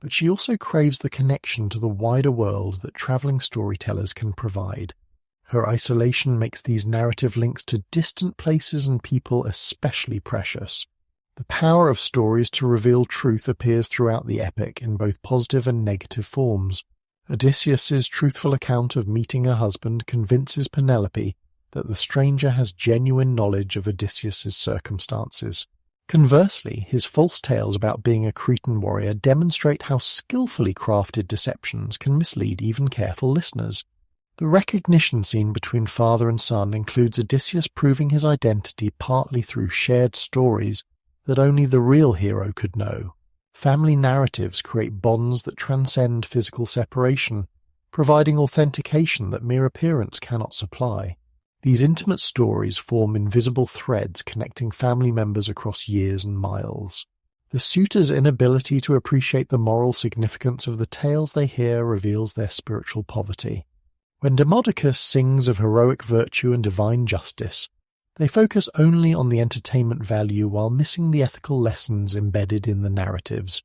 but she also craves the connection to the wider world that travelling storytellers can provide. Her isolation makes these narrative links to distant places and people especially precious. The power of stories to reveal truth appears throughout the epic in both positive and negative forms. Odysseus's truthful account of meeting her husband convinces Penelope that the stranger has genuine knowledge of Odysseus's circumstances. Conversely, his false tales about being a Cretan warrior demonstrate how skillfully crafted deceptions can mislead even careful listeners. The recognition scene between father and son includes Odysseus proving his identity partly through shared stories that only the real hero could know. Family narratives create bonds that transcend physical separation, providing authentication that mere appearance cannot supply. These intimate stories form invisible threads connecting family members across years and miles. The suitors' inability to appreciate the moral significance of the tales they hear reveals their spiritual poverty. When Demodocus sings of heroic virtue and divine justice, they focus only on the entertainment value while missing the ethical lessons embedded in the narratives.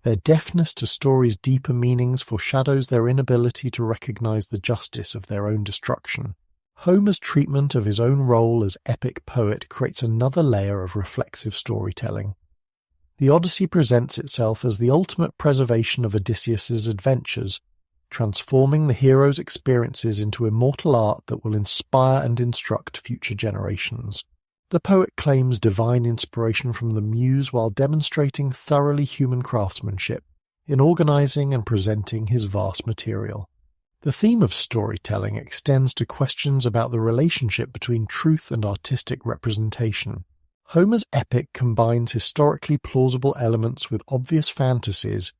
Their deafness to stories' deeper meanings foreshadows their inability to recognize the justice of their own destruction. Homer's treatment of his own role as epic poet creates another layer of reflexive storytelling. The Odyssey presents itself as the ultimate preservation of Odysseus's adventures, transforming the hero's experiences into immortal art that will inspire and instruct future generations. The poet claims divine inspiration from the muse while demonstrating thoroughly human craftsmanship in organizing and presenting his vast material. The theme of storytelling extends to questions about the relationship between truth and artistic representation. Homer's epic combines historically plausible elements with obvious fantasies,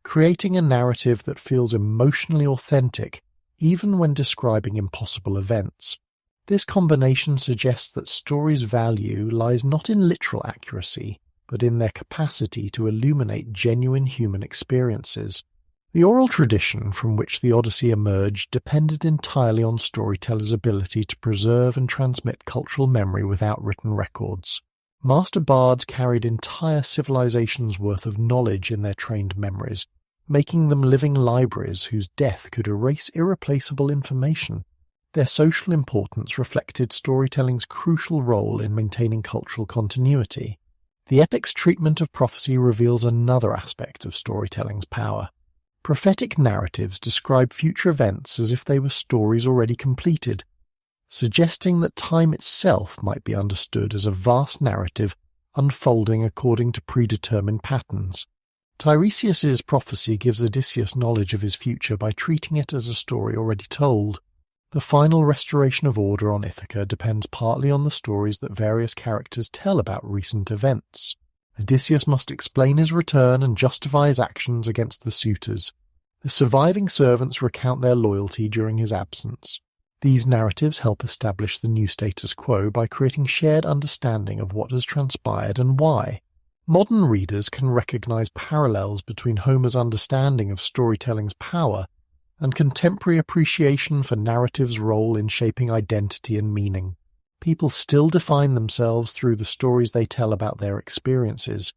creating a narrative that feels emotionally authentic even when describing impossible events. This combination suggests that stories' value lies not in literal accuracy, but in their capacity to illuminate genuine human experiences. The oral tradition from which the Odyssey emerged depended entirely on storytellers' ability to preserve and transmit cultural memory without written records. Master bards carried entire civilizations' worth of knowledge in their trained memories, making them living libraries whose death could erase irreplaceable information. Their social importance reflected storytelling's crucial role in maintaining cultural continuity. The epic's treatment of prophecy reveals another aspect of storytelling's power. Prophetic narratives describe future events as if they were stories already completed, suggesting that time itself might be understood as a vast narrative unfolding according to predetermined patterns. Tiresias's prophecy gives Odysseus knowledge of his future by treating it as a story already told. The final restoration of order on Ithaca depends partly on the stories that various characters tell about recent events. Odysseus must explain his return and justify his actions against the suitors. The surviving servants recount their loyalty during his absence. These narratives help establish the new status quo by creating shared understanding of what has transpired and why. Modern readers can recognize parallels between Homer's understanding of storytelling's power and contemporary appreciation for narrative's role in shaping identity and meaning. People still define themselves through the stories they tell about their experiences.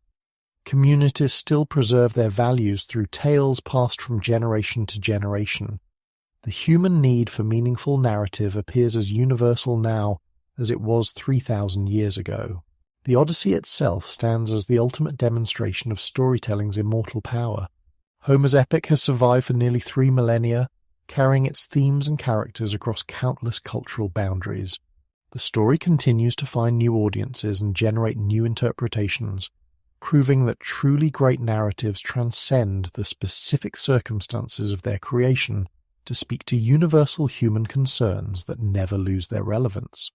Communities still preserve their values through tales passed from generation to generation. The human need for meaningful narrative appears as universal now as it was 3,000 years ago. The Odyssey itself stands as the ultimate demonstration of storytelling's immortal power. Homer's epic has survived for nearly 3 millennia, carrying its themes and characters across countless cultural boundaries. The story continues to find new audiences and generate new interpretations, proving that truly great narratives transcend the specific circumstances of their creation to speak to universal human concerns that never lose their relevance.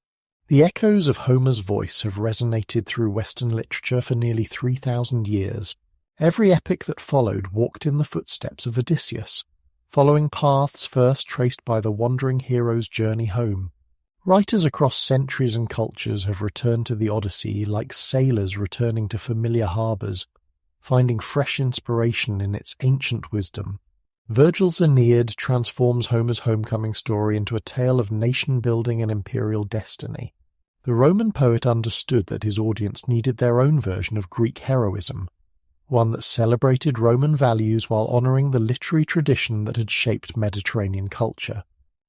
The echoes of Homer's voice have resonated through Western literature for nearly 3,000 years. Every epic that followed walked in the footsteps of Odysseus, following paths first traced by the wandering hero's journey home. Writers across centuries and cultures have returned to the Odyssey like sailors returning to familiar harbours, finding fresh inspiration in its ancient wisdom. Virgil's Aeneid transforms Homer's homecoming story into a tale of nation-building and imperial destiny. The Roman poet understood that his audience needed their own version of Greek heroism. one that celebrated Roman values while honouring the literary tradition that had shaped Mediterranean culture.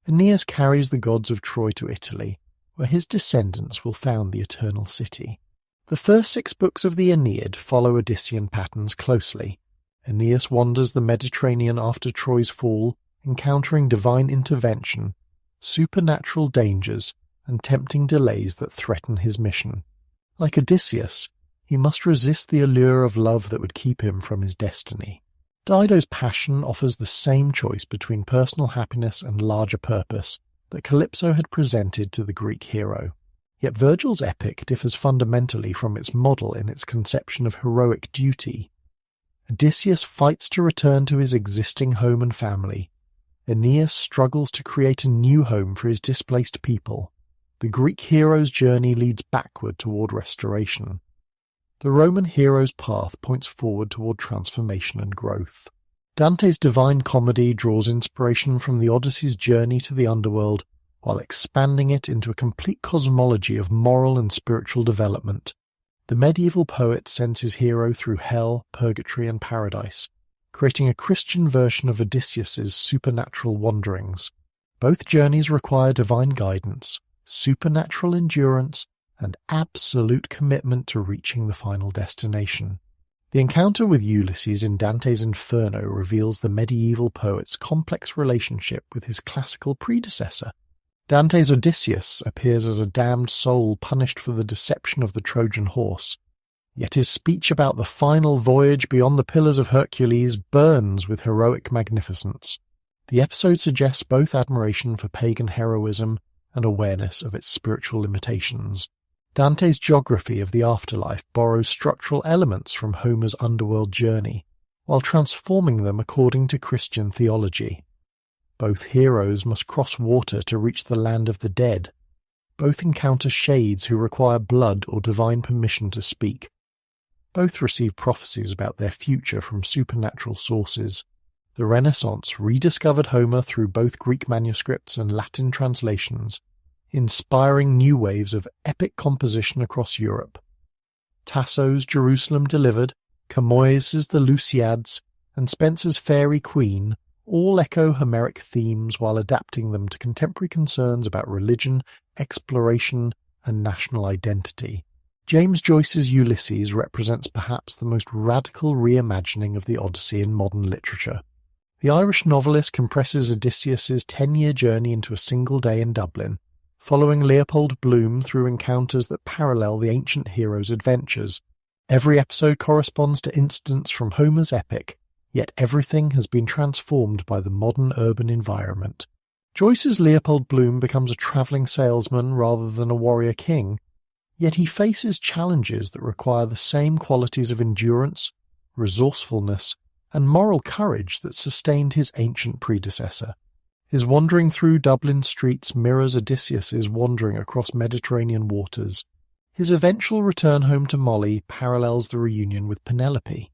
Aeneas carries the gods of Troy to Italy, where his descendants will found the Eternal City. The first 6 books of the Aeneid follow Odyssean patterns closely. Aeneas wanders the Mediterranean after Troy's fall, encountering divine intervention, supernatural dangers, and tempting delays that threaten his mission. Like Odysseus, he must resist the allure of love that would keep him from his destiny. Dido's Passion offers the same choice between personal happiness and larger purpose that Calypso had presented to the Greek hero. Yet Virgil's epic differs fundamentally from its model in its conception of heroic duty. Odysseus fights to return to his existing home and family. Aeneas struggles to create a new home for his displaced people. The Greek hero's journey leads backward toward restoration. The Roman hero's path points forward toward transformation and growth. Dante's Divine Comedy draws inspiration from the Odyssey's journey to the underworld while expanding it into a complete cosmology of moral and spiritual development. The medieval poet sends his hero through hell, purgatory, and paradise, creating a Christian version of Odysseus's supernatural wanderings. Both journeys require divine guidance, supernatural endurance, and absolute commitment to reaching the final destination. The encounter with Ulysses in Dante's Inferno reveals the medieval poet's complex relationship with his classical predecessor. Dante's Odysseus appears as a damned soul punished for the deception of the Trojan horse, yet his speech about the final voyage beyond the Pillars of Hercules burns with heroic magnificence. The episode suggests both admiration for pagan heroism and awareness of its spiritual limitations. Dante's geography of the afterlife borrows structural elements from Homer's underworld journey, while transforming them according to Christian theology. Both heroes must cross water to reach the land of the dead. Both encounter shades who require blood or divine permission to speak. Both receive prophecies about their future from supernatural sources. The Renaissance rediscovered Homer through both Greek manuscripts and Latin translations, inspiring new waves of epic composition across Europe. Tasso's Jerusalem Delivered, Camoes's The Lusiads, and Spenser's Fairy Queen all echo Homeric themes while adapting them to contemporary concerns about religion, exploration, and national identity. James Joyce's Ulysses represents perhaps the most radical reimagining of the Odyssey in modern literature. The Irish novelist compresses Odysseus's 10-year journey into a single day in Dublin, following Leopold Bloom through encounters that parallel the ancient hero's adventures. Every episode corresponds to incidents from Homer's epic, yet everything has been transformed by the modern urban environment. Joyce's Leopold Bloom becomes a travelling salesman rather than a warrior king, yet he faces challenges that require the same qualities of endurance, resourcefulness, and moral courage that sustained his ancient predecessor. His wandering through Dublin streets mirrors Odysseus's wandering across Mediterranean waters. His eventual return home to Molly parallels the reunion with Penelope.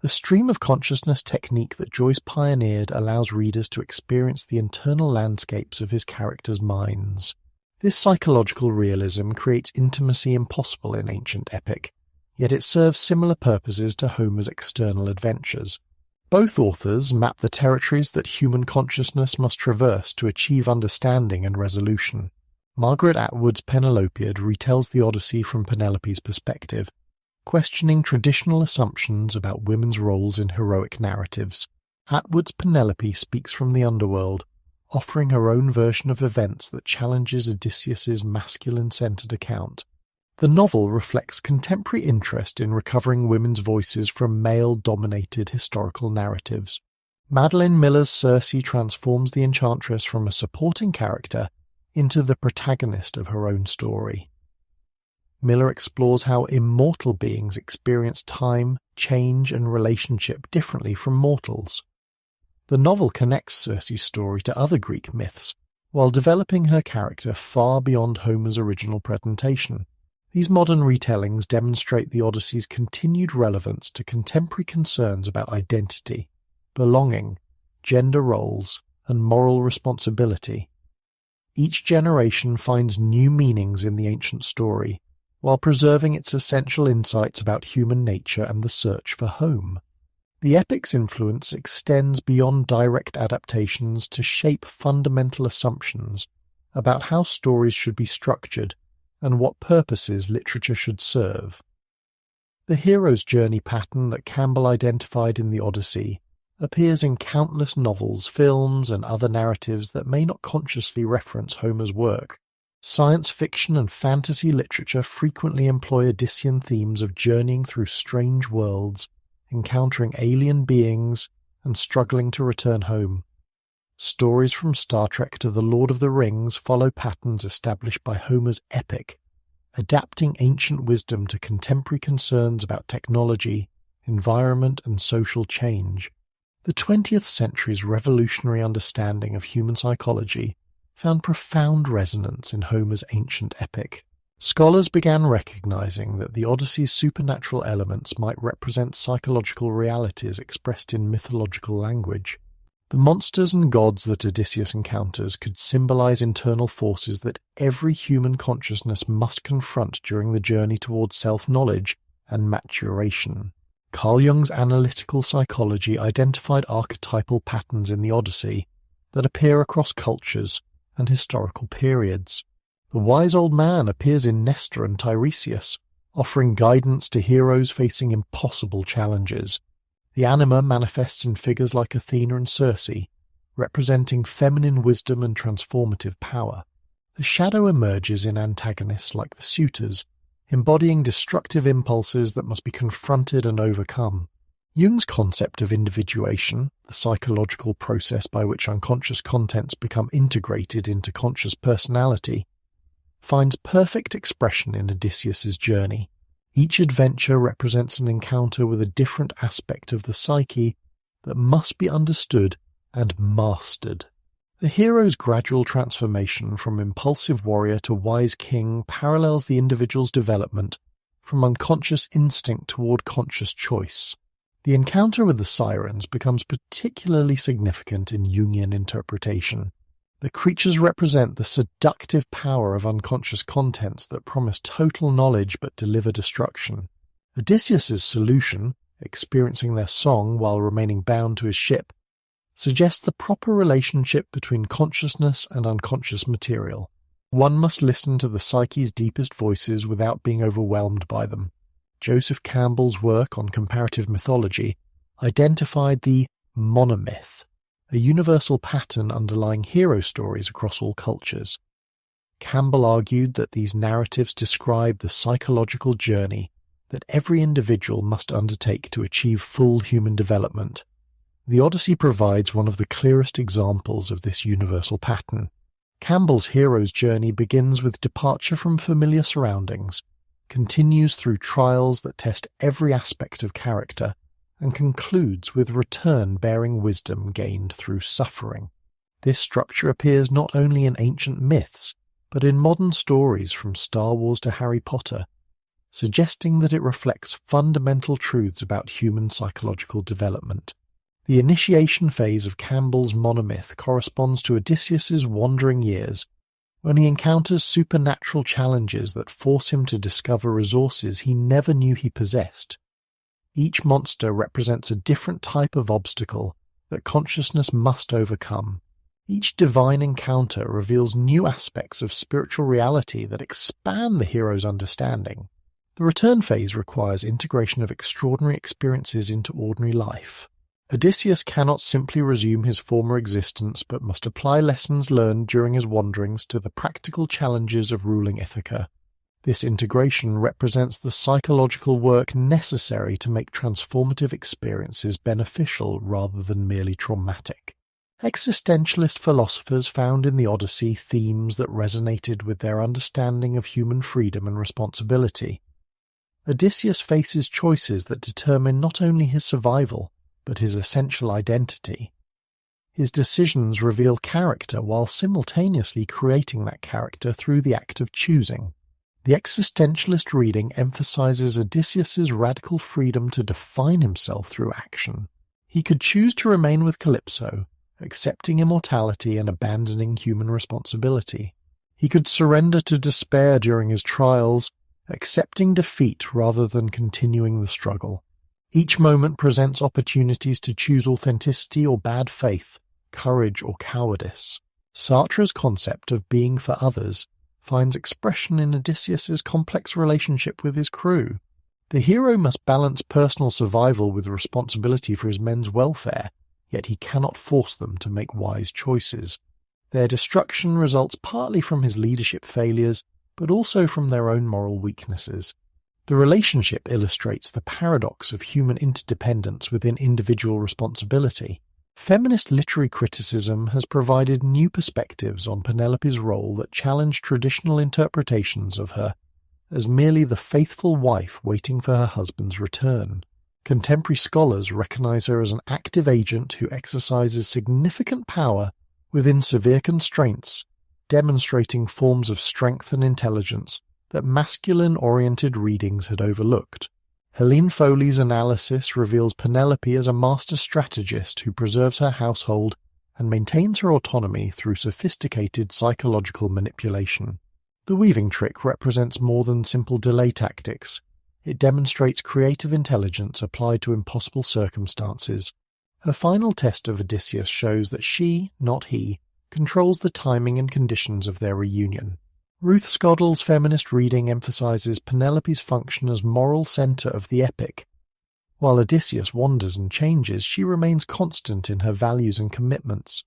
The stream of consciousness technique that Joyce pioneered allows readers to experience the internal landscapes of his characters' minds. This psychological realism creates intimacy impossible in ancient epic, yet it serves similar purposes to Homer's external adventures. Both authors map the territories that human consciousness must traverse to achieve understanding and resolution. Margaret Atwood's Penelopiad retells the Odyssey from Penelope's perspective, questioning traditional assumptions about women's roles in heroic narratives. Atwood's Penelope speaks from the underworld, offering her own version of events that challenges Odysseus's masculine-centered account. The novel reflects contemporary interest in recovering women's voices from male-dominated historical narratives. Madeline Miller's Circe transforms the enchantress from a supporting character into the protagonist of her own story. Miller explores how immortal beings experience time, change, and relationship differently from mortals. The novel connects Circe's story to other Greek myths, while developing her character far beyond Homer's original presentation. These modern retellings demonstrate the Odyssey's continued relevance to contemporary concerns about identity, belonging, gender roles, and moral responsibility. Each generation finds new meanings in the ancient story, while preserving its essential insights about human nature and the search for home. The epic's influence extends beyond direct adaptations to shape fundamental assumptions about how stories should be structured and what purposes literature should serve. The hero's journey pattern that Campbell identified in the Odyssey appears in countless novels, films, and other narratives that may not consciously reference Homer's work. Science fiction and fantasy literature frequently employ Odyssean themes of journeying through strange worlds, encountering alien beings, and struggling to return home. Stories from Star Trek to The Lord of the Rings follow patterns established by Homer's epic, adapting ancient wisdom to contemporary concerns about technology, environment, and social change. The 20th century's revolutionary understanding of human psychology found profound resonance in Homer's ancient epic. Scholars began recognizing that the Odyssey's supernatural elements might represent psychological realities expressed in mythological language. The monsters and gods that Odysseus encounters could symbolize internal forces that every human consciousness must confront during the journey towards self-knowledge and maturation. Carl Jung's analytical psychology identified archetypal patterns in the Odyssey that appear across cultures and historical periods. The wise old man appears in Nestor and Tiresias, offering guidance to heroes facing impossible challenges. The anima manifests in figures like Athena and Circe, representing feminine wisdom and transformative power. The shadow emerges in antagonists like the suitors, embodying destructive impulses that must be confronted and overcome. Jung's concept of individuation, the psychological process by which unconscious contents become integrated into conscious personality, finds perfect expression in Odysseus's journey. Each adventure represents an encounter with a different aspect of the psyche that must be understood and mastered. The hero's gradual transformation from impulsive warrior to wise king parallels the individual's development from unconscious instinct toward conscious choice. The encounter with the sirens becomes particularly significant in Jungian interpretation. The creatures represent the seductive power of unconscious contents that promise total knowledge but deliver destruction. Odysseus's solution, experiencing their song while remaining bound to his ship, suggests the proper relationship between consciousness and unconscious material. One must listen to the psyche's deepest voices without being overwhelmed by them. Joseph Campbell's work on comparative mythology identified the monomyth, a universal pattern underlying hero stories across all cultures. Campbell argued that these narratives describe the psychological journey that every individual must undertake to achieve full human development. The Odyssey provides one of the clearest examples of this universal pattern. Campbell's hero's journey begins with departure from familiar surroundings, continues through trials that test every aspect of character, and concludes with return bearing wisdom gained through suffering. This structure appears not only in ancient myths, but in modern stories from Star Wars to Harry Potter, suggesting that it reflects fundamental truths about human psychological development. The initiation phase of Campbell's monomyth corresponds to Odysseus's wandering years, when he encounters supernatural challenges that force him to discover resources he never knew he possessed. Each monster represents a different type of obstacle that consciousness must overcome. Each divine encounter reveals new aspects of spiritual reality that expand the hero's understanding. The return phase requires integration of extraordinary experiences into ordinary life. Odysseus cannot simply resume his former existence but must apply lessons learned during his wanderings to the practical challenges of ruling Ithaca. This integration represents the psychological work necessary to make transformative experiences beneficial rather than merely traumatic. Existentialist philosophers found in the Odyssey themes that resonated with their understanding of human freedom and responsibility. Odysseus faces choices that determine not only his survival, but his essential identity. His decisions reveal character while simultaneously creating that character through the act of choosing. The existentialist reading emphasizes Odysseus's radical freedom to define himself through action. He could choose to remain with Calypso, accepting immortality and abandoning human responsibility. He could surrender to despair during his trials, accepting defeat rather than continuing the struggle. Each moment presents opportunities to choose authenticity or bad faith, courage or cowardice. Sartre's concept of being for others finds expression in Odysseus's complex relationship with his crew. The hero must balance personal survival with responsibility for his men's welfare, yet he cannot force them to make wise choices. Their destruction results partly from his leadership failures, but also from their own moral weaknesses. The relationship illustrates the paradox of human interdependence within individual responsibility. Feminist literary criticism has provided new perspectives on Penelope's role that challenge traditional interpretations of her as merely the faithful wife waiting for her husband's return. Contemporary scholars recognize her as an active agent who exercises significant power within severe constraints, demonstrating forms of strength and intelligence that masculine-oriented readings had overlooked. Helene Foley's analysis reveals Penelope as a master strategist who preserves her household and maintains her autonomy through sophisticated psychological manipulation. The weaving trick represents more than simple delay tactics. It demonstrates creative intelligence applied to impossible circumstances. Her final test of Odysseus shows that she, not he, controls the timing and conditions of their reunion. Ruth Scottle's feminist reading emphasizes Penelope's function as moral center of the epic. While Odysseus wanders and changes, she remains constant in her values and commitments.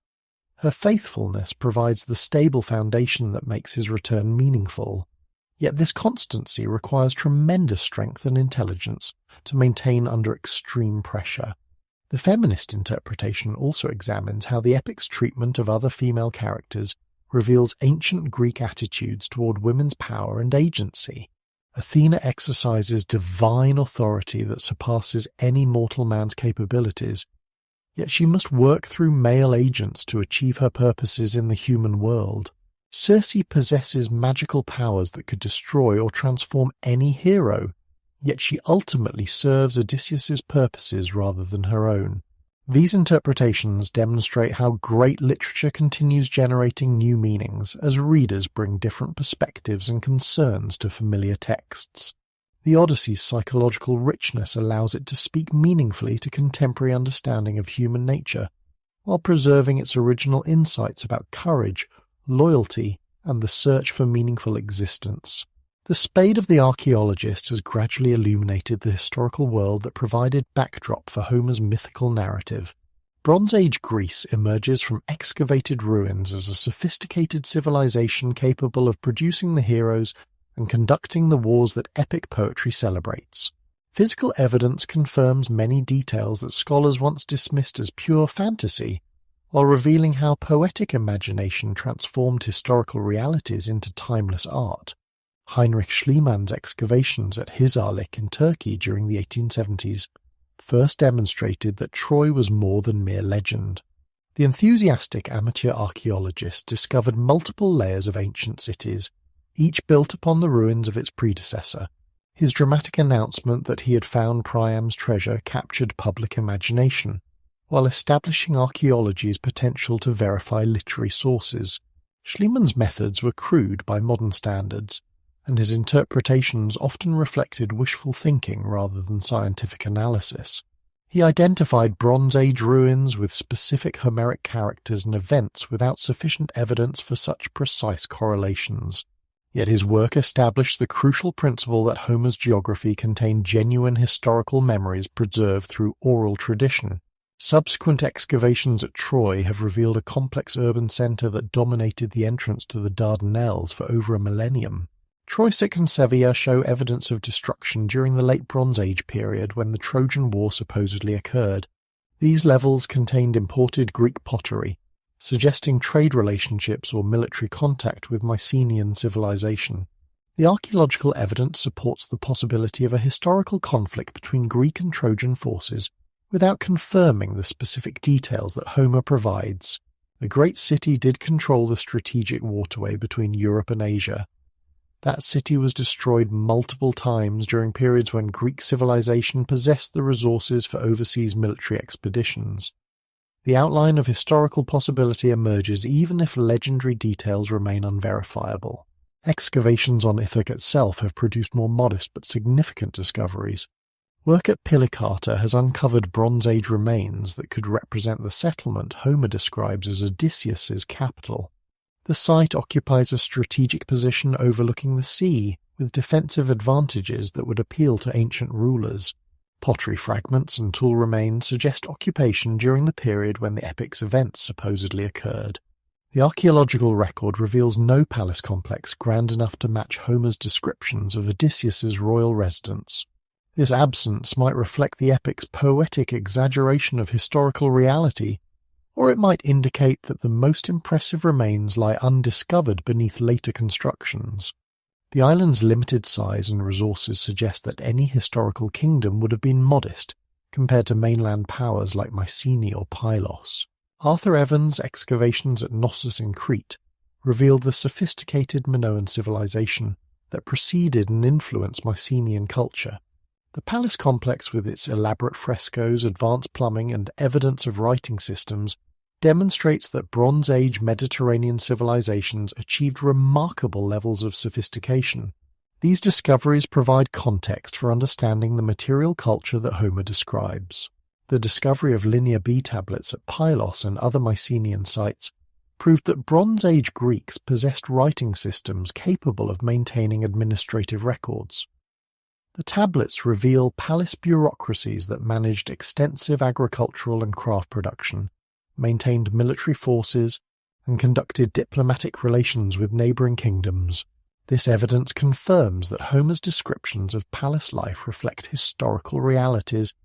Her faithfulness provides the stable foundation that makes his return meaningful. Yet this constancy requires tremendous strength and intelligence to maintain under extreme pressure. The feminist interpretation also examines how the epic's treatment of other female characters reveals ancient Greek attitudes toward women's power and agency. Athena exercises divine authority that surpasses any mortal man's capabilities, yet she must work through male agents to achieve her purposes in the human world. Circe possesses magical powers that could destroy or transform any hero, yet she ultimately serves Odysseus's purposes rather than her own. These interpretations demonstrate how great literature continues generating new meanings as readers bring different perspectives and concerns to familiar texts. The Odyssey's psychological richness allows it to speak meaningfully to contemporary understanding of human nature, while preserving its original insights about courage, loyalty, and the search for meaningful existence. The spade of the archaeologist has gradually illuminated the historical world that provided backdrop for Homer's mythical narrative. Bronze Age Greece emerges from excavated ruins as a sophisticated civilization capable of producing the heroes and conducting the wars that epic poetry celebrates. Physical evidence confirms many details that scholars once dismissed as pure fantasy, while revealing how poetic imagination transformed historical realities into timeless art. Heinrich Schliemann's excavations at Hisarlik in Turkey during the 1870s first demonstrated that Troy was more than mere legend. The enthusiastic amateur archaeologist discovered multiple layers of ancient cities, each built upon the ruins of its predecessor. His dramatic announcement that he had found Priam's treasure captured public imagination, while establishing archaeology's potential to verify literary sources. Schliemann's methods were crude by modern standards, and his interpretations often reflected wishful thinking rather than scientific analysis. He identified Bronze Age ruins with specific Homeric characters and events without sufficient evidence for such precise correlations. Yet his work established the crucial principle that Homer's geography contained genuine historical memories preserved through oral tradition. Subsequent excavations at Troy have revealed a complex urban centre that dominated the entrance to the Dardanelles for over a millennium. Troysic and Sevilla show evidence of destruction during the Late Bronze Age period when the Trojan War supposedly occurred. These levels contained imported Greek pottery, suggesting trade relationships or military contact with Mycenaean civilization. The archaeological evidence supports the possibility of a historical conflict between Greek and Trojan forces without confirming the specific details that Homer provides. The great city did control the strategic waterway between Europe and Asia. That city was destroyed multiple times during periods when Greek civilization possessed the resources for overseas military expeditions. The outline of historical possibility emerges even if legendary details remain unverifiable. Excavations on Ithaca itself have produced more modest but significant discoveries. Work at Pilicata has uncovered Bronze Age remains that could represent the settlement Homer describes as Odysseus's capital. The site occupies a strategic position overlooking the sea, with defensive advantages that would appeal to ancient rulers. Pottery fragments and tool remains suggest occupation during the period when the epic's events supposedly occurred. The archaeological record reveals no palace complex grand enough to match Homer's descriptions of Odysseus's royal residence. This absence might reflect the epic's poetic exaggeration of historical reality, or it might indicate that the most impressive remains lie undiscovered beneath later constructions. The island's limited size and resources suggest that any historical kingdom would have been modest compared to mainland powers like Mycenae or Pylos. Arthur Evans' excavations at Knossos in Crete revealed the sophisticated Minoan civilization that preceded and influenced Mycenaean culture. The palace complex, with its elaborate frescoes, advanced plumbing, and evidence of writing systems, demonstrates that Bronze Age Mediterranean civilizations achieved remarkable levels of sophistication. These discoveries provide context for understanding the material culture that Homer describes. The discovery of Linear B tablets at Pylos and other Mycenaean sites proved that Bronze Age Greeks possessed writing systems capable of maintaining administrative records. The tablets reveal palace bureaucracies that managed extensive agricultural and craft production, maintained military forces, and conducted diplomatic relations with neighbouring kingdoms. This evidence confirms that Homer's descriptions of palace life reflect historical realities,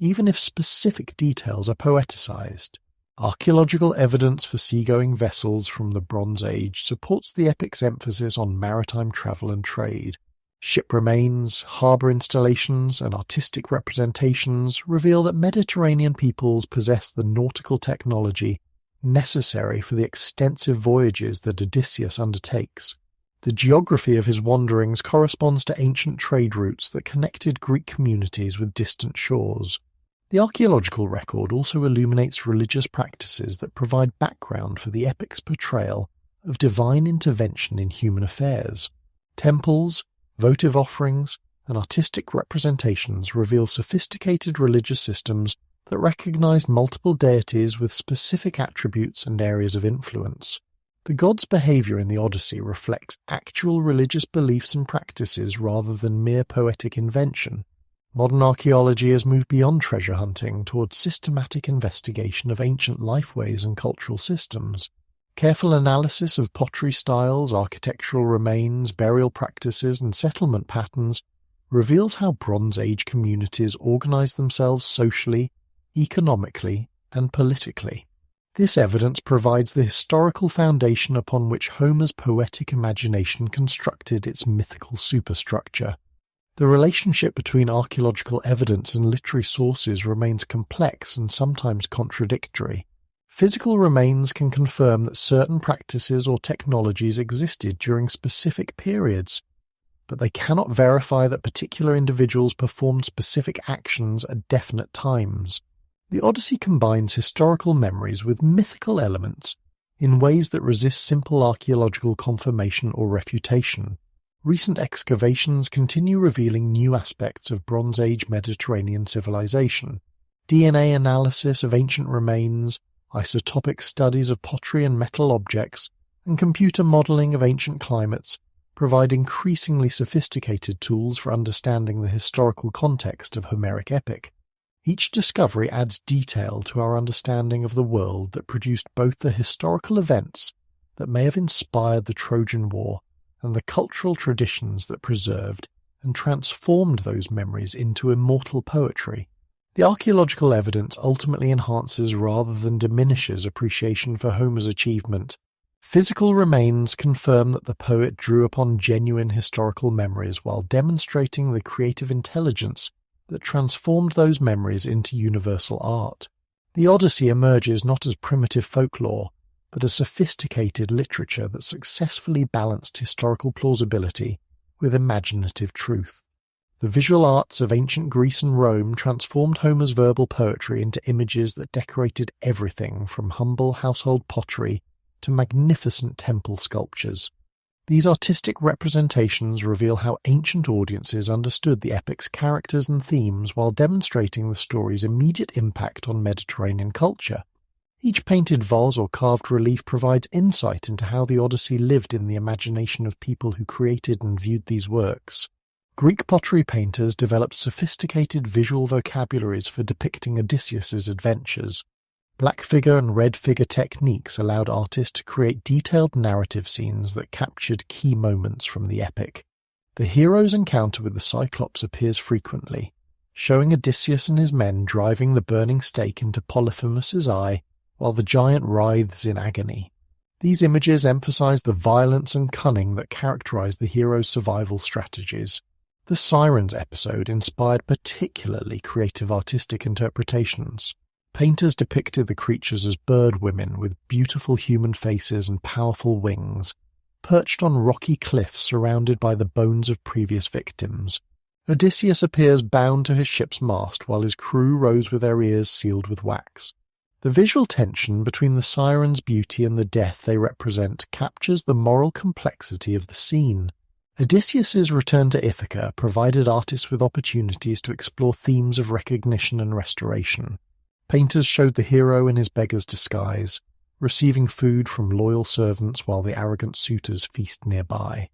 even if specific details are poeticized. Archaeological evidence for seagoing vessels from the Bronze Age supports the epic's emphasis on maritime travel and trade. Ship remains, harbour installations, and artistic representations reveal that Mediterranean peoples possess the nautical technology necessary for the extensive voyages that Odysseus undertakes. The geography of his wanderings corresponds to ancient trade routes that connected Greek communities with distant shores. The archaeological record also illuminates religious practices that provide background for the epic's portrayal of divine intervention in human affairs. Temples, votive offerings, and artistic representations reveal sophisticated religious systems that recognized multiple deities with specific attributes and areas of influence. The gods' behavior in the Odyssey reflects actual religious beliefs and practices rather than mere poetic invention. Modern archaeology has moved beyond treasure hunting towards systematic investigation of ancient lifeways and cultural systems. Careful analysis of pottery styles, architectural remains, burial practices, and settlement patterns reveals how Bronze Age communities organized themselves socially, economically, and politically. This evidence provides the historical foundation upon which Homer's poetic imagination constructed its mythical superstructure. The relationship between archaeological evidence and literary sources remains complex and sometimes contradictory. Physical remains can confirm that certain practices or technologies existed during specific periods, but they cannot verify that particular individuals performed specific actions at definite times. The Odyssey combines historical memories with mythical elements in ways that resist simple archaeological confirmation or refutation. Recent excavations continue revealing new aspects of Bronze Age Mediterranean civilization. DNA analysis of ancient remains, isotopic studies of pottery and metal objects, and computer modeling of ancient climates provide increasingly sophisticated tools for understanding the historical context of Homeric epic. Each discovery adds detail to our understanding of the world that produced both the historical events that may have inspired the Trojan War and the cultural traditions that preserved and transformed those memories into immortal poetry. The archaeological evidence ultimately enhances rather than diminishes appreciation for Homer's achievement. Physical remains confirm that the poet drew upon genuine historical memories while demonstrating the creative intelligence that transformed those memories into universal art. The Odyssey emerges not as primitive folklore, but as sophisticated literature that successfully balanced historical plausibility with imaginative truth. The visual arts of ancient Greece and Rome transformed Homer's verbal poetry into images that decorated everything from humble household pottery to magnificent temple sculptures. These artistic representations reveal how ancient audiences understood the epic's characters and themes while demonstrating the story's immediate impact on Mediterranean culture. Each painted vase or carved relief provides insight into how the Odyssey lived in the imagination of people who created and viewed these works. Greek pottery painters developed sophisticated visual vocabularies for depicting Odysseus's adventures. Black figure and red figure techniques allowed artists to create detailed narrative scenes that captured key moments from the epic. The hero's encounter with the Cyclops appears frequently, showing Odysseus and his men driving the burning stake into Polyphemus's eye while the giant writhes in agony. These images emphasize the violence and cunning that characterize the hero's survival strategies. The Sirens episode inspired particularly creative artistic interpretations. Painters depicted the creatures as bird women with beautiful human faces and powerful wings, perched on rocky cliffs surrounded by the bones of previous victims. Odysseus appears bound to his ship's mast while his crew rows with their ears sealed with wax. The visual tension between the sirens' beauty and the death they represent captures the moral complexity of the scene. Odysseus's return to Ithaca provided artists with opportunities to explore themes of recognition and restoration. Painters showed the hero in his beggar's disguise, receiving food from loyal servants while the arrogant suitors feast nearby.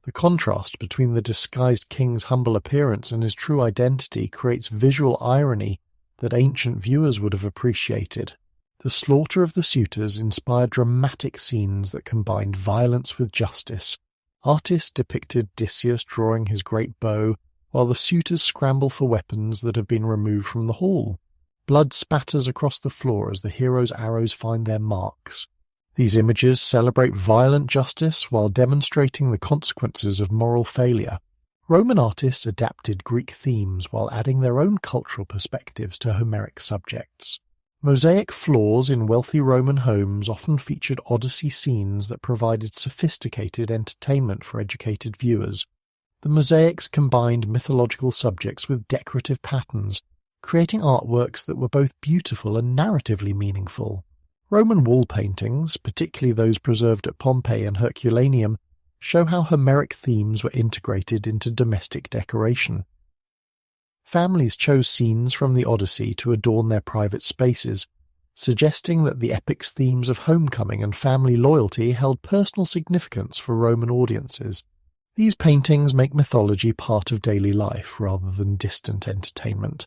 The contrast between the disguised king's humble appearance and his true identity creates visual irony that ancient viewers would have appreciated. The slaughter of the suitors inspired dramatic scenes that combined violence with justice. Artists depicted Odysseus drawing his great bow, while the suitors scramble for weapons that have been removed from the hall. Blood spatters across the floor as the hero's arrows find their marks. These images celebrate violent justice while demonstrating the consequences of moral failure. Roman artists adapted Greek themes while adding their own cultural perspectives to Homeric subjects. Mosaic floors in wealthy Roman homes often featured Odyssey scenes that provided sophisticated entertainment for educated viewers. The mosaics combined mythological subjects with decorative patterns, creating artworks that were both beautiful and narratively meaningful. Roman wall paintings, particularly those preserved at Pompeii and Herculaneum, show how Homeric themes were integrated into domestic decoration. Families chose scenes from the Odyssey to adorn their private spaces, suggesting that the epic's themes of homecoming and family loyalty held personal significance for Roman audiences. These paintings make mythology part of daily life rather than distant entertainment.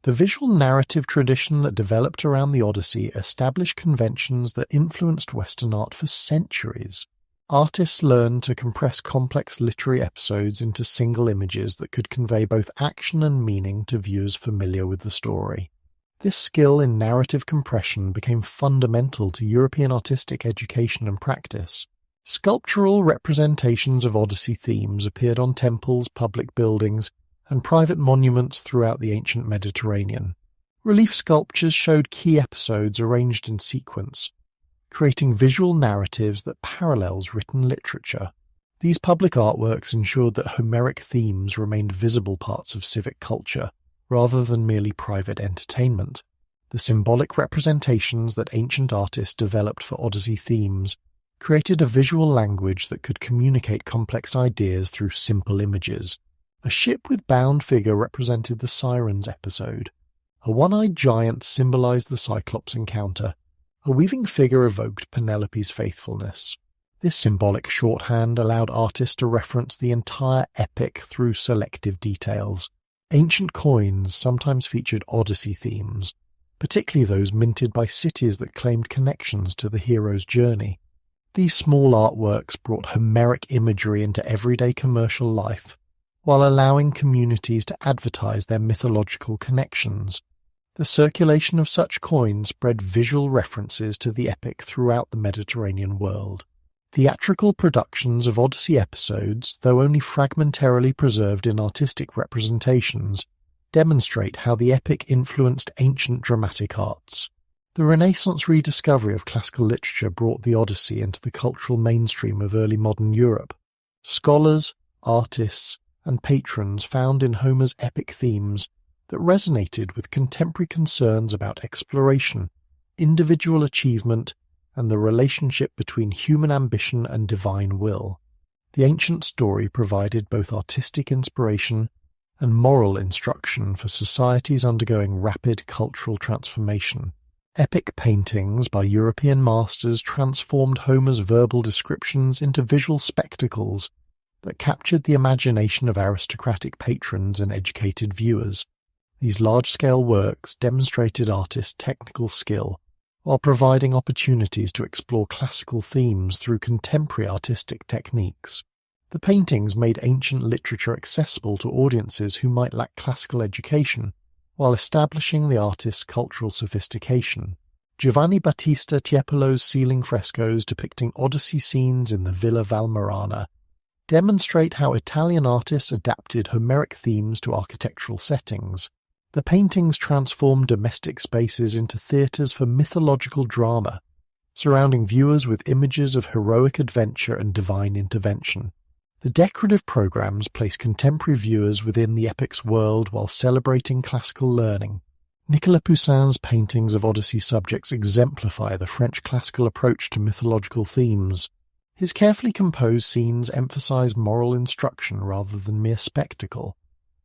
The visual narrative tradition that developed around the Odyssey established conventions that influenced Western art for centuries. Artists learned to compress complex literary episodes into single images that could convey both action and meaning to viewers familiar with the story. This skill in narrative compression became fundamental to European artistic education and practice. Sculptural representations of Odyssey themes appeared on temples, public buildings, and private monuments throughout the ancient Mediterranean. Relief sculptures showed key episodes arranged in sequence, creating visual narratives that parallels written literature. These public artworks ensured that Homeric themes remained visible parts of civic culture, rather than merely private entertainment. The symbolic representations that ancient artists developed for Odyssey themes created a visual language that could communicate complex ideas through simple images. A ship with bound figure represented the Sirens episode. A one-eyed giant symbolized the Cyclops encounter. A weaving figure evoked Penelope's faithfulness. This symbolic shorthand allowed artists to reference the entire epic through selective details. Ancient coins sometimes featured Odyssey themes, particularly those minted by cities that claimed connections to the hero's journey. These small artworks brought Homeric imagery into everyday commercial life, while allowing communities to advertise their mythological connections. The circulation of such coins spread visual references to the epic throughout the Mediterranean world. Theatrical productions of Odyssey episodes, though only fragmentarily preserved in artistic representations, demonstrate how the epic influenced ancient dramatic arts. The Renaissance rediscovery of classical literature brought the Odyssey into the cultural mainstream of early modern Europe. Scholars, artists, and patrons found in Homer's epic themes that resonated with contemporary concerns about exploration, individual achievement, and the relationship between human ambition and divine will. The ancient story provided both artistic inspiration and moral instruction for societies undergoing rapid cultural transformation. Epic paintings by European masters transformed Homer's verbal descriptions into visual spectacles that captured the imagination of aristocratic patrons and educated viewers. These large-scale works demonstrated artists' technical skill while providing opportunities to explore classical themes through contemporary artistic techniques. The paintings made ancient literature accessible to audiences who might lack classical education, while establishing the artist's cultural sophistication. Giovanni Battista Tiepolo's ceiling frescoes depicting Odyssey scenes in the Villa Valmarana demonstrate how Italian artists adapted Homeric themes to architectural settings. The paintings transformed domestic spaces into theatres for mythological drama, surrounding viewers with images of heroic adventure and divine intervention. The decorative programs place contemporary viewers within the epic's world while celebrating classical learning. Nicolas Poussin's paintings of Odyssey subjects exemplify the French classical approach to mythological themes. His carefully composed scenes emphasize moral instruction rather than mere spectacle,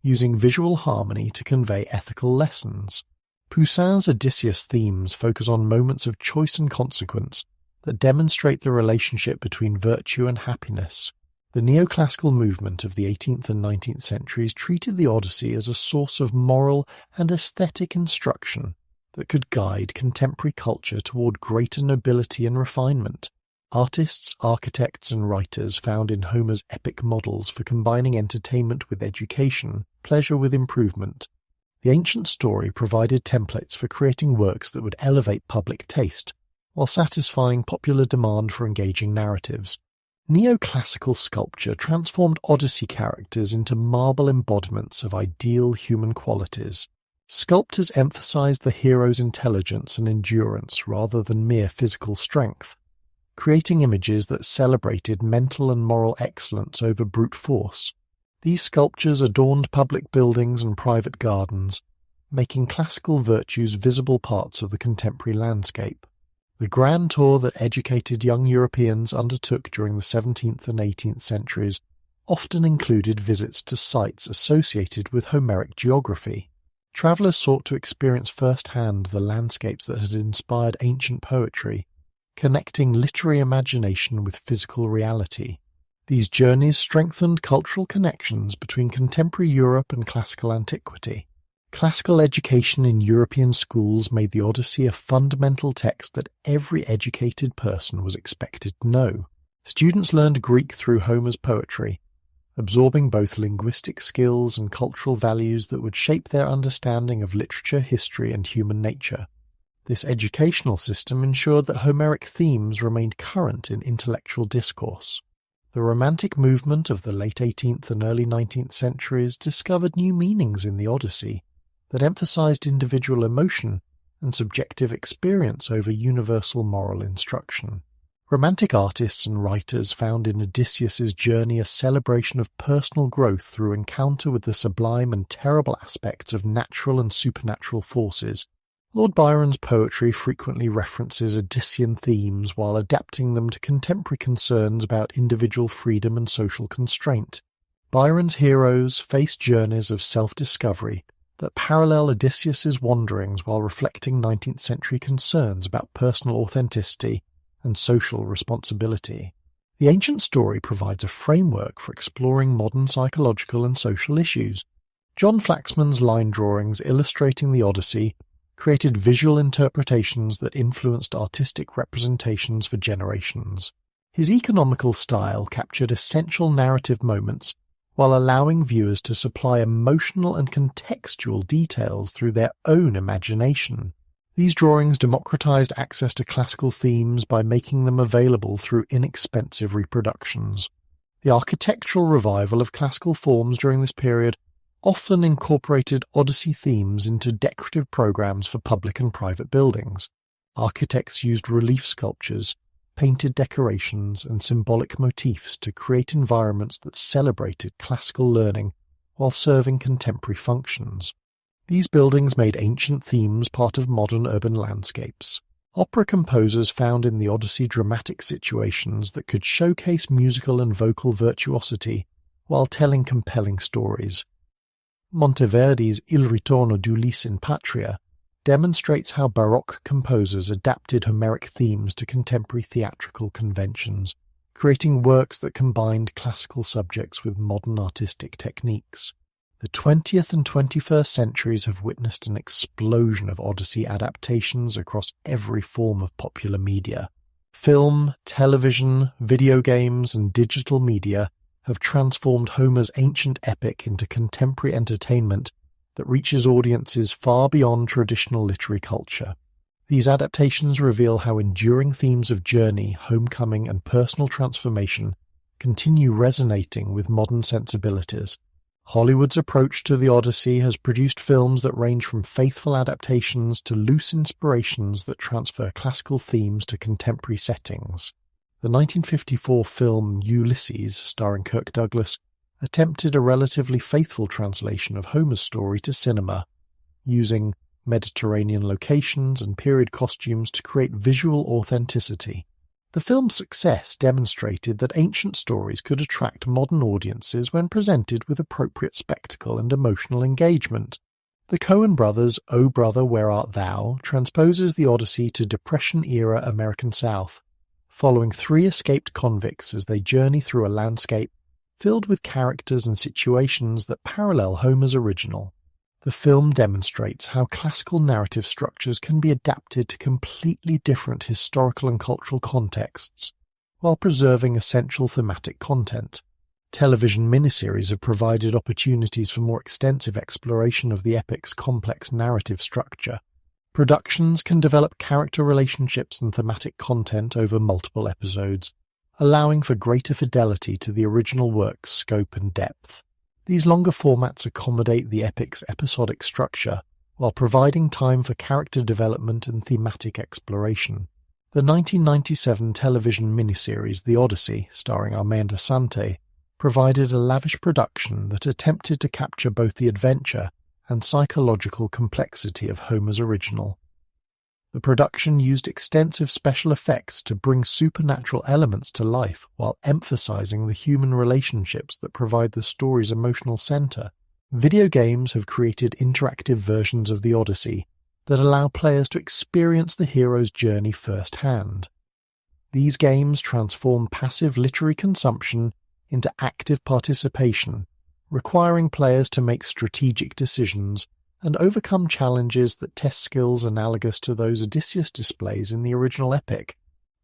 using visual harmony to convey ethical lessons. Poussin's Odysseus themes focus on moments of choice and consequence that demonstrate the relationship between virtue and happiness. The neoclassical movement of the 18th and 19th centuries treated the Odyssey as a source of moral and aesthetic instruction that could guide contemporary culture toward greater nobility and refinement. Artists, architects, and writers found in Homer's epic models for combining entertainment with education, pleasure with improvement. The ancient story provided templates for creating works that would elevate public taste, while satisfying popular demand for engaging narratives. Neoclassical sculpture transformed Odyssey characters into marble embodiments of ideal human qualities. Sculptors emphasized the hero's intelligence and endurance rather than mere physical strength, creating images that celebrated mental and moral excellence over brute force. These sculptures adorned public buildings and private gardens, making classical virtues visible parts of the contemporary landscape. The grand tour that educated young Europeans undertook during the 17th and 18th centuries often included visits to sites associated with Homeric geography. Travellers sought to experience firsthand the landscapes that had inspired ancient poetry, connecting literary imagination with physical reality. These journeys strengthened cultural connections between contemporary Europe and classical antiquity. Classical education in European schools made the Odyssey a fundamental text that every educated person was expected to know. Students learned Greek through Homer's poetry, absorbing both linguistic skills and cultural values that would shape their understanding of literature, history, and human nature. This educational system ensured that Homeric themes remained current in intellectual discourse. The Romantic movement of the late 18th and early 19th centuries discovered new meanings in the Odyssey that emphasized individual emotion and subjective experience over universal moral instruction. Romantic artists and writers found in Odysseus's journey a celebration of personal growth through encounter with the sublime and terrible aspects of natural and supernatural forces. Lord Byron's poetry frequently references Odyssean themes while adapting them to contemporary concerns about individual freedom and social constraint. Byron's heroes face journeys of self-discovery that parallel Odysseus's wanderings while reflecting 19th century concerns about personal authenticity and social responsibility. The ancient story provides a framework for exploring modern psychological and social issues. John Flaxman's line drawings illustrating the Odyssey created visual interpretations that influenced artistic representations for generations. His economical style captured essential narrative moments while allowing viewers to supply emotional and contextual details through their own imagination. These drawings democratized access to classical themes by making them available through inexpensive reproductions. The architectural revival of classical forms during this period often incorporated Odyssey themes into decorative programs for public and private buildings. Architects used relief sculptures, painted decorations, and symbolic motifs to create environments that celebrated classical learning while serving contemporary functions. These buildings made ancient themes part of modern urban landscapes. Opera composers found in the Odyssey dramatic situations that could showcase musical and vocal virtuosity while telling compelling stories. Monteverdi's Il ritorno d'Ulisse in Patria demonstrates how Baroque composers adapted Homeric themes to contemporary theatrical conventions, creating works that combined classical subjects with modern artistic techniques. The 20th and 21st centuries have witnessed an explosion of Odyssey adaptations across every form of popular media. Film, television, video games, and digital media have transformed Homer's ancient epic into contemporary entertainment that reaches audiences far beyond traditional literary culture. These adaptations reveal how enduring themes of journey, homecoming, and personal transformation continue resonating with modern sensibilities. Hollywood's approach to the Odyssey has produced films that range from faithful adaptations to loose inspirations that transfer classical themes to contemporary settings. The 1954 film Ulysses, starring Kirk Douglas, attempted a relatively faithful translation of Homer's story to cinema, using Mediterranean locations and period costumes to create visual authenticity. The film's success demonstrated that ancient stories could attract modern audiences when presented with appropriate spectacle and emotional engagement. The Coen brothers' O Brother, Where Art Thou transposes the Odyssey to Depression-era American South, following three escaped convicts as they journey through a landscape filled with characters and situations that parallel Homer's original. The film demonstrates how classical narrative structures can be adapted to completely different historical and cultural contexts, while preserving essential thematic content. Television miniseries have provided opportunities for more extensive exploration of the epic's complex narrative structure. Productions can develop character relationships and thematic content over multiple episodes, allowing for greater fidelity to the original work's scope and depth. These longer formats accommodate the epic's episodic structure, while providing time for character development and thematic exploration. The 1997 television miniseries The Odyssey, starring Armando Sante, provided a lavish production that attempted to capture both the adventure and psychological complexity of Homer's original. The production used extensive special effects to bring supernatural elements to life while emphasizing the human relationships that provide the story's emotional center. Video games have created interactive versions of the Odyssey that allow players to experience the hero's journey firsthand. These games transform passive literary consumption into active participation, requiring players to make strategic decisions and overcome challenges that test skills analogous to those Odysseus displays in the original epic.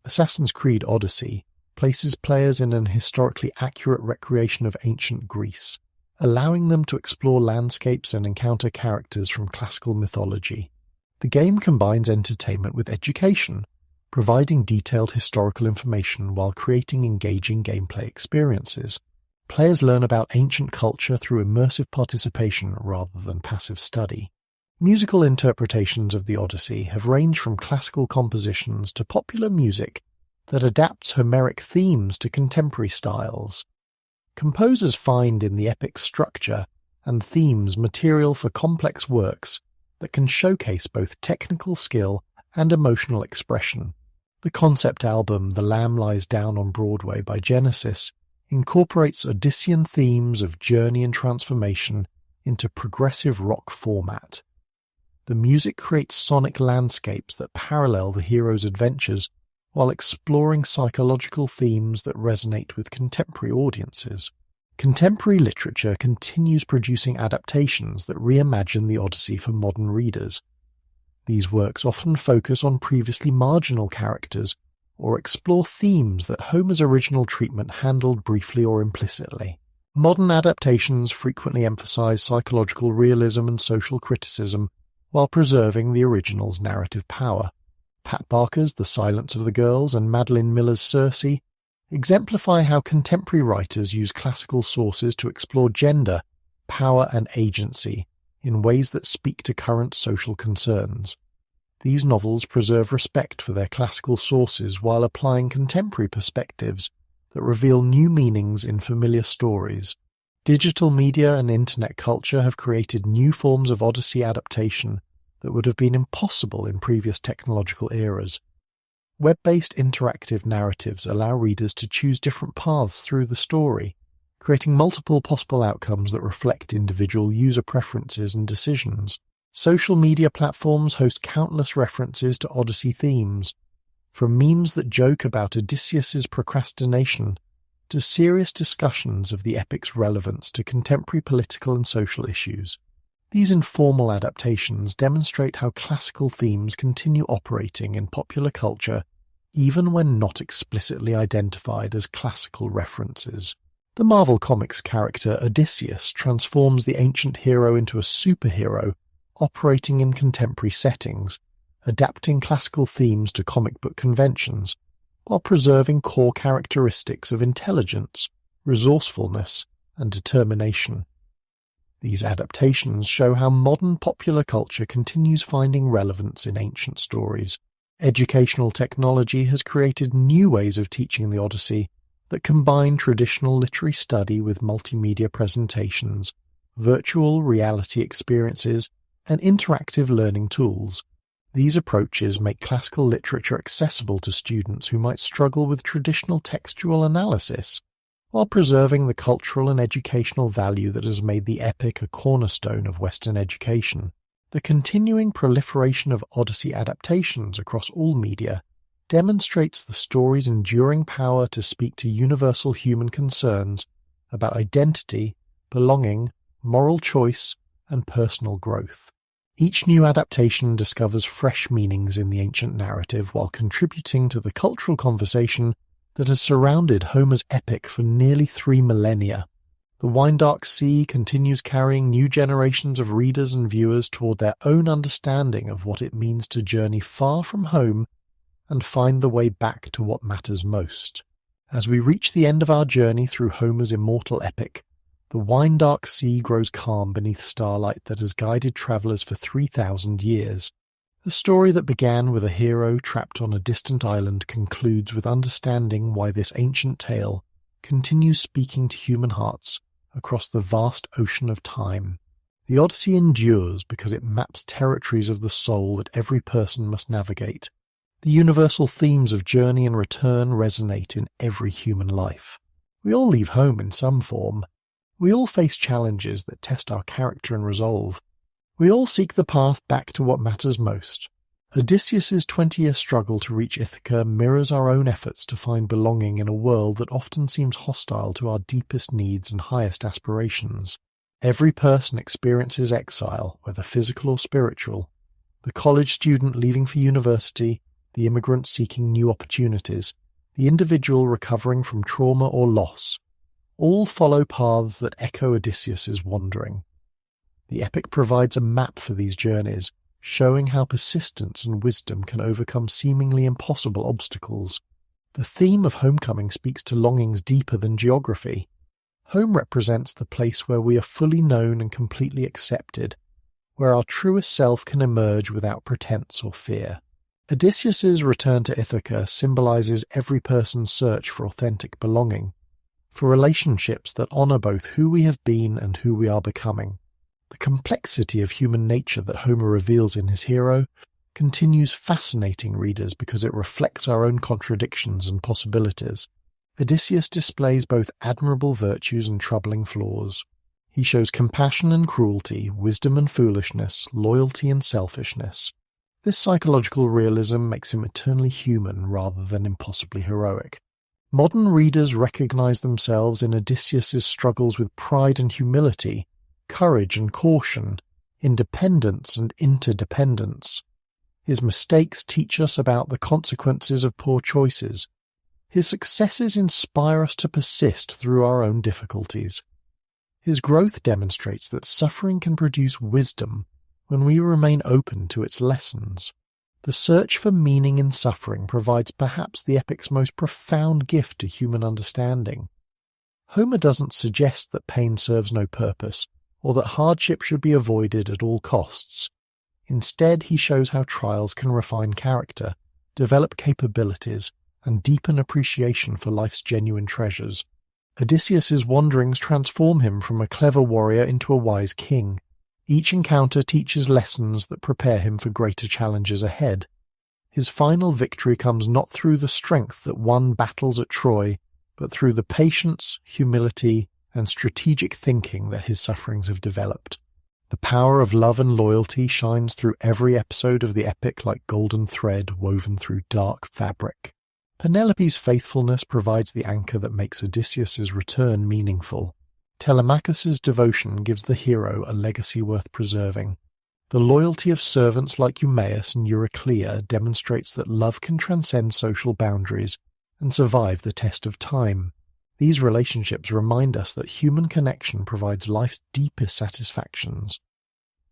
Assassin's Creed Odyssey places players in an historically accurate recreation of ancient Greece, allowing them to explore landscapes and encounter characters from classical mythology. The game combines entertainment with education, providing detailed historical information while creating engaging gameplay experiences. Players learn about ancient culture through immersive participation rather than passive study. Musical interpretations of the Odyssey have ranged from classical compositions to popular music that adapts Homeric themes to contemporary styles. Composers find in the epic's structure and themes material for complex works that can showcase both technical skill and emotional expression. The concept album The Lamb Lies Down on Broadway by Genesis incorporates Odyssean themes of journey and transformation into progressive rock format. The music creates sonic landscapes that parallel the hero's adventures while exploring psychological themes that resonate with contemporary audiences. Contemporary literature continues producing adaptations that reimagine the Odyssey for modern readers. These works often focus on previously marginal characters or explore themes that Homer's original treatment handled briefly or implicitly. Modern adaptations frequently emphasize psychological realism and social criticism while preserving the original's narrative power. Pat Barker's The Silence of the Girls and Madeline Miller's Circe exemplify how contemporary writers use classical sources to explore gender, power, and agency in ways that speak to current social concerns. These novels preserve respect for their classical sources while applying contemporary perspectives that reveal new meanings in familiar stories. Digital media and internet culture have created new forms of Odyssey adaptation that would have been impossible in previous technological eras. Web-based interactive narratives allow readers to choose different paths through the story, creating multiple possible outcomes that reflect individual user preferences and decisions. Social media platforms host countless references to Odyssey themes, from memes that joke about Odysseus's procrastination to serious discussions of the epic's relevance to contemporary political and social issues. These informal adaptations demonstrate how classical themes continue operating in popular culture even when not explicitly identified as classical references. The Marvel Comics character Odysseus transforms the ancient hero into a superhero operating in contemporary settings, adapting classical themes to comic book conventions, while preserving core characteristics of intelligence, resourcefulness, and determination. These adaptations show how modern popular culture continues finding relevance in ancient stories. Educational technology has created new ways of teaching the Odyssey that combine traditional literary study with multimedia presentations, virtual reality experiences, and interactive learning tools. These approaches make classical literature accessible to students who might struggle with traditional textual analysis, while preserving the cultural and educational value that has made the epic a cornerstone of Western education. The continuing proliferation of Odyssey adaptations across all media demonstrates the story's enduring power to speak to universal human concerns about identity, belonging, moral choice, and personal growth. Each new adaptation discovers fresh meanings in the ancient narrative while contributing to the cultural conversation that has surrounded Homer's epic for nearly 3 millennia. The Wine-Dark Sea continues carrying new generations of readers and viewers toward their own understanding of what it means to journey far from home and find the way back to what matters most. As we reach the end of our journey through Homer's immortal epic, the wine-dark sea grows calm beneath starlight that has guided travellers for 3,000 years. The story that began with a hero trapped on a distant island concludes with understanding why this ancient tale continues speaking to human hearts across the vast ocean of time. The Odyssey endures because it maps territories of the soul that every person must navigate. The universal themes of journey and return resonate in every human life. We all leave home in some form. We all face challenges that test our character and resolve. We all seek the path back to what matters most. Odysseus's 20-year struggle to reach Ithaca mirrors our own efforts to find belonging in a world that often seems hostile to our deepest needs and highest aspirations. Every person experiences exile, whether physical or spiritual. The college student leaving for university, the immigrant seeking new opportunities, the individual recovering from trauma or loss. All follow paths that echo Odysseus's wandering. The epic provides a map for these journeys, showing how persistence and wisdom can overcome seemingly impossible obstacles. The theme of homecoming speaks to longings deeper than geography. Home represents the place where we are fully known and completely accepted, where our truest self can emerge without pretense or fear. Odysseus's return to Ithaca symbolizes every person's search for authentic belonging, for relationships that honor both who we have been and who we are becoming. The complexity of human nature that Homer reveals in his hero continues fascinating readers because it reflects our own contradictions and possibilities. Odysseus displays both admirable virtues and troubling flaws. He shows compassion and cruelty, wisdom and foolishness, loyalty and selfishness. This psychological realism makes him eternally human rather than impossibly heroic. Modern readers recognize themselves in Odysseus's struggles with pride and humility, courage and caution, independence and interdependence. His mistakes teach us about the consequences of poor choices. His successes inspire us to persist through our own difficulties. His growth demonstrates that suffering can produce wisdom when we remain open to its lessons. The search for meaning in suffering provides perhaps the epic's most profound gift to human understanding. Homer doesn't suggest that pain serves no purpose, or that hardship should be avoided at all costs. Instead, he shows how trials can refine character, develop capabilities, and deepen appreciation for life's genuine treasures. Odysseus's wanderings transform him from a clever warrior into a wise king. Each encounter teaches lessons that prepare him for greater challenges ahead. His final victory comes not through the strength that won battles at Troy, but through the patience, humility, and strategic thinking that his sufferings have developed. The power of love and loyalty shines through every episode of the epic like golden thread woven through dark fabric. Penelope's faithfulness provides the anchor that makes Odysseus's return meaningful. Telemachus's devotion gives the hero a legacy worth preserving. The loyalty of servants like Eumaeus and Euryclea demonstrates that love can transcend social boundaries and survive the test of time. These relationships remind us that human connection provides life's deepest satisfactions.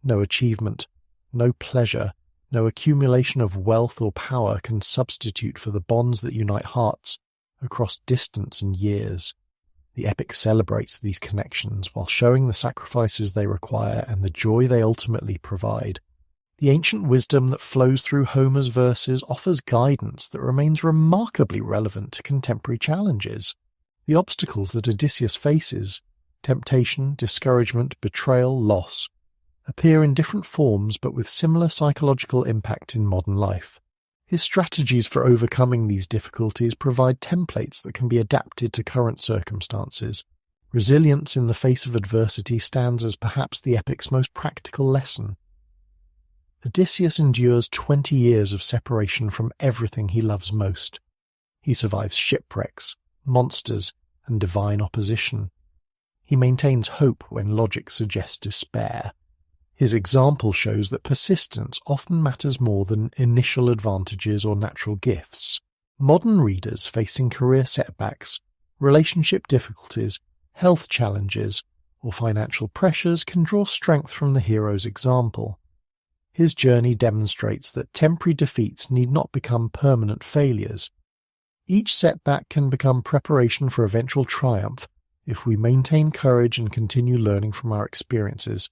No achievement, no pleasure, no accumulation of wealth or power can substitute for the bonds that unite hearts across distance and years. The epic celebrates these connections while showing the sacrifices they require and the joy they ultimately provide. The ancient wisdom that flows through Homer's verses offers guidance that remains remarkably relevant to contemporary challenges. The obstacles that Odysseus faces, temptation, discouragement, betrayal, loss, appear in different forms but with similar psychological impact in modern life. His strategies for overcoming these difficulties provide templates that can be adapted to current circumstances. Resilience in the face of adversity stands as perhaps the epic's most practical lesson. Odysseus endures 20 years of separation from everything he loves most. He survives shipwrecks, monsters, and divine opposition. He maintains hope when logic suggests despair. His example shows that persistence often matters more than initial advantages or natural gifts. Modern readers facing career setbacks, relationship difficulties, health challenges, or financial pressures can draw strength from the hero's example. His journey demonstrates that temporary defeats need not become permanent failures. Each setback can become preparation for eventual triumph if we maintain courage and continue learning from our experiences.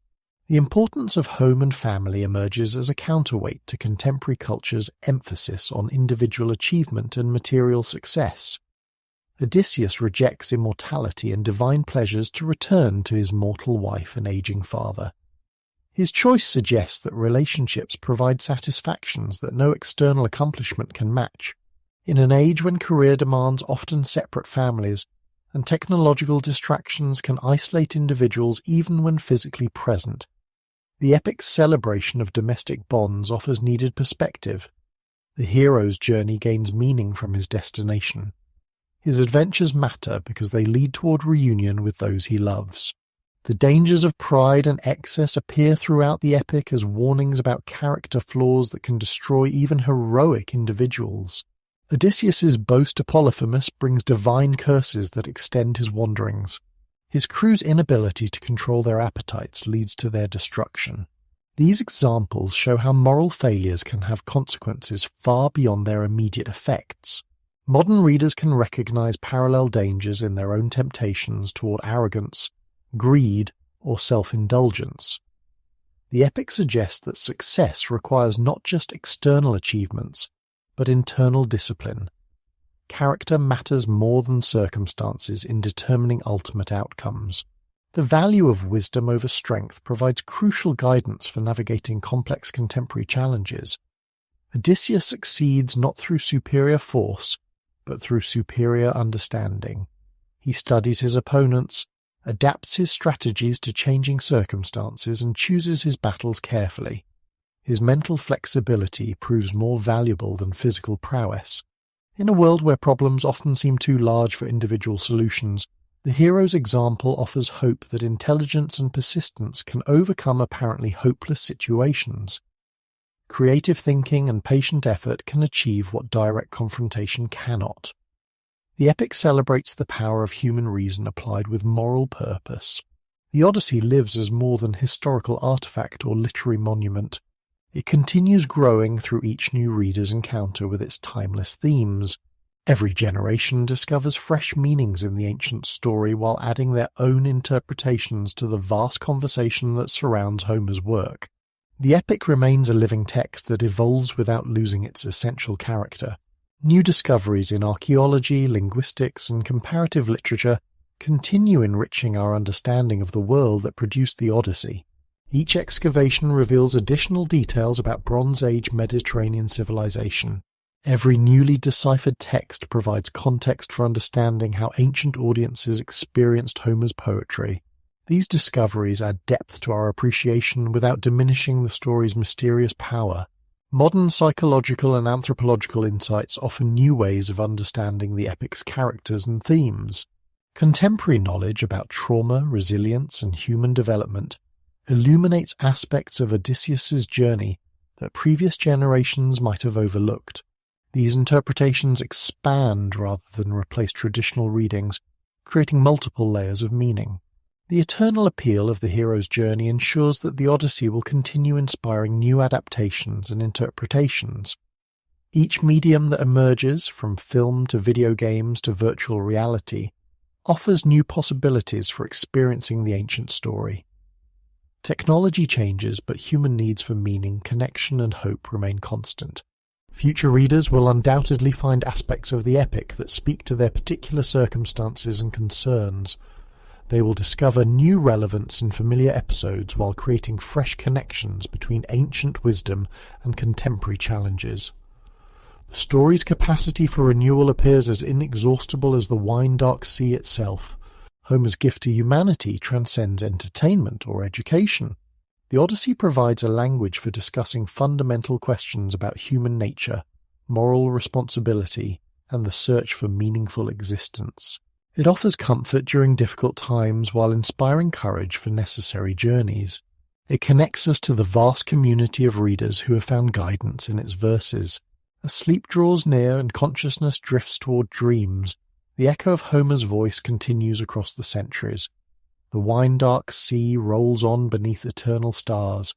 The importance of home and family emerges as a counterweight to contemporary culture's emphasis on individual achievement and material success. Odysseus rejects immortality and divine pleasures to return to his mortal wife and aging father. His choice suggests that relationships provide satisfactions that no external accomplishment can match. In an age when career demands often separate families, and technological distractions can isolate individuals even when physically present, the epic celebration of domestic bonds offers needed perspective. The hero's journey gains meaning from his destination. His adventures matter because they lead toward reunion with those he loves. The dangers of pride and excess appear throughout the epic as warnings about character flaws that can destroy even heroic individuals. Odysseus's boast to Polyphemus brings divine curses that extend his wanderings. His crew's inability to control their appetites leads to their destruction. These examples show how moral failures can have consequences far beyond their immediate effects. Modern readers can recognize parallel dangers in their own temptations toward arrogance, greed, or self-indulgence. The epic suggests that success requires not just external achievements, but internal discipline. Character matters more than circumstances in determining ultimate outcomes. The value of wisdom over strength provides crucial guidance for navigating complex contemporary challenges. Odysseus succeeds not through superior force, but through superior understanding. He studies his opponents, adapts his strategies to changing circumstances, and chooses his battles carefully. His mental flexibility proves more valuable than physical prowess. In a world where problems often seem too large for individual solutions, the hero's example offers hope that intelligence and persistence can overcome apparently hopeless situations. Creative thinking and patient effort can achieve what direct confrontation cannot. The epic celebrates the power of human reason applied with moral purpose. The Odyssey lives as more than historical artifact or literary monument. It continues growing through each new reader's encounter with its timeless themes. Every generation discovers fresh meanings in the ancient story while adding their own interpretations to the vast conversation that surrounds Homer's work. The epic remains a living text that evolves without losing its essential character. New discoveries in archaeology, linguistics, and comparative literature continue enriching our understanding of the world that produced the Odyssey. Each excavation reveals additional details about Bronze Age Mediterranean civilization. Every newly deciphered text provides context for understanding how ancient audiences experienced Homer's poetry. These discoveries add depth to our appreciation without diminishing the story's mysterious power. Modern psychological and anthropological insights offer new ways of understanding the epic's characters and themes. Contemporary knowledge about trauma, resilience, and human development illuminates aspects of Odysseus's journey that previous generations might have overlooked. These interpretations expand rather than replace traditional readings, creating multiple layers of meaning. The eternal appeal of the hero's journey ensures that the Odyssey will continue inspiring new adaptations and interpretations. Each medium that emerges, from film to video games to virtual reality, offers new possibilities for experiencing the ancient story. Technology changes, but human needs for meaning, connection, and hope remain constant. Future readers will undoubtedly find aspects of the epic that speak to their particular circumstances and concerns. They will discover new relevance in familiar episodes while creating fresh connections between ancient wisdom and contemporary challenges. The story's capacity for renewal appears as inexhaustible as the wine-dark sea itself. Homer's gift to humanity transcends entertainment or education. The Odyssey provides a language for discussing fundamental questions about human nature, moral responsibility, and the search for meaningful existence. It offers comfort during difficult times while inspiring courage for necessary journeys. It connects us to the vast community of readers who have found guidance in its verses. As sleep draws near and consciousness drifts toward dreams, the echo of Homer's voice continues across the centuries. The wine-dark sea rolls on beneath eternal stars.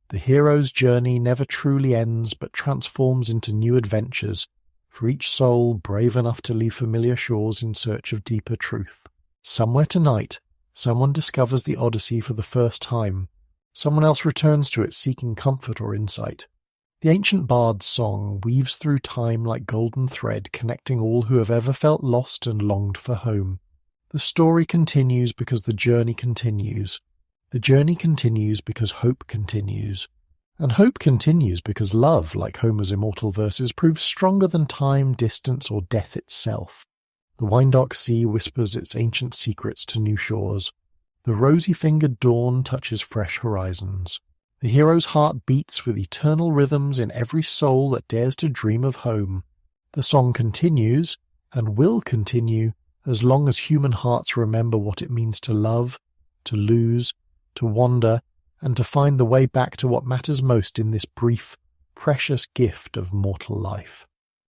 The hero's journey never truly ends but transforms into new adventures, for each soul brave enough to leave familiar shores in search of deeper truth. Somewhere tonight, someone discovers the Odyssey for the first time. Someone else returns to it seeking comfort or insight. The ancient bard's song weaves through time like golden thread, connecting all who have ever felt lost and longed for home. The story continues because the journey continues. The journey continues because hope continues. And hope continues because love, like Homer's immortal verses, proves stronger than time, distance, or death itself. The wine-dark sea whispers its ancient secrets to new shores. The rosy-fingered dawn touches fresh horizons. The hero's heart beats with eternal rhythms in every soul that dares to dream of home. The song continues, and will continue, as long as human hearts remember what it means to love, to lose, to wander, and to find the way back to what matters most in this brief, precious gift of mortal life.